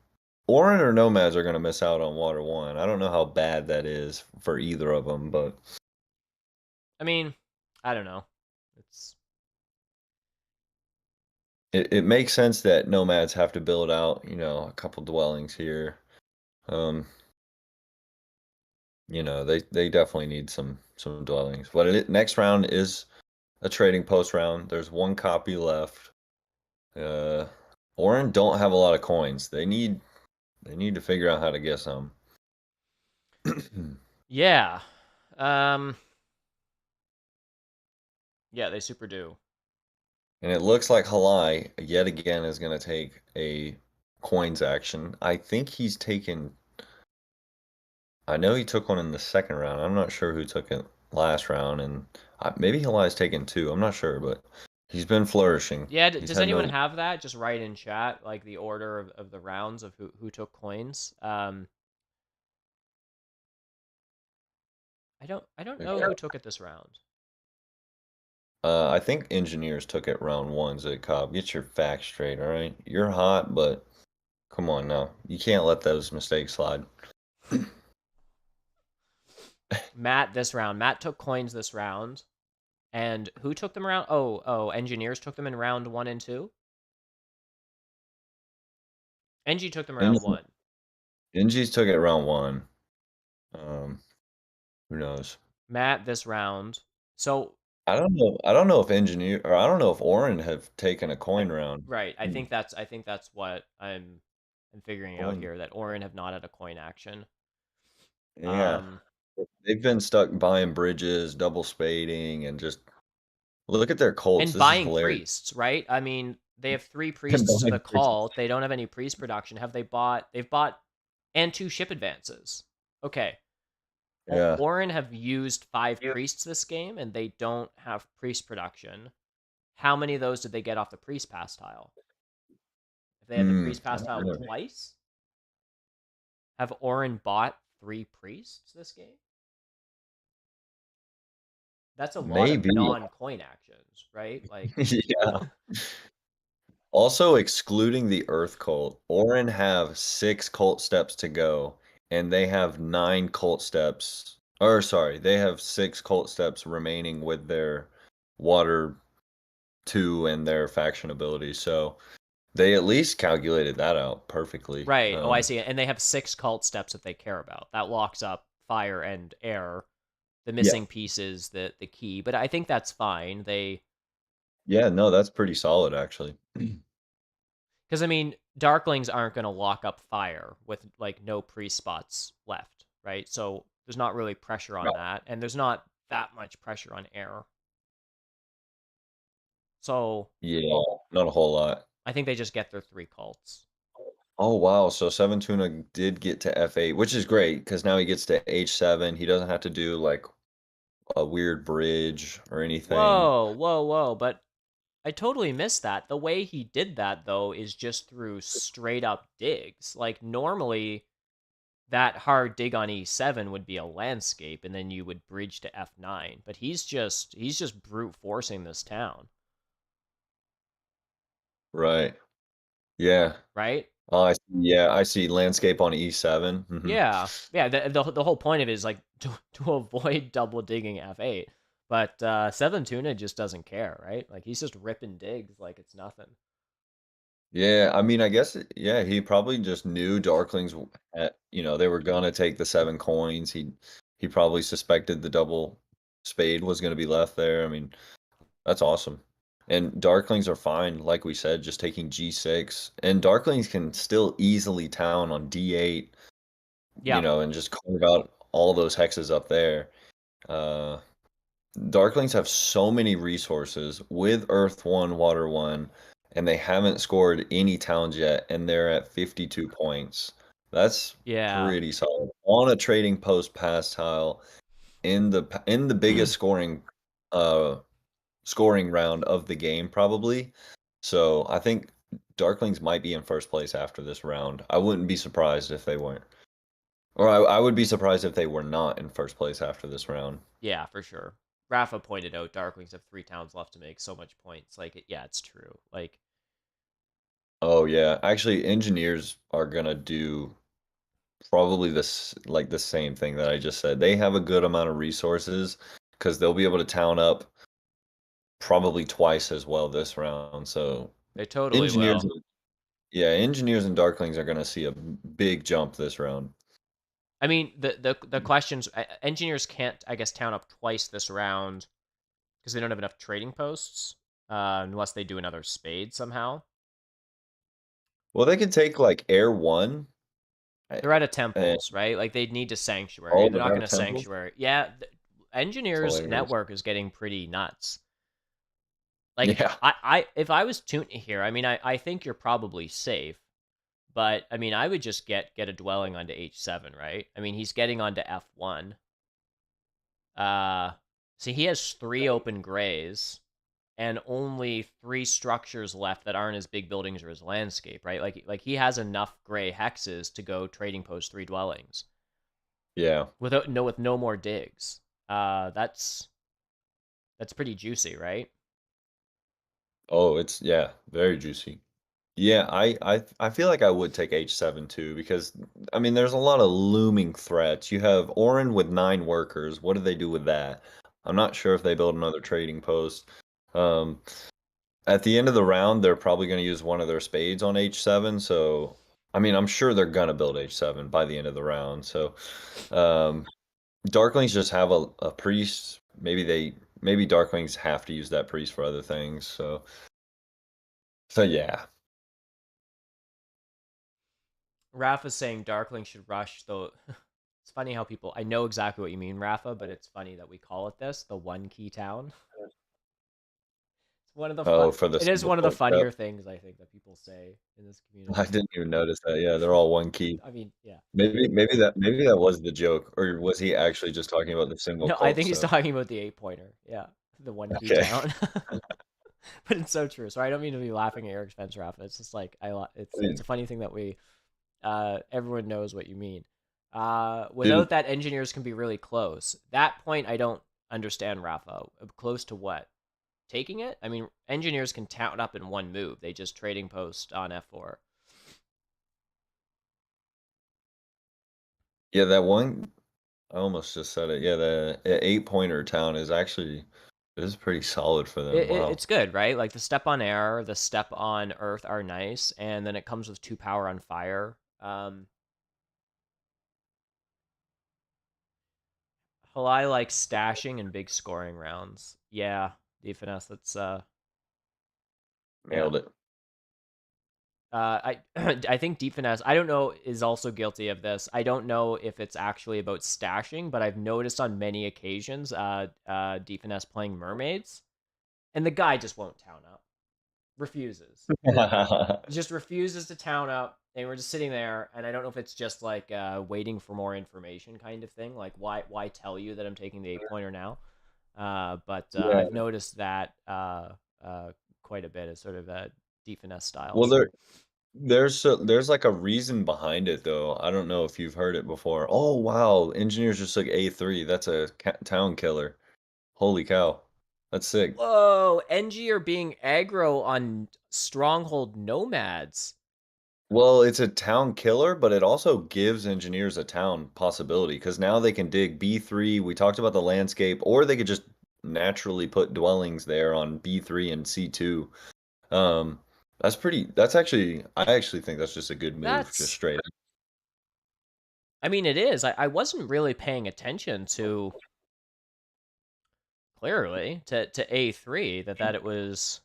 Oren or Nomads are going to miss out on Water One. I don't know how bad that is for either of them, but I mean, I don't know. It's it makes sense that Nomads have to build out, a couple dwellings here. Um, they definitely need some dwellings. But next round is a trading post round. There's one copy left. Uh, Oren don't have a lot of coins. They need to figure out how to get some. And yeah. Um yeah, they super do. it looks like Halai yet again is going to take a coins action. I think he's taken. I know he took one in the second round. I'm not sure who took it last round, and maybe Halai's taken two. I'm not sure, but he's been flourishing. Yeah, He's does had anyone no. have that? Just write in chat like the order of the rounds of who took coins. I don't know who took it this round. I think engineers took it round one. At Cobb. Get your facts straight, all right? You're hot, but come on now. You can't let those mistakes slide. Matt this round. Matt took coins this round. And who took them around? Oh, engineers took them in round 1 and 2. NG took them around 1. NG's took it round 1. Who knows? Matt this round. So I don't know. I don't know if I don't know if Oren have taken a coin round. right, I think that's what I'm figuring out Coin. here, that Oren have not had a coin action. Yeah. They've been stuck buying bridges, double spading, and just look at their cults. And This is buying hilarious. priests, right? I mean, they have 3 And priests to the buying bridges. cult. They don't have any priest production. They've bought and 2 ship advances. Okay. Yeah. Oren have used 5 priests this game, and they don't have priest production. How many of those did they get off the priest pass tile? If they had the priest I pass don't tile know. twice, have Oren bought 3 priests this game? That's a lot of Maybe. non-coin actions, right? Like, Yeah. Also, excluding the Earth cult, Oren have 6 cult steps to go, and they have 9 cult steps. Or sorry, they have 6 cult steps remaining with their water 2 and their faction ability. So they at least calculated that out perfectly. right. Oh, I see. And they have 6 cult steps that they care about. That locks up fire and air. The Yeah. missing piece is the key, but I think that's fine. Yeah, no, that's pretty solid actually. Because I mean, darklings aren't going to lock up fire with like no pre-spots left, right? So there's not really pressure on Right. that, and there's not that much pressure on air. So Yeah, not a whole lot. I think they just get their 3 cults. Oh wow, so Seven Tuna did get to F8, which is great because now he gets to H7. He doesn't have to do like a weird bridge or anything. Whoa! But I totally missed that. The way he did that though is just through straight up digs. Like normally that hard dig on E7 would be a landscape and then you would bridge to F9, but he's just brute forcing this town, Right. Yeah. right? Oh, I see landscape on E7. Yeah. Yeah, the whole point of it is like to avoid double digging F8. But 7 Tuna just doesn't care, right? Like he's just ripping digs like it's nothing. Yeah, I mean, I guess yeah, he probably just knew Darklings, they were gonna take the 7 coins. He probably suspected the double spade was gonna be left there. I mean, that's awesome. And Darklings are fine, like we said, just taking G6. And Darklings can still easily town on D8, Yeah. and just carve out all those hexes up there. Uh, Darklings have so many resources with Earth 1, Water 1, and they haven't scored any towns yet, and they're at 52 points. That's Yeah. pretty solid. On a trading post pass tile in the biggest scoring round of the game, probably. So I think Darklings might be in first place after this round. I wouldn't be surprised if they weren't. Or I would be surprised if they were not in first place after this round. Yeah, for sure. Rafa pointed out Darklings have 3 towns left to make so much points. Like, yeah, it's true. Like, Oh yeah, actually, engineers are gonna do probably this like the same thing that I just said. They have a good amount of resources because they'll be able to town up probably twice as well this round. So they totally engineers, will. yeah, engineers and darklings are gonna see a big jump this round. I mean, the questions engineers can't, I guess, town up twice this round because they don't have enough trading posts, unless they do another spade somehow. Well, they could take like Air One. They're out of And temples, right? Like they'd need a sanctuary, oh, and they're they're not out going of to temples. sanctuary. Yeah, That's engineers hilarious. network is getting pretty nuts. Like Yeah. if I was Toonta here, I mean, I think you're probably safe, but I mean, I would just get a dwelling onto H7, right? I mean, he's getting onto F1. Uh, see, he has 3 open grays and only 3 structures left that aren't his big buildings or his landscape, right? Like he has enough gray hexes to go trading post 3 dwellings Yeah. with no more digs. That's pretty juicy, right? Oh, it's yeah, very juicy. Yeah, I feel like I would take H7 too because I mean there's a lot of looming threats. You have Oren with 9 workers. What do they do with that? I'm not sure if they build another trading post. Um, at the end of the round, they're probably going to use one of their spades on H7. So, I mean, I'm sure they're going to build H7 by the end of the round. So, um, Darklings just have a priest. Maybe Darklings have to use that priest for other things. So yeah. Rafa's saying Darkling should rush, though. It's funny how people. I know exactly what you mean, Rafa, but it's funny that we call it this, the one key town. It's one of the fun. Oh, for the It is single one of the point step. funnier things I think that people say in this I community. didn't even notice that. Yeah, they're all one key. I mean, yeah. Maybe that was the joke, or was he actually just talking about the single No, I cult think he's step? talking about the 8 pointer. Yeah, the one key Okay. town. But it's so true. Sorry, I don't mean to be laughing at your expense, Rafa. It's just like it's a funny thing that we everyone knows what you mean. Dude, Without that, engineers can be really close. That point, I don't understand, Rafa. Close to what? Taking it? I mean, engineers can town up in one move. They just trading post on F4. yeah, that one. I almost just said it. Yeah, the 8 pointer town is pretty solid for them. Wow. It's good, right? Like the step on air, the step on earth are nice, and then it comes with 2 power on fire. Halai likes stashing and big scoring rounds. Yeah, DFNS. That's yeah. Nailed it. I I think Deep Finesse, I don't know, is also guilty of this. I don't know if it's actually about stashing, but I've noticed on many occasions Deep Finesse playing mermaids, and the guy just won't town up. Refuses. Just refuses to town up. And we're just sitting there, and I don't know if it's just like waiting for more information kind of thing. Like, why tell you that I'm taking the 8 pointer now? But Yeah. I've noticed that quite a bit as sort of Deep Finesse Well, styles. there's like a reason behind it though. I don't know if you've heard it before. Oh wow, engineers just took A3. That's a town killer. Holy cow. That's sick. Whoa, NG are being aggro on Stronghold Nomads. Well, it's a town killer, but it also gives engineers a town possibility because now they can dig B3. We talked about the landscape, or they could just naturally put dwellings there on B3 and C2. Um, I actually think that's just a good move, just That's, straight up. I mean, it is. I wasn't really paying attention to, clearly, to A3, that it was.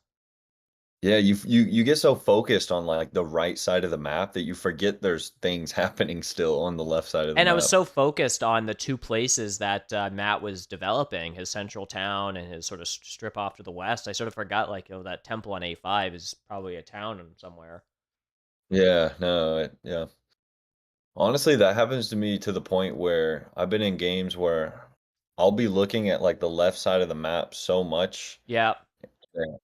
Yeah, you get so focused on like the right side of the map that you forget there's things happening still on the left side of the And I was map. so focused on the two places that Matt was developing, his central town and his sort of strip off to the west. I sort of forgot, like, that temple on A5 is probably a town somewhere. Yeah, no, yeah. Honestly, that happens to me to the point where I've been in games where I'll be looking at like the left side of the map so much Yeah, that,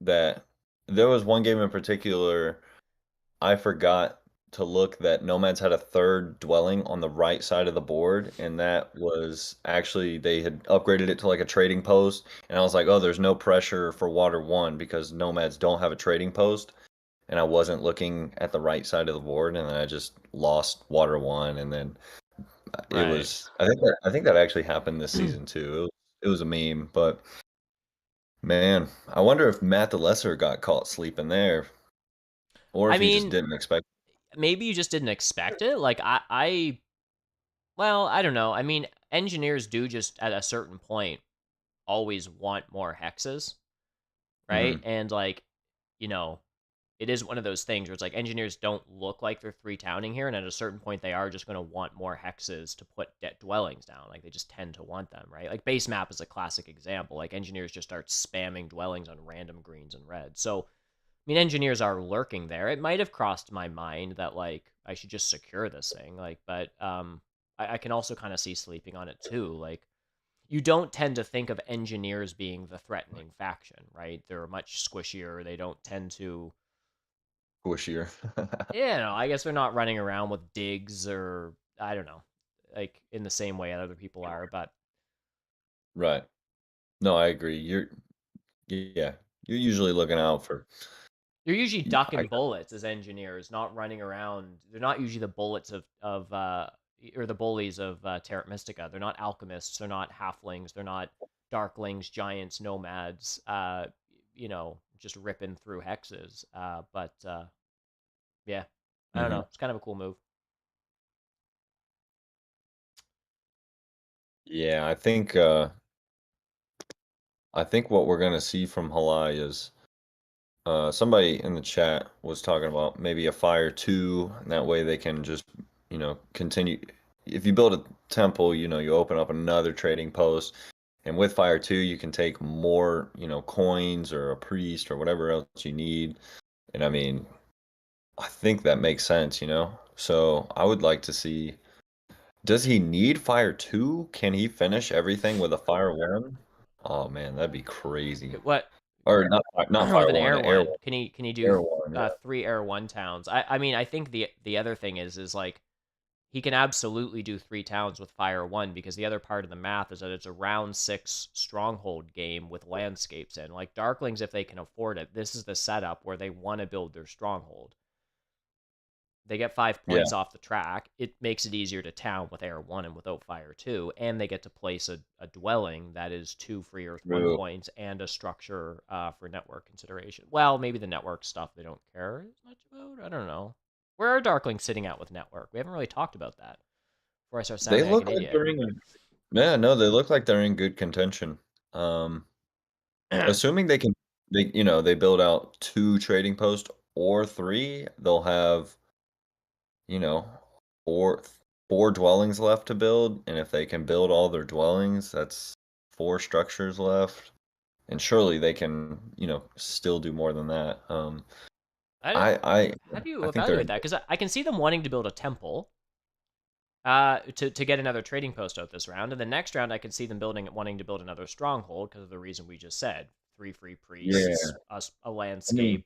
that there was one game in particular I forgot to look that Nomads had a third dwelling on the right side of the board, and that was actually they had upgraded it to like a trading post, and I was like, oh, there's no pressure for Water 1 because Nomads don't have a trading post, and I wasn't looking at the right side of the board, and then I just lost Water 1, and then it right. was I think that actually happened this season too. It was a meme, but man, I wonder if Matt the Lesser got caught sleeping there, or I if he just mean, didn't expect. maybe you just didn't expect it. Like, well, I don't know. I mean, engineers do just at a certain point always want more hexes, right? Mhm. And like, you know, it is one of those things where it's like engineers don't look like they're three towning here, and at a certain point they are just going to want more hexes to put dwellings down. Like they just tend to want them, right? Like base map is a classic example. Like engineers just start spamming dwellings on random greens and reds. So I mean, engineers are lurking there. It might have crossed my mind that like I should just secure this thing, like, but I can also kind of see sleeping on it too. Like, you don't tend to think of engineers being the threatening faction, right? They're much squishier. They don't tend to, Squishier. I guess they're not running around with digs or I don't know, like in the same way other people are. But Right. No, I agree. Yeah, you're usually looking out for They're usually I ducking bullets as engineers, not running around. They're not usually the bullets of or the bullies of Terra Mystica. They're not alchemists. They're not halflings. They're not darklings, giants, nomads. Just ripping through hexes. But yeah, I don't know. It's kind of a cool move. Yeah, I think what we're gonna see from Halai is somebody in the chat was talking about maybe a fire 2, and that way they can just, continue. If you build a temple, you open up another trading post, and with fire 2, you can take more, coins or a priest or whatever else you need. And I mean, I think that makes sense, So I would like to see, does he need fire 2? Can he finish everything with a fire 1? Oh man, that'd be crazy. What Or not with fire an 1, air air one? 1. Can he do Air 1, yeah. 3 air 1 towns? I mean, I think the other thing is like he can absolutely do 3 towns with fire 1 because the other part of the math is that it's a round 6 stronghold game with landscapes in. Like darklings, if they can afford it, this is the setup where they want to build their stronghold. They get 5 Yeah. points off the track. It makes it easier to town with air 1 and without fire 2, and they get to place a dwelling that is 2 free earth 1 True. points and a structure for network consideration. Well, maybe the network stuff they don't care as much about. I don't know. Where are darklings sitting at with network? We haven't really talked about that before I start They sounding like look an like idiot. they're in, yeah, no, they look like they're in good contention. Assuming they build out 2 trading posts or 3, they'll have, you know, 4 4 dwellings left to build, and if they can build all their dwellings, that's 4 structures left. And surely they can, still do more than that. How do you I think they're evaluate that? Because I can see them wanting to build a temple to get another trading post out this round, and the next round I can see them wanting to build another stronghold because of the reason we just said: 3 free priests, yeah. a I landscape. mean,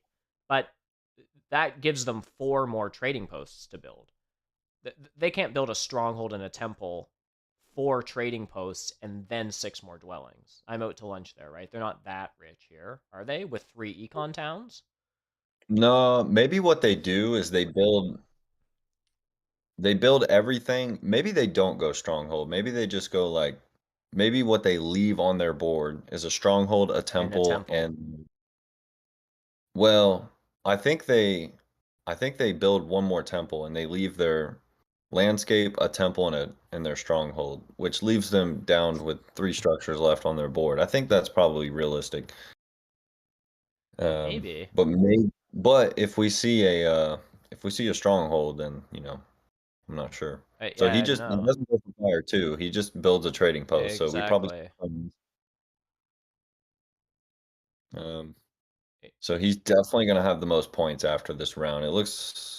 But that gives them 4 more trading posts to build. They can't build a stronghold and a temple, 4 trading posts, and then 6 more dwellings. I'm out to lunch there, right? They're not that rich here, are they? With 3 econ towns. no, maybe what they do is they build everything. Maybe they don't go stronghold. Maybe they just go like, maybe what they leave on their board is a stronghold, a And a temple, temple. and well, I think they build one more temple and they leave their landscape, a temple, and their stronghold, which leaves them down with 3 structures left on their board. I think that's probably realistic. Maybe. But if we see a stronghold, then I'm not sure. So Yeah, he no. doesn't go for fire too. He just builds a trading post. So we probably Exactly. um so he's definitely gonna have the most points after this round. It looks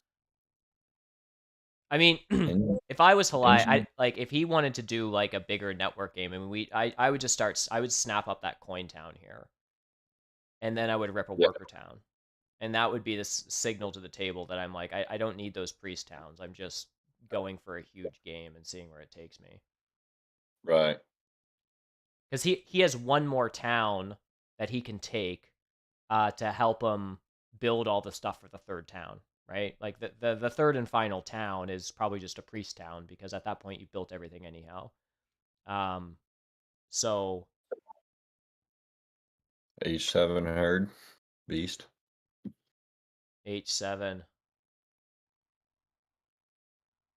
I mean, in, if I was Halai, in like if he wanted to do like a bigger network game, I mean, I would just start. I would snap up that coin town here, and then I would rip a yeah, worker town, and that would be this signal to the table that I'm like, I don't need those priest towns. I'm just going for a huge game and seeing where it takes me. right. Because he has one more town that he can take to help him build all the stuff for the third town, right? Like the third and final town is probably just a priest town because at that point you built everything anyhow. Um, so H7 herd beast. H7.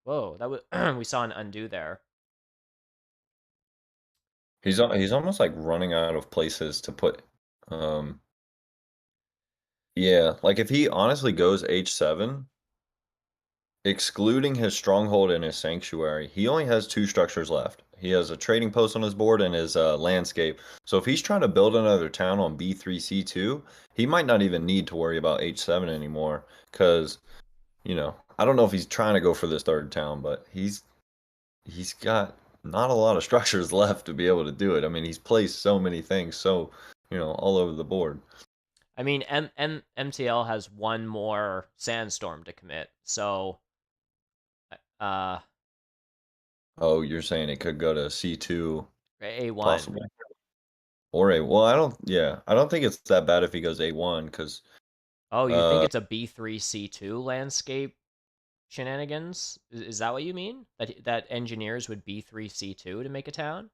Whoa, that was we saw an undo there. He's almost like running out of places to put yeah, like if he honestly goes H7, excluding his stronghold and his sanctuary, he only has 2 structures left. He has a trading post on his board and his landscape. So if he's trying to build another town on B3C2, he might not even need to worry about H7 anymore. Because, I don't know if he's trying to go for this third town, but he's got not a lot of structures left to be able to do it. I mean, he's placed so many things, so, all over the board. I mean, MTL has one more sandstorm to commit, so uh, Oh, you're saying it could go to C2 A1. possibly? Or A, well, I don't think it's that bad if he goes A1 because Oh, you think it's a B3 C2 landscape shenanigans? Is that what you mean? That engineers would B3 C2 to make a town?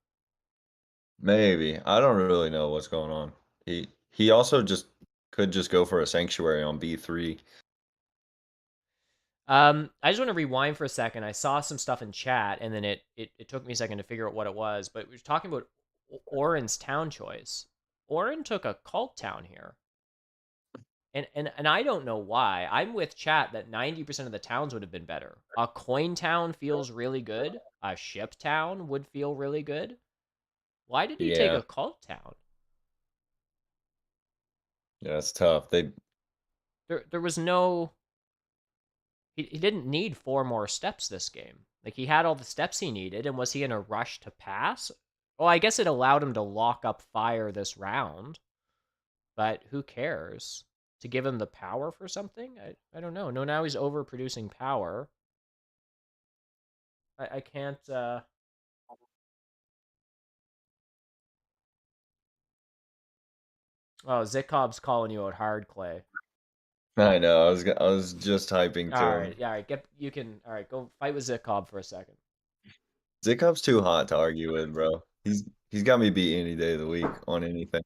Maybe. I don't really know what's going on. He also just could just go for a sanctuary on B3. I just want to rewind for a second. I saw some stuff in chat, and then it took me a second to figure out what it was. But we were talking about Oren's town choice. Oren took a cult town here. And I don't know why. I'm with chat that 90% of the towns would have been better. A coin town feels really good. A ship town would feel really good. Why did he take Yeah. a cult town? Yeah, it's tough. There was no he didn't need 4 more steps this game. Like he had all the steps he needed, and was he in a rush to pass? Well, I guess it allowed him to lock up fire this round, but who cares? To give him the power for something? I don't know. No, now he's overproducing power. I can't Oh, Zikob's calling you out hard, Clay. I know. I was just typing to All him. right, yeah, all right. All right. Go fight with Zikob for a second. Zikop's too hot to argue with, bro. He's got me beat any day of the week on anything.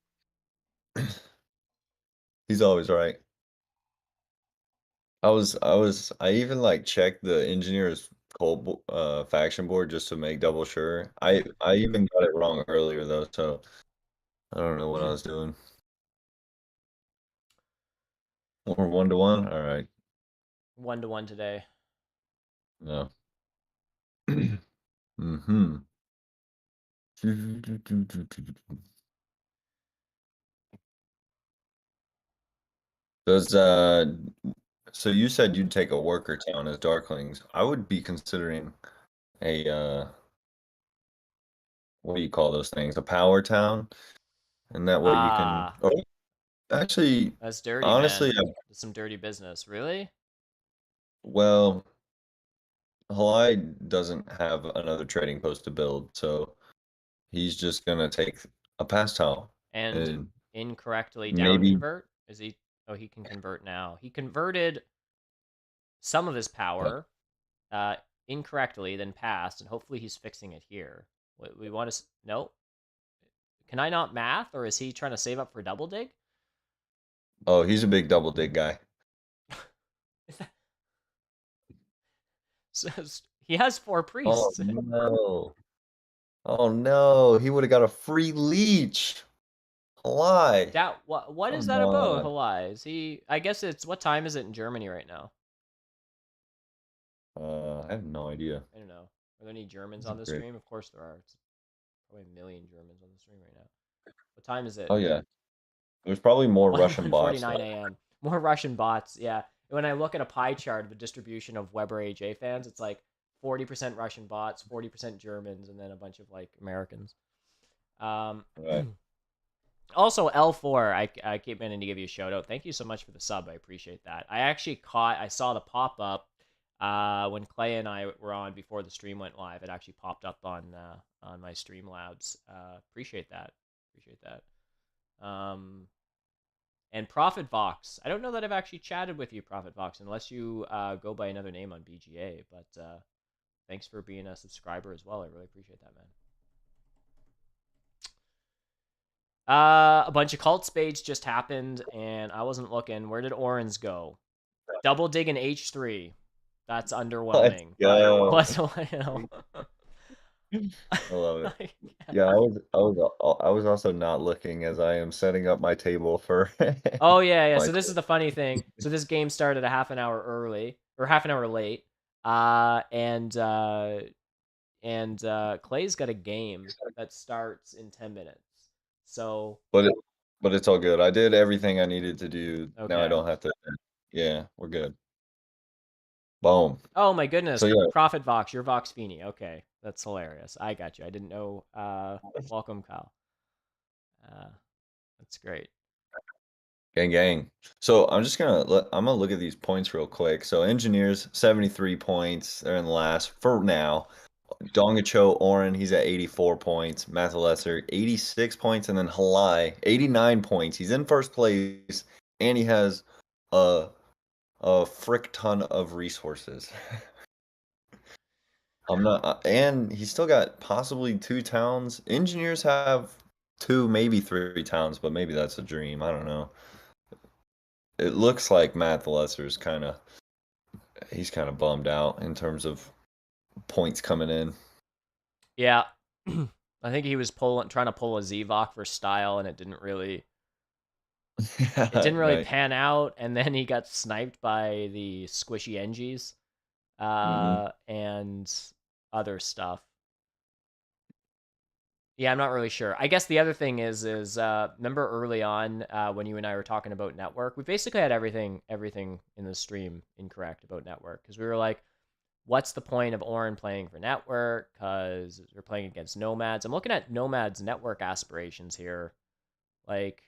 He's always right. I even like checked the engineer's faction board just to make double sure. I even got it wrong earlier though, so I don't know what I was doing. Or 1-1? All right. 1-1 today. No. Mm-hmm. Does so you said you'd take a worker town as darklings. I would be considering a what do you call those things? A power town, and that way you can. Ah, Oh, actually, that's dirty, honestly, man. That's some dirty business. Really? well, Halai doesn't have another trading post to build, so he's just gonna take a pass tile And and incorrectly down maybe. convert? Is he? Oh, he can convert now. He converted some of his power uh, incorrectly, then passed, and hopefully he's fixing it here. We want to. No. Can I not math, or is he trying to save up for double dig? Oh, he's a big double dig guy. So, he has 4 Oh priests. no! Oh no! He would have got a free leech. Halai. That what is Come that about, on. Hawaii? Is he? I guess it's what time is it in Germany right now? I have no idea. I don't know. Are there any Germans That's a on the great. stream? Of course there are. It's probably a million Germans on the stream right now. What time is it? Oh yeah. There's probably more Russian bots 1:49 a.m. More Russian bots. Yeah. When I look at a pie chart of the distribution of webberaj fans, it's like 40% Russian bots, 40% Germans, and then a bunch of like Americans. though. Right. Also, L4, I keep meaning to give you a shout out. Thank you so much for the sub. I appreciate that. I saw the pop up when Clay and I were on before the stream went live. It actually popped up on my Streamlabs. Appreciate that. Appreciate that. And Prophet Vox. I don't know that I've actually chatted with you, Prophet Vox, unless you go by another name on BGA. But thanks for being a subscriber as well. I really appreciate that, man. A bunch of cult spades just happened, and I wasn't looking. Where did Oren's go? Double dig in H3. That's Let's underwhelming. go. But what's you know? I love it. Yeah, I was also not looking as I am setting up my table for Oh yeah. my So this is the funny thing. So this game started a half an hour early or half an hour late. And Clay's got a game that starts in 10 minutes. So but it's all good. I did everything I needed to do. Now I okay. don't have to. Yeah, we're good. Boom. Oh my goodness, So yeah, Prophet Vox, you're Vox Feeney. Okay, that's hilarious. I got you. I didn't know. Welcome, Kyle. That's great. gang. So I'm gonna look at these points real quick. So engineers 73 points. They're in the last for now. Dongacho Oren, he's at 84 points. Mathalesser 86 points, and then Halai 89 points. He's in first place, and he has a frick ton of resources. I'm not, and he's still got possibly 2 towns. Engineers have 2, maybe 3 towns, but maybe that's a dream. I don't know. It looks like Matt the Lesser's he's kind of bummed out in terms of points coming in. Yeah. I think he was trying to pull a Zevok for style, and it didn't really Right. pan out. And then he got sniped by the squishy Engies, Hmm. and other stuff. Yeah, I'm not really sure. I guess the other thing is remember early on when you and I were talking about network, we basically had everything in the stream incorrect about network, because we were like, what's the point of Oren playing for network? Because we're playing against Nomads. I'm looking at Nomads network aspirations here. Like,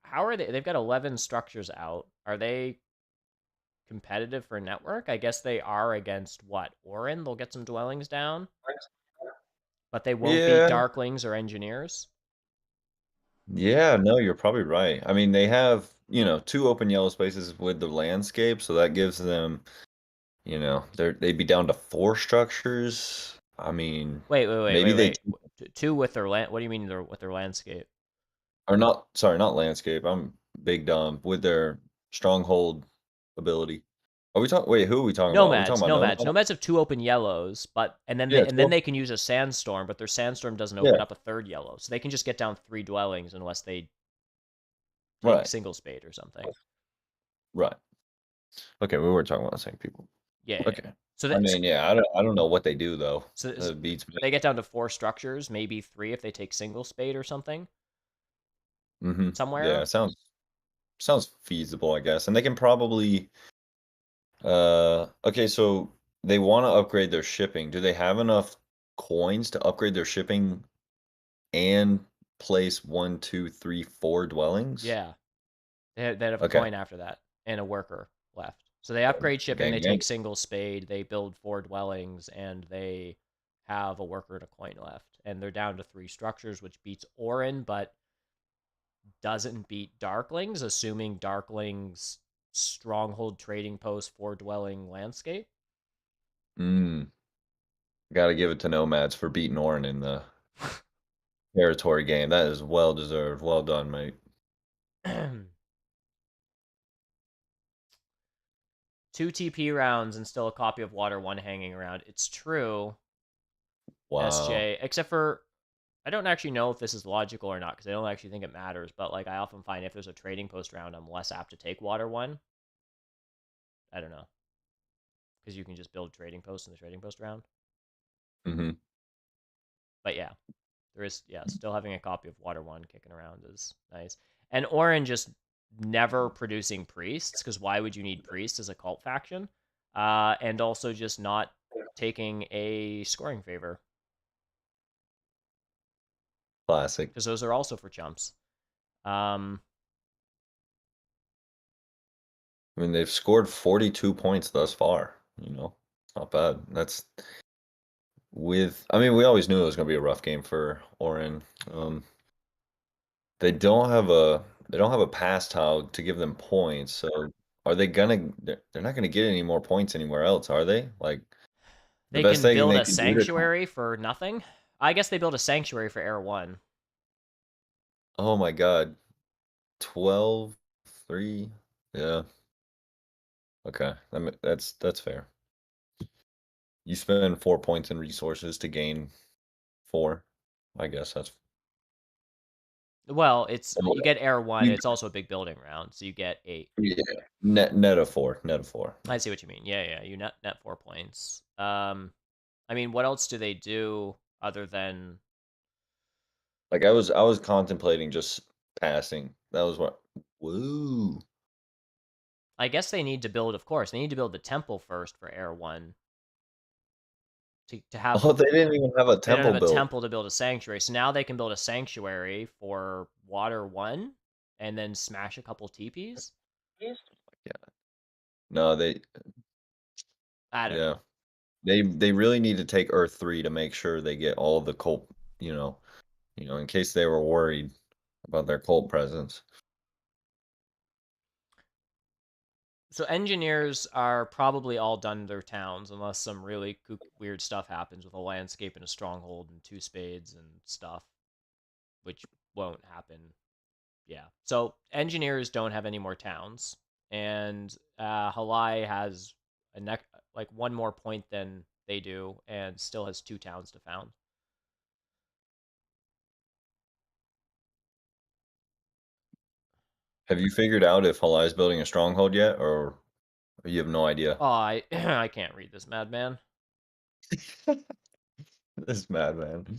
how are they? They've got 11 structures out. Are they competitive for network? I guess they are against what? Oren? They'll get some dwellings down, but they won't beat Yeah. darklings or engineers. Yeah, no, you're probably right. I mean, they have, 2 open yellow spaces with the landscape, so that gives them, they'd be down to 4 structures. I mean, maybe they Wait. Two with their land. What do you mean with their landscape? are not, sorry, not landscape. I'm big dumb with their stronghold ability. Are we talking, wait, who are we talking about? Are we talking about Nomads. Nomad? Nomads have 2 open yellows, but Yeah, and then they can use a sandstorm, but their sandstorm doesn't open yeah, up a third yellow, so they can just get down 3 dwellings unless they take right, single spade or something. right. Okay, we were talking about the same people. Yeah. Okay. So I that mean, yeah, I don't know what they do though. so That beats me. they get down to 4 structures, maybe 3 if they take single spade or something Hmm. Yeah, somewhere. sounds feasible, I guess. And they can probably okay, so they want to upgrade their shipping. Do they have enough coins to upgrade their shipping and place 1, 2, 3, 4 dwellings? Yeah. They have a Okay. coin after that and a worker left. So they upgrade shipping, Gang they gang. take single spade, they build 4 dwellings, and they have a worker and a coin left. And they're down to 3 structures, which beats Oren, but doesn't beat Darklings, assuming Darklings stronghold trading post 4 dwelling landscape. Mm, gotta give it to Nomads for beating Oren in the territory game. That is well deserved. Well done, mate. 2 TP rounds and still a copy of Water 1 hanging around. It's true, Wow. SJ, except for I don't actually know if this is logical or not because I don't actually think it matters. But like, I often find if there's a trading post round, I'm less apt to take Water 1. I don't know, because you can just build trading posts in the trading post round. Hmm. But yeah, there is, yeah, still having a copy of Water 1 kicking around is nice. And Oren just never producing priests, because why would you need priests as a cult faction? And also just not taking a scoring favor, Classic. because those are also for chumps. Um, I mean, they've scored 42 points thus far. It's not bad. I mean, we always knew it was going to be a rough game for Oren. Um, they don't have a pass tile to give them points. So are they gonna? They're not going to get any more points anywhere else, are they? Like the they best can thing build they a can do to. sanctuary for nothing. I guess they build a sanctuary for Air 1. Oh my God, 12, 3. Yeah. Okay, that's fair. You spend 4 points in resources to gain 4. I guess that's. Well, it's Well, you get Air 1, you- it's also a big building round, so you get 8. Yeah, net of 4, net of 4. I see what you mean. Yeah, you net 4 points. I mean, what else do they do other than? Like I was contemplating just passing. That was what. Woo. I guess they need to build. Of course, they need to build the temple first for Air 1 to have. Oh, they didn't even have a They don't temple have a built. temple to build a sanctuary, so now they can build a sanctuary for Water 1, and then smash a couple teepees. Yeah. No, I don't yeah. know. They really need to take Earth 3 to make sure they get all the cult, in case they were worried about their cult presence. So engineers are probably all done their towns unless some really weird stuff happens with a landscape and a stronghold and two spades and stuff, which won't happen. Yeah. So engineers don't have any more towns, and Halai has like one more point than they do, and still has two towns to found. Have you figured out if Halai's building a stronghold yet, or you have no idea? Oh, I I can't read this, madman. This madman.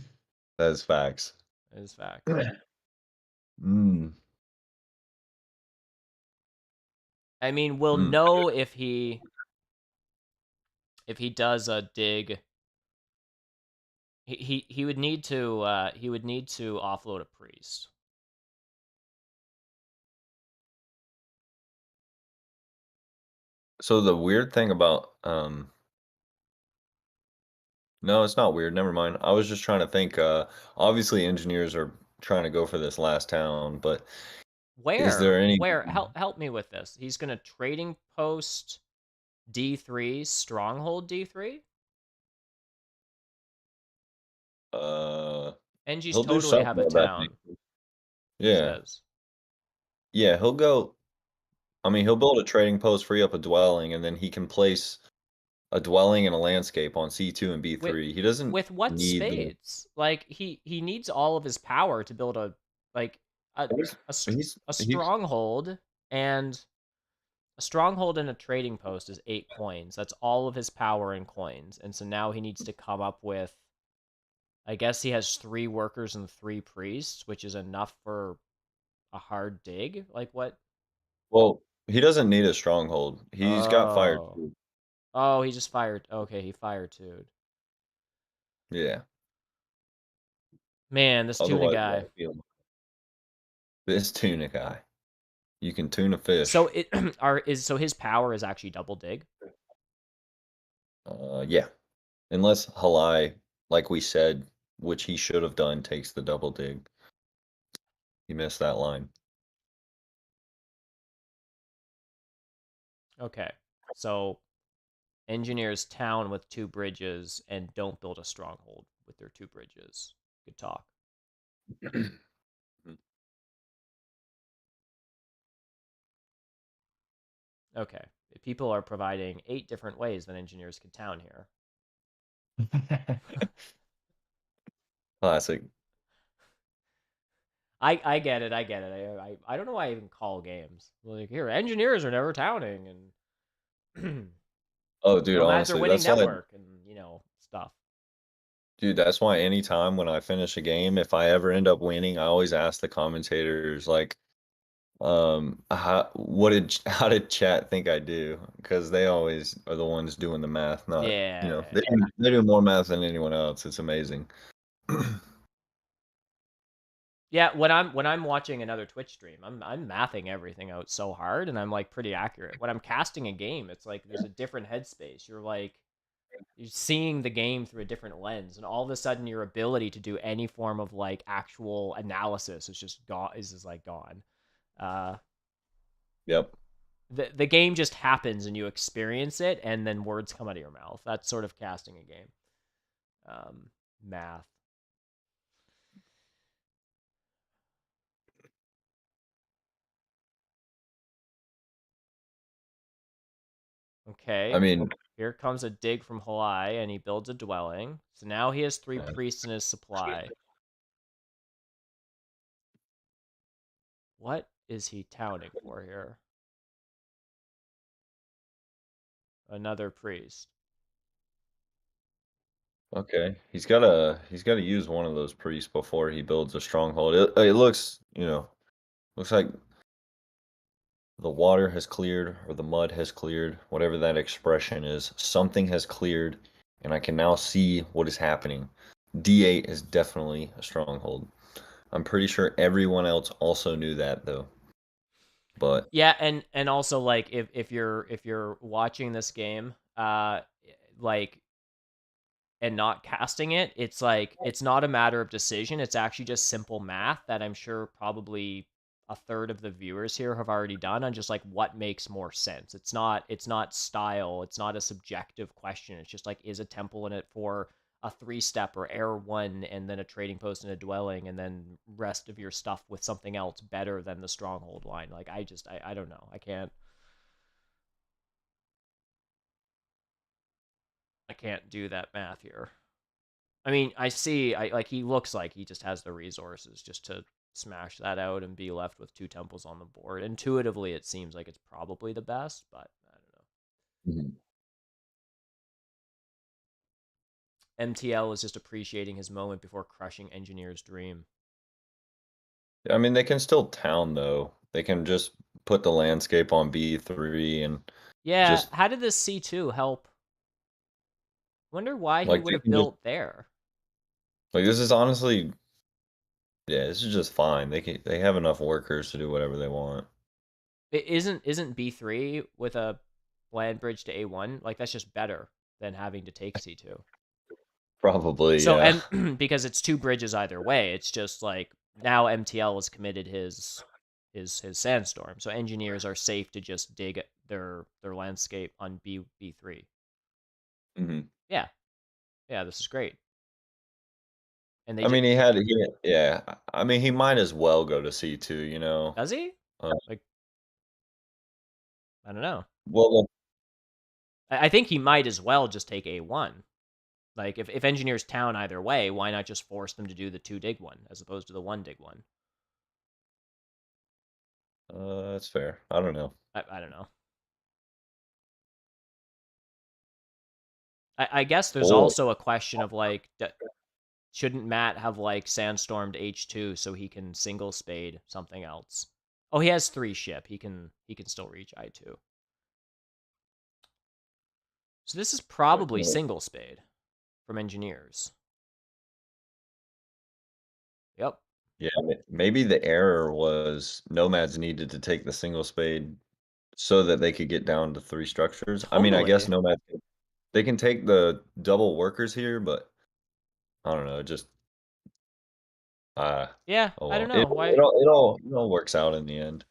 That's facts. It is facts. Mm. I mean, we'll Mm. know if he does a dig. He would need to offload a priest. So the weird thing about no, it's not weird. Never mind. I was just trying to think. Obviously, engineers are trying to go for this last town, but is there any? Where help me with this? He's gonna trading post D3 stronghold D3. Uh, Engis he'll do totally have a something about town. that. He Yeah, says. yeah. He'll go. I mean, he'll build a trading post, free up a dwelling, and then he can place a dwelling and a landscape on C2 and With B3. He doesn't what need the. spades? Like he needs all of his power to build a like a a He's stronghold, and a stronghold and a trading post is 8 coins. That's all of his power in coins. And so now he needs to come up with, I guess he has 3 workers and 3 priests, which is enough for a hard dig. Like what? well. He doesn't need a stronghold. He's got fire Oh. too. Oh, he just fired. Okay, he fired too. Yeah. Man, this tuna Otherwise, guy. this tuna guy. You can tune a fish. So it so his power is actually double dig. Yeah. Unless Halai, like we said, which he should have done, takes the double dig. He missed that line. Okay. So engineers town with 2 bridges and don't build a stronghold with their 2 bridges. Good talk. Okay. People are providing 8 different ways that engineers could town here. Classic. I get it. I get it. I don't know why I even call games. Like, here, engineers are never towning, and Oh, dude, nomads are honestly, winning that's like, network, and stuff. dude, that's why anytime when I finish a game, if I ever end up winning, I always ask the commentators, like, how did chat think I do? Because they always are the ones doing the math, not, Yeah. they do more math than anyone else. It's amazing. Yeah, when I'm watching another Twitch stream, I'm mathing everything out so hard, and I'm like pretty accurate. When I'm casting a game, it's like there's a different headspace. You're seeing the game through a different lens, and all of a sudden your ability to do any form of like actual analysis is just gone. Is just like gone. Uh, Yep. the game just happens, and you experience it, and then words come out of your mouth. That's sort of casting a game. Math. I Okay, mean, here comes a dig from Halai, and he builds a dwelling. So now he has 3 priests in his supply. What is he towning for here? Another priest. okay. He's gotta use one of those priests before he builds a stronghold. It looks, looks like the water has cleared or the mud has cleared, whatever that expression is. Something has cleared, and I can now see what is happening. D8 is definitely a stronghold. I'm pretty sure everyone else also knew that though. But Yeah, and also like if you're watching this game, like and not casting it, it's like it's not a matter of decision. It's actually just simple math that I'm sure probably a third of the viewers here have already done on just like what makes more sense. It's not style, it's not a subjective question. It's just like, is a temple in it for a 3-step or air 1 and then a trading post and a dwelling and then rest of your stuff with something else better than the stronghold line? Like I don't know. I can't do that math here. I mean, I see. Like he looks like he just has the resources just to smash that out and be left with 2 temples on the board. Intuitively, it seems like it's probably the best, but I don't know. Mhm. MTL is just appreciating his moment before crushing Engineer's dream. I mean, they can still town though. They can just put the landscape on B3 and Yeah, just how did this C2 help? Wonder why he like would they have can just built there. like this is honestly, yeah, this is just fine. They have enough workers to do whatever they want. It isn't B3 with a land bridge to A1, like that's just better than having to take C2. Probably, So yeah. and because it's 2 bridges either way, it's just like now MTL has committed his sandstorm. So engineers are safe to just dig their landscape on B3. hmm Yeah. Yeah, this is great. And they I just mean, yeah. I mean, he might as well go to C2, you know. does he? Uh, Like I don't know. well, I think he might as well just take A1. Like if engineers town either way, why not just force them to do the 2 dig one as opposed to the 1 dig one? that's fair. I don't know. I don't know. I guess there's Or also a question of like, shouldn't Matt have like sandstormed H2 so he can single spade something else? Oh, he has 3 ship. He can still reach I2. So this is probably single spade from engineers. Yep. yeah, maybe the error was Nomads needed to take the single spade so that they could get down to 3 structures. I mean, I guess Totally. Nomads they can take the double workers here, but I don't know, it just Yeah, oh I don't well. know. Why It all works out in the end.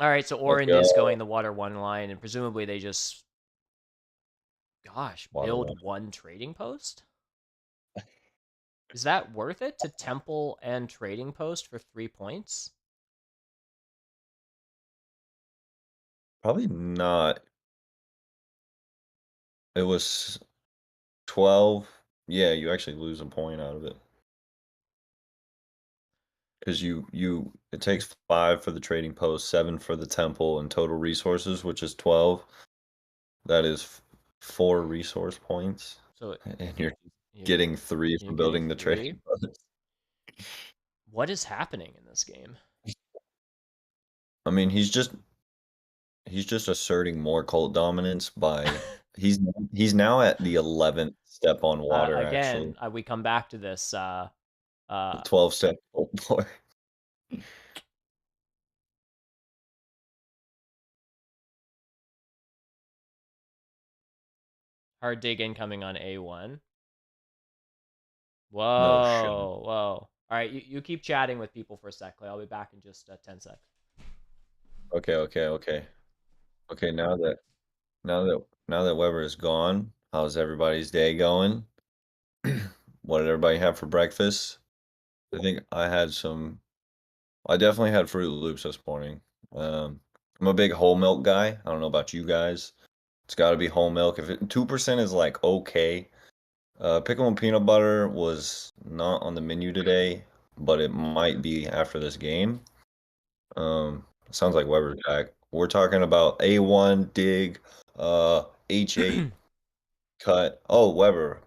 All right, so Let's Oren is going go. the water 1 line and presumably they just Water one. build 1 trading post? Is that worth it to temple and trading post for 3 points? Probably not. It was 12. Yeah, you actually lose a point out of it. Because it takes 5 for the trading post, 7 for the temple, and total resources, which is 12. That is 4 resource points, So and you're you getting 3 you're for getting building the 3. trading post. What is happening in this game? I mean, he's just asserting more cult dominance by he's now at the 11th step on water, actually. Again, we come back to this. The 12 step cult boy. Hard dig incoming on A1. No shit. Whoa, whoa. All right, you keep chatting with people for a sec, Clay. I'll be back in just 10 seconds. Okay. Okay, now that Weber is gone, how's everybody's day going? What did everybody have for breakfast? I think I definitely had Fruit Loops this morning. I'm a big whole milk guy. I don't know about you guys. It's got to be whole milk. If 2% is like okay. Pickle and peanut butter was not on the menu today, but it might be after this game. Sounds like Weber's back. We're talking about A1 dig, H8 cut. Oh, Weber,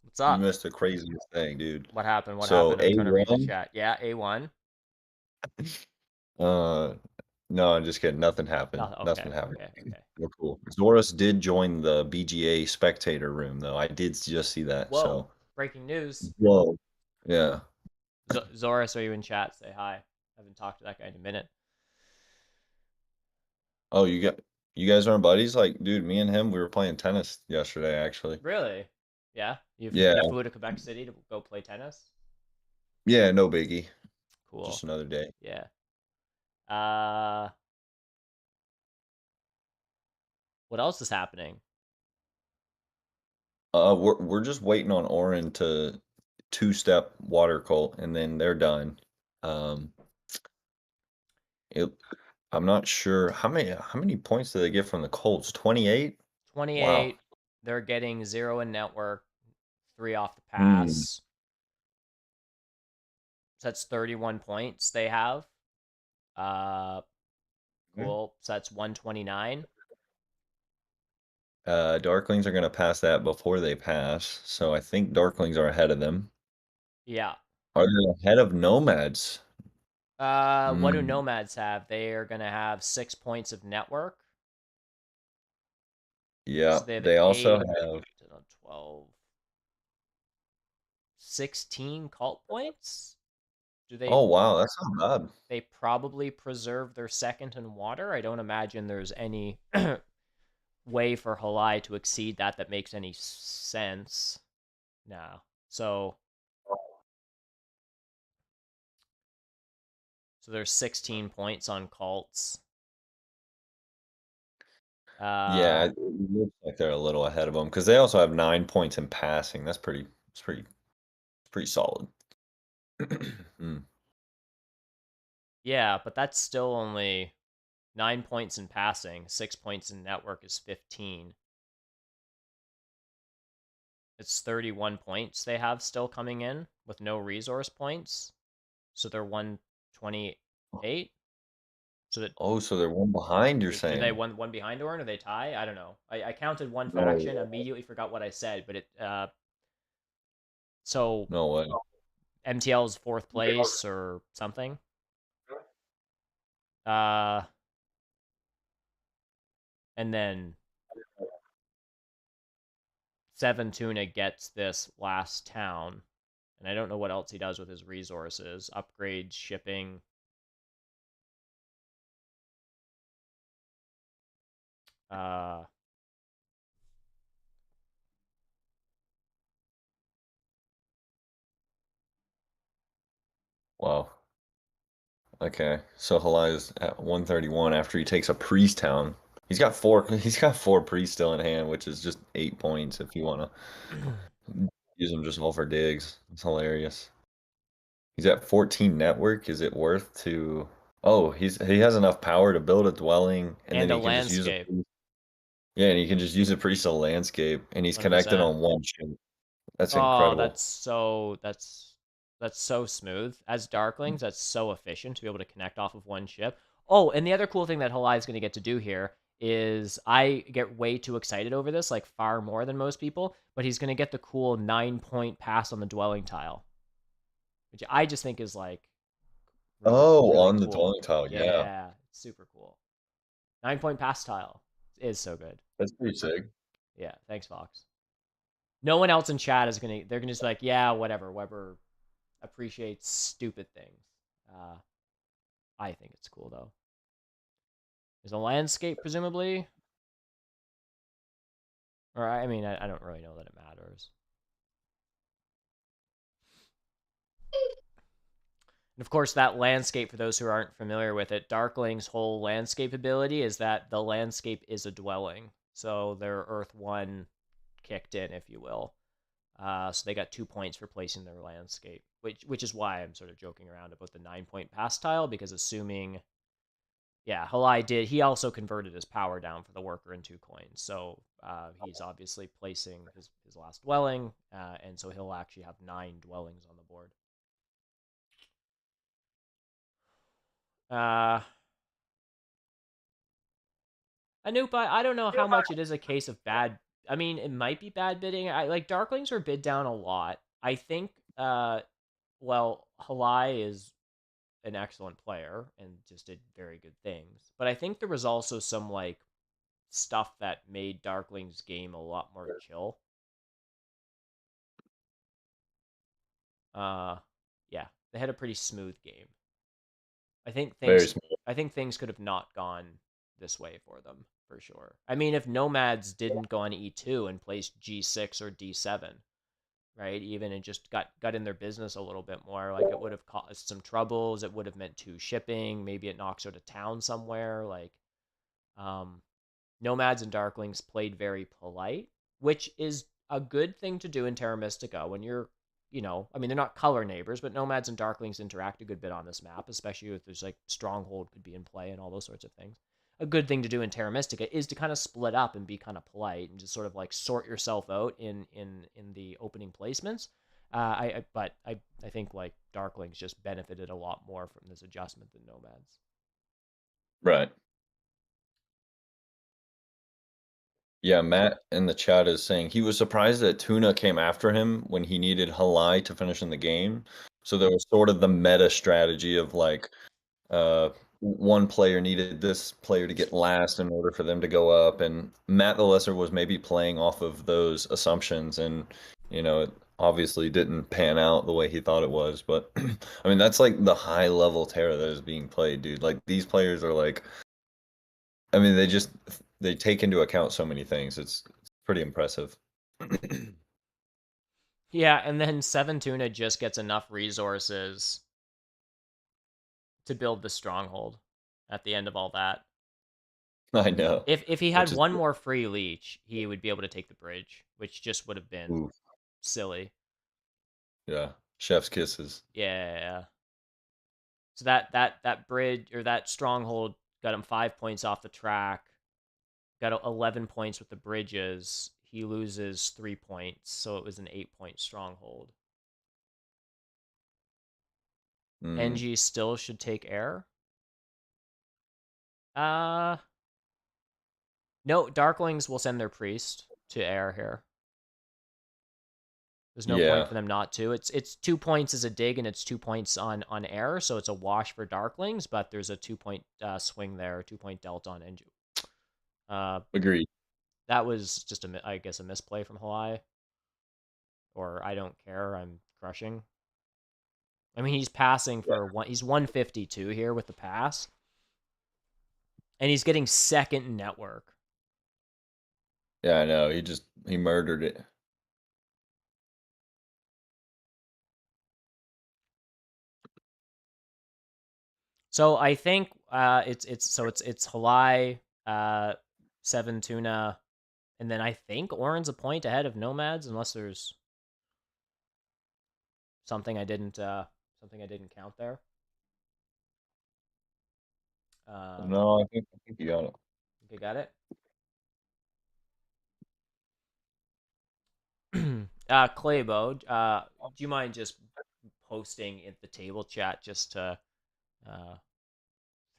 What's you up? missed the craziest thing, dude. What happened? What So happened? I'm trying to read the A1, chat. Yeah, A1. uh, no, I'm just kidding. Nothing happened. No, Nothing okay, happened. okay, okay. We're cool. Zorus did join the BGA spectator room, though. I did just see that. Whoa, So, breaking news. whoa, yeah. Zoris, are you in chat? Say hi. I haven't talked to that guy in a minute. Oh, you guys aren't buddies? Like, dude, me and him, we were playing tennis yesterday, actually. Really? Yeah? Yeah, You flew to Quebec City to go play tennis? yeah, no biggie. Cool. Just another day. Yeah. What else is happening? We're just waiting on Oren to two-step water cult, and then they're done. Um, it, I'm not sure how many points do they get from the Colts? 28? 28. Wow. They're getting 0 in network, 3 off the Hmm. pass. So that's 31 points they have. Cool. So that's 129. Darklings are gonna pass that before they pass, so I think Darklings are ahead of them. Yeah. Are they ahead of Nomads? What do Mm, Nomads have? They are gonna have 6 points of network. yeah, So they have they also 8, have. 12, 16 cult points. Do they? Oh wow, that's not bad. They probably preserve their second in water. I don't imagine there's any way for Halai to exceed that makes any sense. No. So there's 16 points on cults. Yeah, it looks like they're a little ahead of them because they also have 9 points in passing. That's pretty. It's pretty solid. Hmm. Yeah, but that's still only 9 points in passing. 6 points in network is 15. It's 31 points they have still coming in with no resource points. So they're 128. So that Oh, so they're one behind, you're do they saying? one behind Oren or they tie? I don't know. I counted one faction, No, immediately forgot what I said, but it so no way. MTL's fourth place or something. Uh and then Seven Tuna gets this last town. And I don't know what else he does with his resources. Upgrades, shipping. Uh Wow. Okay, so Halai's at 131 after he takes a priest town. He's got four. He's got four priests still in hand, which is just 8 points if you want to use them just all for digs. It's hilarious. He's at 14 network. Is it worth to? Oh, he has enough power to build a dwelling, and then and a he can just use a landscape. yeah, and he can just use a priest of landscape, and he's connected 100%. on one ship. That's Oh, incredible. that's so smooth. As Darklings, that's so efficient to be able to connect off of one ship. Oh, and the other cool thing that Halai is going to get to do here is I get way too excited over this, like far more than most people, but he's going to get the cool 9 point pass on the dwelling tile, which I just think is like really, Oh, really on the cool. dwelling tile, yeah, Yeah, super cool. 9 point pass tile is so good. that's pretty sick. Yeah, thanks, Fox. No one else in chat is they're gonna just be like, yeah, whatever. Weber appreciates stupid things. Uh, I think it's cool though. There's a landscape, presumably, or I mean, I don't really know that it matters. And of course, that landscape, for those who aren't familiar with it, Darkling's whole landscape ability is that the landscape is a dwelling. So their Earth 1 kicked in, if you will. So they got 2 points for placing their landscape, which is why I'm sort of joking around about the 9 point pass tile, because assuming, yeah, Halai did, he also converted his power down for the worker in 2 coins. So he's obviously placing his last dwelling, and so he'll actually have 9 dwellings on the board. Anoop, I don't know how much it is a case of bad. I mean, it might be bad bidding. I like Darklings are bid down a lot. I think, well, Halai is an excellent player and just did very good things. But I think there was also some like stuff that made Darkling's game a lot more chill. Uh yeah, they had a pretty smooth game. I think Very things smooth. I think things could have not gone this way for them, for sure. I mean, if Nomads didn't go on E2 and placed G6 or D7, right? Even and just got in their business a little bit more. Like it would have caused some troubles. It would have meant 2 shipping. Maybe it knocks out a town somewhere. Like Nomads and Darklings played very polite, which is a good thing to do in Terra Mystica when you're, I mean, they're not color neighbors, but Nomads and Darklings interact a good bit on this map, especially if there's like Stronghold could be in play and all those sorts of things. A good thing to do in Terra Mystica is to kind of split up and be kind of polite and just sort of like sort yourself out in the opening placements. But I think like Darklings just benefited a lot more from this adjustment than Nomads. Right. Yeah, Matt in the chat is saying he was surprised that Tuna came after him when he needed Halai to finish in the game. So there was sort of the meta strategy of like one player needed this player to get last in order for them to go up, and Matt the Lesser was maybe playing off of those assumptions, and it obviously didn't pan out the way he thought it was. But I mean, that's like the high level Terra that is being played, dude. Like these players are like, I mean, they take into account so many things. It's pretty impressive. Yeah, and then Seven Tuna just gets enough resources to build the stronghold at the end of all that. I know. If he had one more free leech, he would be able to take the bridge, which just would have been Oof. silly. Yeah, chef's kisses. Yeah. So that bridge or that stronghold got him 5 points off the track. Got 11 points with the bridges. He loses 3 points, so it was an 8-point stronghold. NG still should take air. No, Darklings will send their priest to air here. There's no point for them not to. It's 2 points as a dig, and it's 2 points on air, so it's a wash for Darklings, but there's a 2-point swing there, 2-point delta on NG. Agreed. That was just I guess a misplay from Halai. Or I don't care, I'm crushing. I mean, he's passing for he's 152 here with the pass. And he's getting second in network. Yeah, I know. He murdered it. So I think it's Halai, 7 Tuna, and then I think Oren's a point ahead of Nomads, unless there's something I didn't count there. No, I think you got it. Okay, got it. Claybo, do you mind just posting in the table chat just to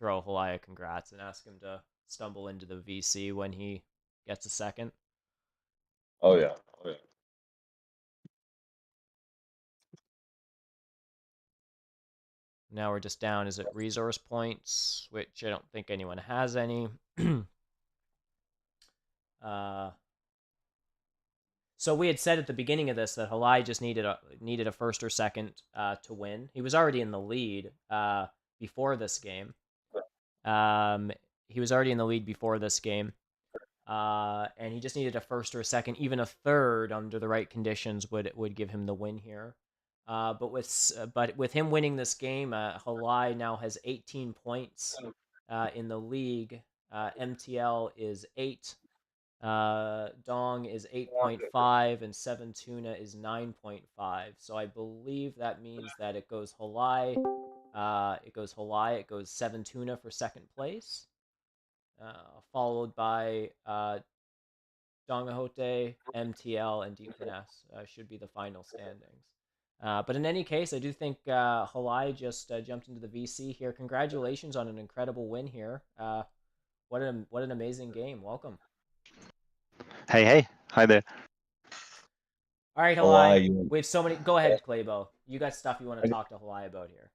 throw Halai congrats and ask him to stumble into the VC when he gets a second? Oh yeah. Oh yeah. Now we're just down, is it resource points, which I don't think anyone has any. So we had said at the beginning of this that Halai just needed a first or second to win. He was already in the lead before this game. He was already in the lead before this game. And he just needed a first or a second, even a third under the right conditions would give him the win here. But with him winning this game, Halai now has 18 points in the league. MTL is 8. Dong is 8.5 and 7 Tuna is 9.5. So I believe that means that it goes Halai. It goes 7 Tuna for second place. Followed by Dongahote, MTL, and Deep Finesse should be the final standings. But in any case, I do think Halai just jumped into the VC here. Congratulations on an incredible win here. What an amazing game. Welcome. Hey, hi there. All right, Halai. We have so many. Go ahead, Claybo. You got stuff you want to talk to Halai about here.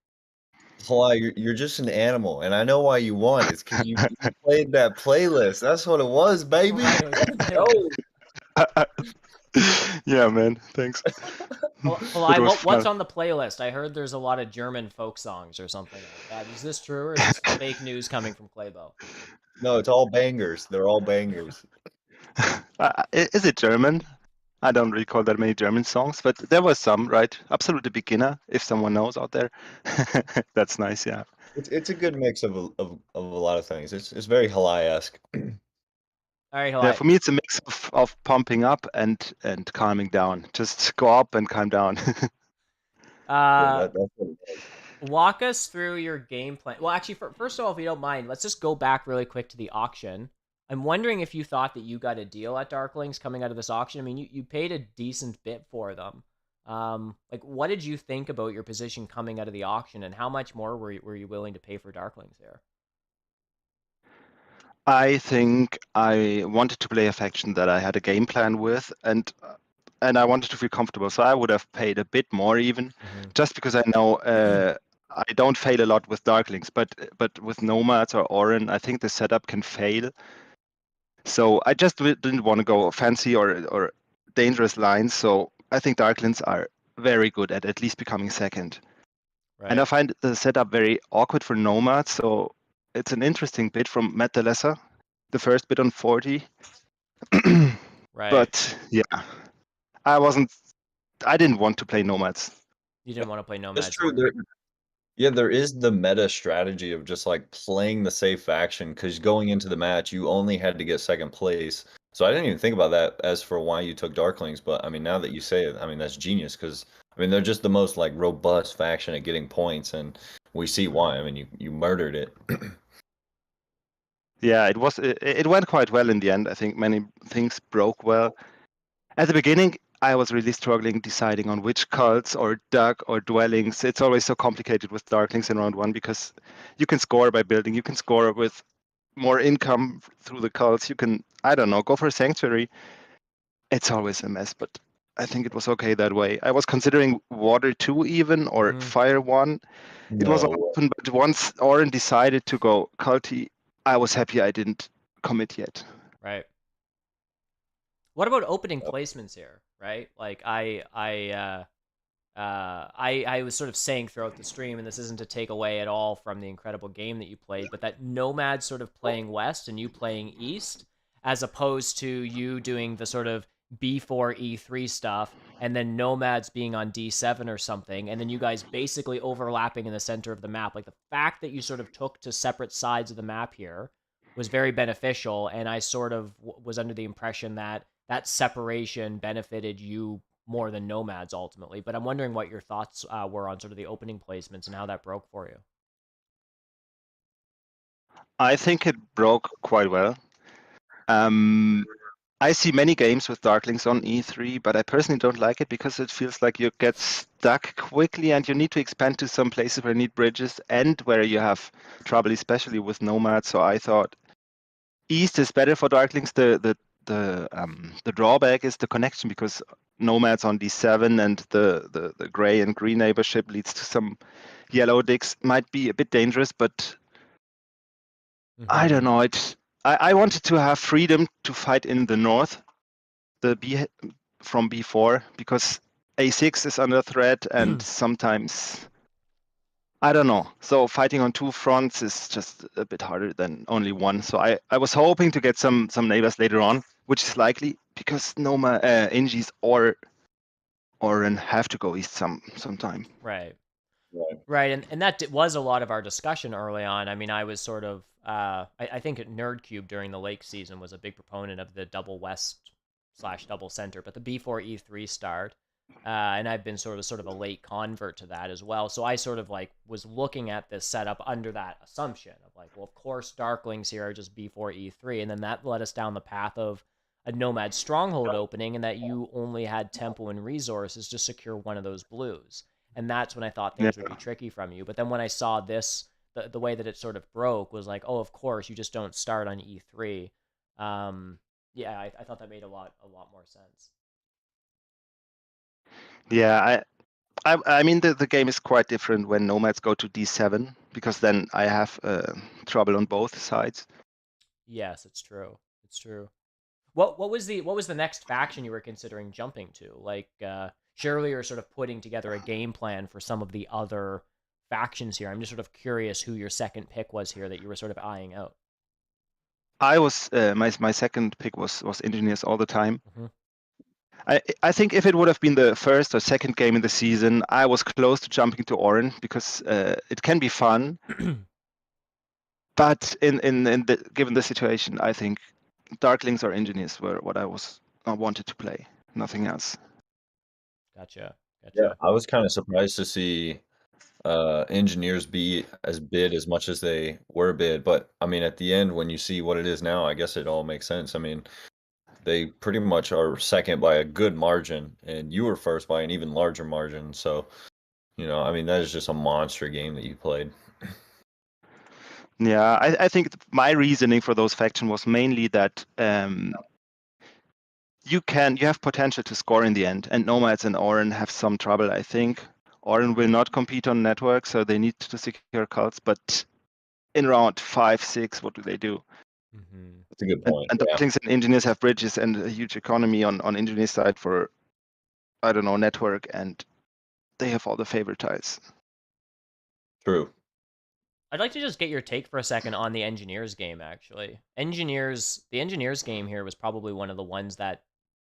Halai, you're just an animal, and I know why you won. It's because you played that playlist. That's what it was, baby. Yeah, man. Thanks. Halai, what's on the playlist? I heard there's a lot of German folk songs or something like that. Is this true, or is this fake news coming from Claybo? No, it's all bangers. They're all bangers. Is it German? I don't recall that many German songs, but there was some, right? Absolute beginner, if someone knows out there. That's nice, yeah. It's a good mix of a lot of things. It's very Halai-esque. All right, Yeah, Halai. for me it's a mix of pumping up and calming down. Just go up and calm down. Uh, That's what it is. walk us through your game plan. Well, actually, first of all, if you don't mind, let's just go back really quick to the auction. I'm wondering if you thought that you got a deal at Darklings coming out of this auction. I mean, you paid a decent bit for them. Like, what did you think about your position coming out of the auction, and how much more were you willing to pay for Darklings here? I think I wanted to play a faction that I had a game plan with, and I wanted to feel comfortable. So I would have paid a bit more even, just because I know I don't fail a lot with Darklings, but with Nomads or Oren, I think the setup can fail. So I just didn't want to go fancy or dangerous lines. So I think Darklings are very good at least becoming second. Right. And I find the setup very awkward for Nomads. So it's an interesting bid from Matt the Lesser, the first bid on 40. Right. But yeah, I didn't want to play Nomads. You didn't want to play Nomads. That's true. either. There is the meta strategy of just like playing the safe faction because going into the match, you only had to get second place. So I didn't even think about that as for why you took Darklings. But I mean, now that you say it, I mean, that's genius because I mean, they're just the most like robust faction at getting points, and we see why. I mean, you murdered it. Yeah, it went quite well in the end. I think many things broke well. At the beginning, I was really struggling deciding on which cults or duck or dwellings. It's always so complicated with Darklings in round one because you can score by building, you can score with more income through the cults. You can, I don't know, go for a sanctuary. It's always a mess, but I think it was okay that way. I was considering water 2 even or fire 1. It was No. open, but once Oren decided to go culty, I was happy I didn't commit yet. Right. What about opening placements here? Right. Like I was sort of saying throughout the stream, and this isn't to take away at all from the incredible game that you played, but that Nomad sort of playing west and you playing east, as opposed to you doing the sort of B4 E3 stuff, and then Nomads being on D7 or something, and then you guys basically overlapping in the center of the map. Like the fact that you sort of took to separate sides of the map here was very beneficial, and I sort of was under the impression that that separation benefited you more than Nomads ultimately. But I'm wondering what your thoughts were on sort of the opening placements and how that broke for you. I think it broke quite well. I see many games with Darklings on E3, but I personally don't like it because it feels like you get stuck quickly and you need to expand to some places where you need bridges and where you have trouble, especially with Nomads. So I thought East is better for Darklings. The drawback is the connection because Nomads on D7 and the gray and green neighborship leads to some yellow dicks. Might be a bit dangerous, but I don't know. I wanted to have freedom to fight in the north, from B4, because A6 is under threat and sometimes I don't know. So fighting on two fronts is just a bit harder than only one. So I was hoping to get some neighbors later on, which is likely because Ingis or Oren have to go east sometime. Right. Right, and that was a lot of our discussion early on. I mean, I was sort of, I think at NerdCube during the Lake season was a big proponent of the double west / double center, but the B4 E3 start, and I've been sort of a late convert to that as well. So I sort of like was looking at this setup under that assumption of like, well, of course, Darklings here are just B4 E3, and then that led us down the path of a Nomad Stronghold opening, and that you only had tempo and resources to secure one of those blues. And that's when I thought things would be tricky from you. But then when I saw this, the way that it sort of broke was like, oh, of course, you just don't start on E3. Yeah, I thought that made a lot more sense. Yeah, I mean the game is quite different when Nomads go to D7 because then I have trouble on both sides. Yes, it's true. It's true. What was the next faction you were considering jumping to? Like, surely you're sort of putting together a game plan for some of the other factions here. I'm just sort of curious who your second pick was here that you were sort of eyeing out. I was my second pick was engineers all the time. I think if it would have been the first or second game in the season, I was close to jumping to Oren because it can be fun. But given the situation, I think darklings or engineers were what I wanted to play, nothing else. Gotcha. Yeah, Gotcha. I was kind of surprised to see engineers be as bid as much as they were bid, but I mean, at the end, when you see what it is now, I guess it all makes sense. I mean, they pretty much are second by a good margin, and you were first by an even larger margin. So, I mean, that is just a monster game that you played. Yeah, I think my reasoning for those factions was mainly that you have potential to score in the end, and Nomads and Oren have some trouble. I think Oren will not compete on network, so they need to secure cults. But in round 5, 6, what do they do? Mm-hmm. That's a good point. And Yeah, darklings and engineers have bridges and a huge economy on engineer side for, I don't know, network, and they have all the favorite tiles. true. I'd like to just get your take for a second on the engineers game. Actually, the engineers game here was probably one of the ones that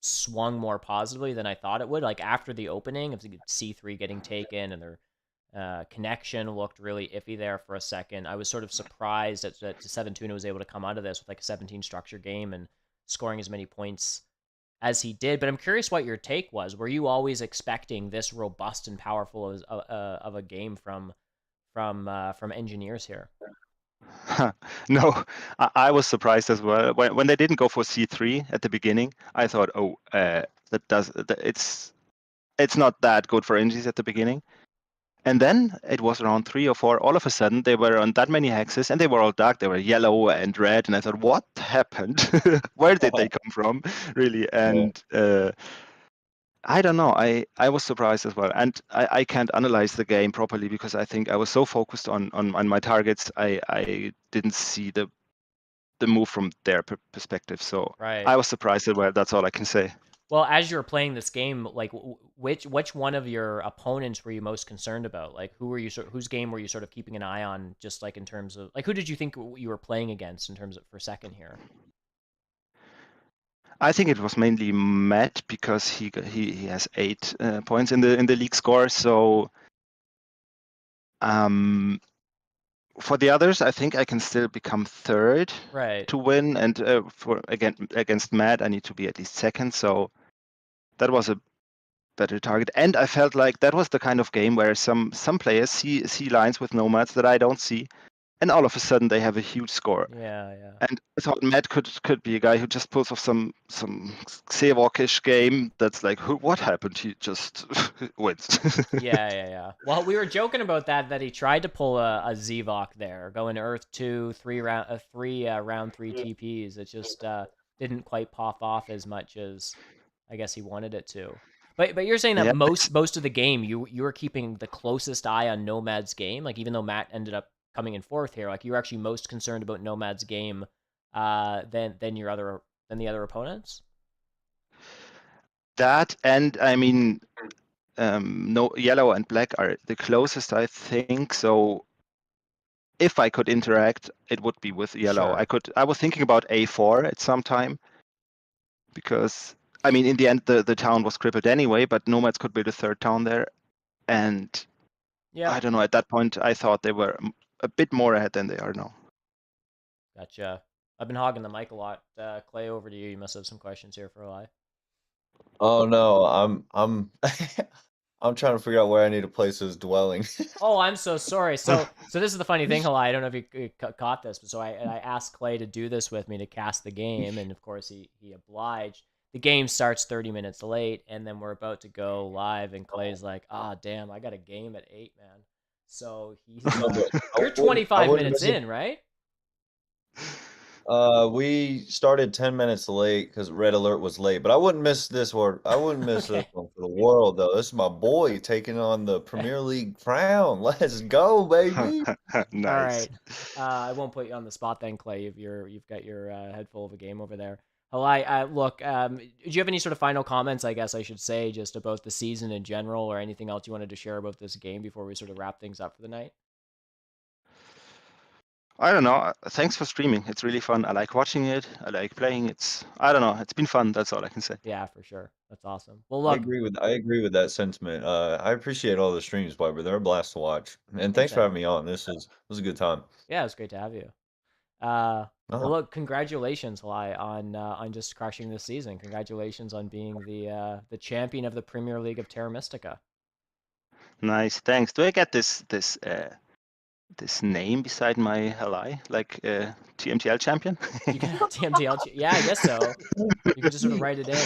swung more positively than I thought it would. Like after the opening of C3 getting taken and their connection looked really iffy there for a second. I was sort of surprised that 7-2 was able to come out of this with like a 17 structure game and scoring as many points as he did. But I'm curious what your take was. Were you always expecting this robust and powerful of a game from engineers here? No, I was surprised as well when they didn't go for C3 at the beginning. I thought, it's not that good for engineers at the beginning. And then it was around 3 or 4. All of a sudden, they were on that many hexes, and they were all dark. They were yellow and red, and I thought, what happened? Where did they come from, really? And I don't know. I was surprised as well, and I can't analyze the game properly because I think I was so focused on my targets. I didn't see the move from their perspective. So Right. I was surprised as well. That's all I can say. Well, as you were playing this game, like which one of your opponents were you most concerned about? Like whose game were you sort of keeping an eye on, just like in terms of like who did you think you were playing against in terms of for second here? I think it was mainly Matt because he has 8 points in the league score. So for the others, I think I can still become third Right. to win, and against Matt, I need to be at least second. So that was a better target, and I felt like that was the kind of game where some players see lines with Nomads that I don't see, and all of a sudden they have a huge score. Yeah, yeah. And I thought Matt could be a guy who just pulls off some Xevokish game that's like, what happened? He just wins. Yeah. Well, we were joking about that he tried to pull a Zevok there, going to Earth 2, 3 round 3 TPs. It just didn't quite pop off as much as I guess he wanted it to. But you're saying that Yeah, most of the game you were keeping the closest eye on Nomad's game, like even though Matt ended up coming in fourth here, like you were actually most concerned about Nomad's game than the other opponents. that, and I mean, no, yellow and black are the closest, I think. So if I could interact, it would be with yellow. Sure. I was thinking about A4 at some time because I mean, in the end, the town was crippled anyway, but Nomads could build a third town there, and Yeah. I don't know. At that point, I thought they were a bit more ahead than they are now. Gotcha. I've been hogging the mic a lot. Clay, over to you. You must have some questions here for Eli. Oh no, I'm I'm trying to figure out where I need to place his dwelling. Oh, I'm so sorry. So this is the funny thing, Eli. I don't know if you caught this, but so I asked Clay to do this with me to cast the game, and of course he obliged. The game starts 30 minutes late, and then we're about to go live, and Clay's like, "Ah, damn, I got a game at 8, man." So he's No, but I you're wouldn't- 25 wouldn't minutes miss it. in, right? We started 10 minutes late because Red Alert was late, but I wouldn't miss this one. I wouldn't miss this Okay. one for the world, though. This is my boy taking on the Premier League crown. Let's go, baby. Nice. All right. I won't put you on the spot then, Clay. If you've got your head full of a game over there. Halai, look, do you have any sort of final comments, I guess I should say, just about the season in general or anything else you wanted to share about this game before we sort of wrap things up for the night? I don't know. Thanks for streaming. It's really fun. I like watching it. I like playing. I don't know. It's been fun. That's all I can say. Yeah, for sure. That's awesome. Well, I look, agree with that sentiment. I appreciate all the streams, Weber. They're a blast to watch. And thanks, thanks for man. having me on. This was a good time. Yeah, it's great to have you. Well, Uh-huh. look, congratulations, Lai, on just crushing this season. Congratulations on being the champion of the Premier League of Terra Mystica. Nice. Thanks. Do I get this name beside my LI, like TMTL champion? You got TMTL. Yeah, I guess so. You can just sort of write it in.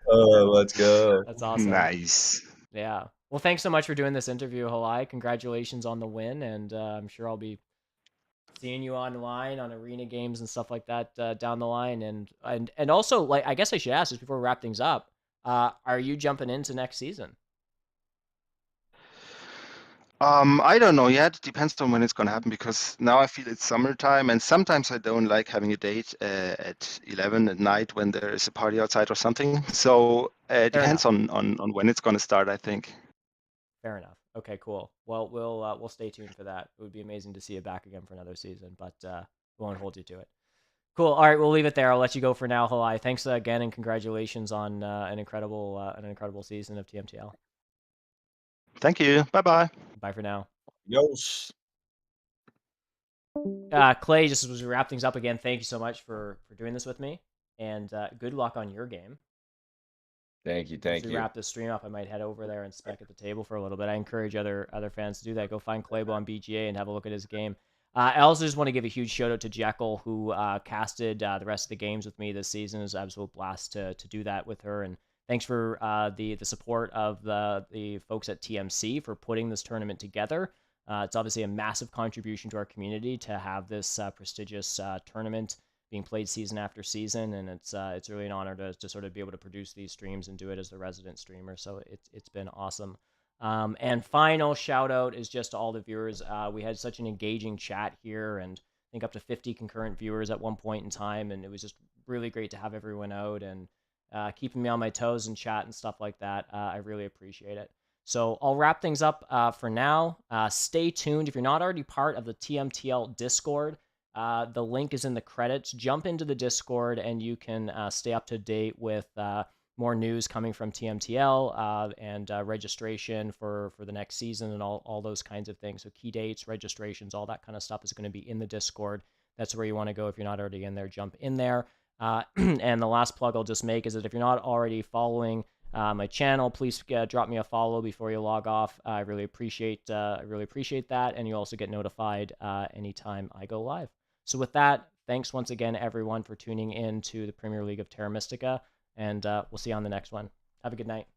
Let's go. That's awesome. Nice. Yeah. Well, thanks so much for doing this interview, Halai. Congratulations on the win, and I'm sure I'll be seeing you online on arena games and stuff like that down the line. And also, like, I guess I should ask just before we wrap things up, are you jumping into next season? I don't know yet. Depends on when it's gonna happen because now I feel it's summertime, and sometimes I don't like having a date at 11 at night when there is a party outside or something. So it Fair depends enough. on when it's gonna start, I think. Fair enough. Okay, cool. Well, we'll stay tuned for that. It would be amazing to see you back again for another season, but we won't hold you to it. Cool. All right, we'll leave it there. I'll let you go for now, Halai. Thanks again, and congratulations on an incredible season of TMTL. Thank you. Bye bye. Bye for now. Yos. Clay, just as we wrap things up again, thank you so much for doing this with me, and good luck on your game. Thank you. As Thank we you. wrap this stream up, I might head over there and spec at the table for a little bit. I encourage other fans to do that. Go find Claybo on BGA and have a look at his game. I also just want to give a huge shout out to Jekyll, who casted the rest of the games with me this season. It was an absolute blast to do that with her. And thanks for the support of the folks at TMC for putting this tournament together. It's obviously a massive contribution to our community to have this prestigious tournament being played season after season, and it's really an honor to sort of be able to produce these streams and do it as the resident streamer. So it's been awesome. And final shout out is just to all the viewers. We had such an engaging chat here, and I think up to 50 concurrent viewers at one point in time, and it was just really great to have everyone out and keeping me on my toes in chat and stuff like that. I really appreciate it. So I'll wrap things up for now. Stay tuned. If you're not already part of the TMTL Discord, the link is in the credits. Jump into the Discord and you can stay up to date with more news coming from TMTL and registration for the next season and all those kinds of things. So key dates, registrations, all that kind of stuff is going to be in the Discord. That's where you want to go. If you're not already in there, jump in there. And the last plug I'll just make is that if you're not already following my channel, please drop me a follow before you log off. I really appreciate that, and you also get notified anytime I go live. So with that, thanks once again, everyone, for tuning in to the Premier League of Terra Mystica, and we'll see you on the next one. Have a good night.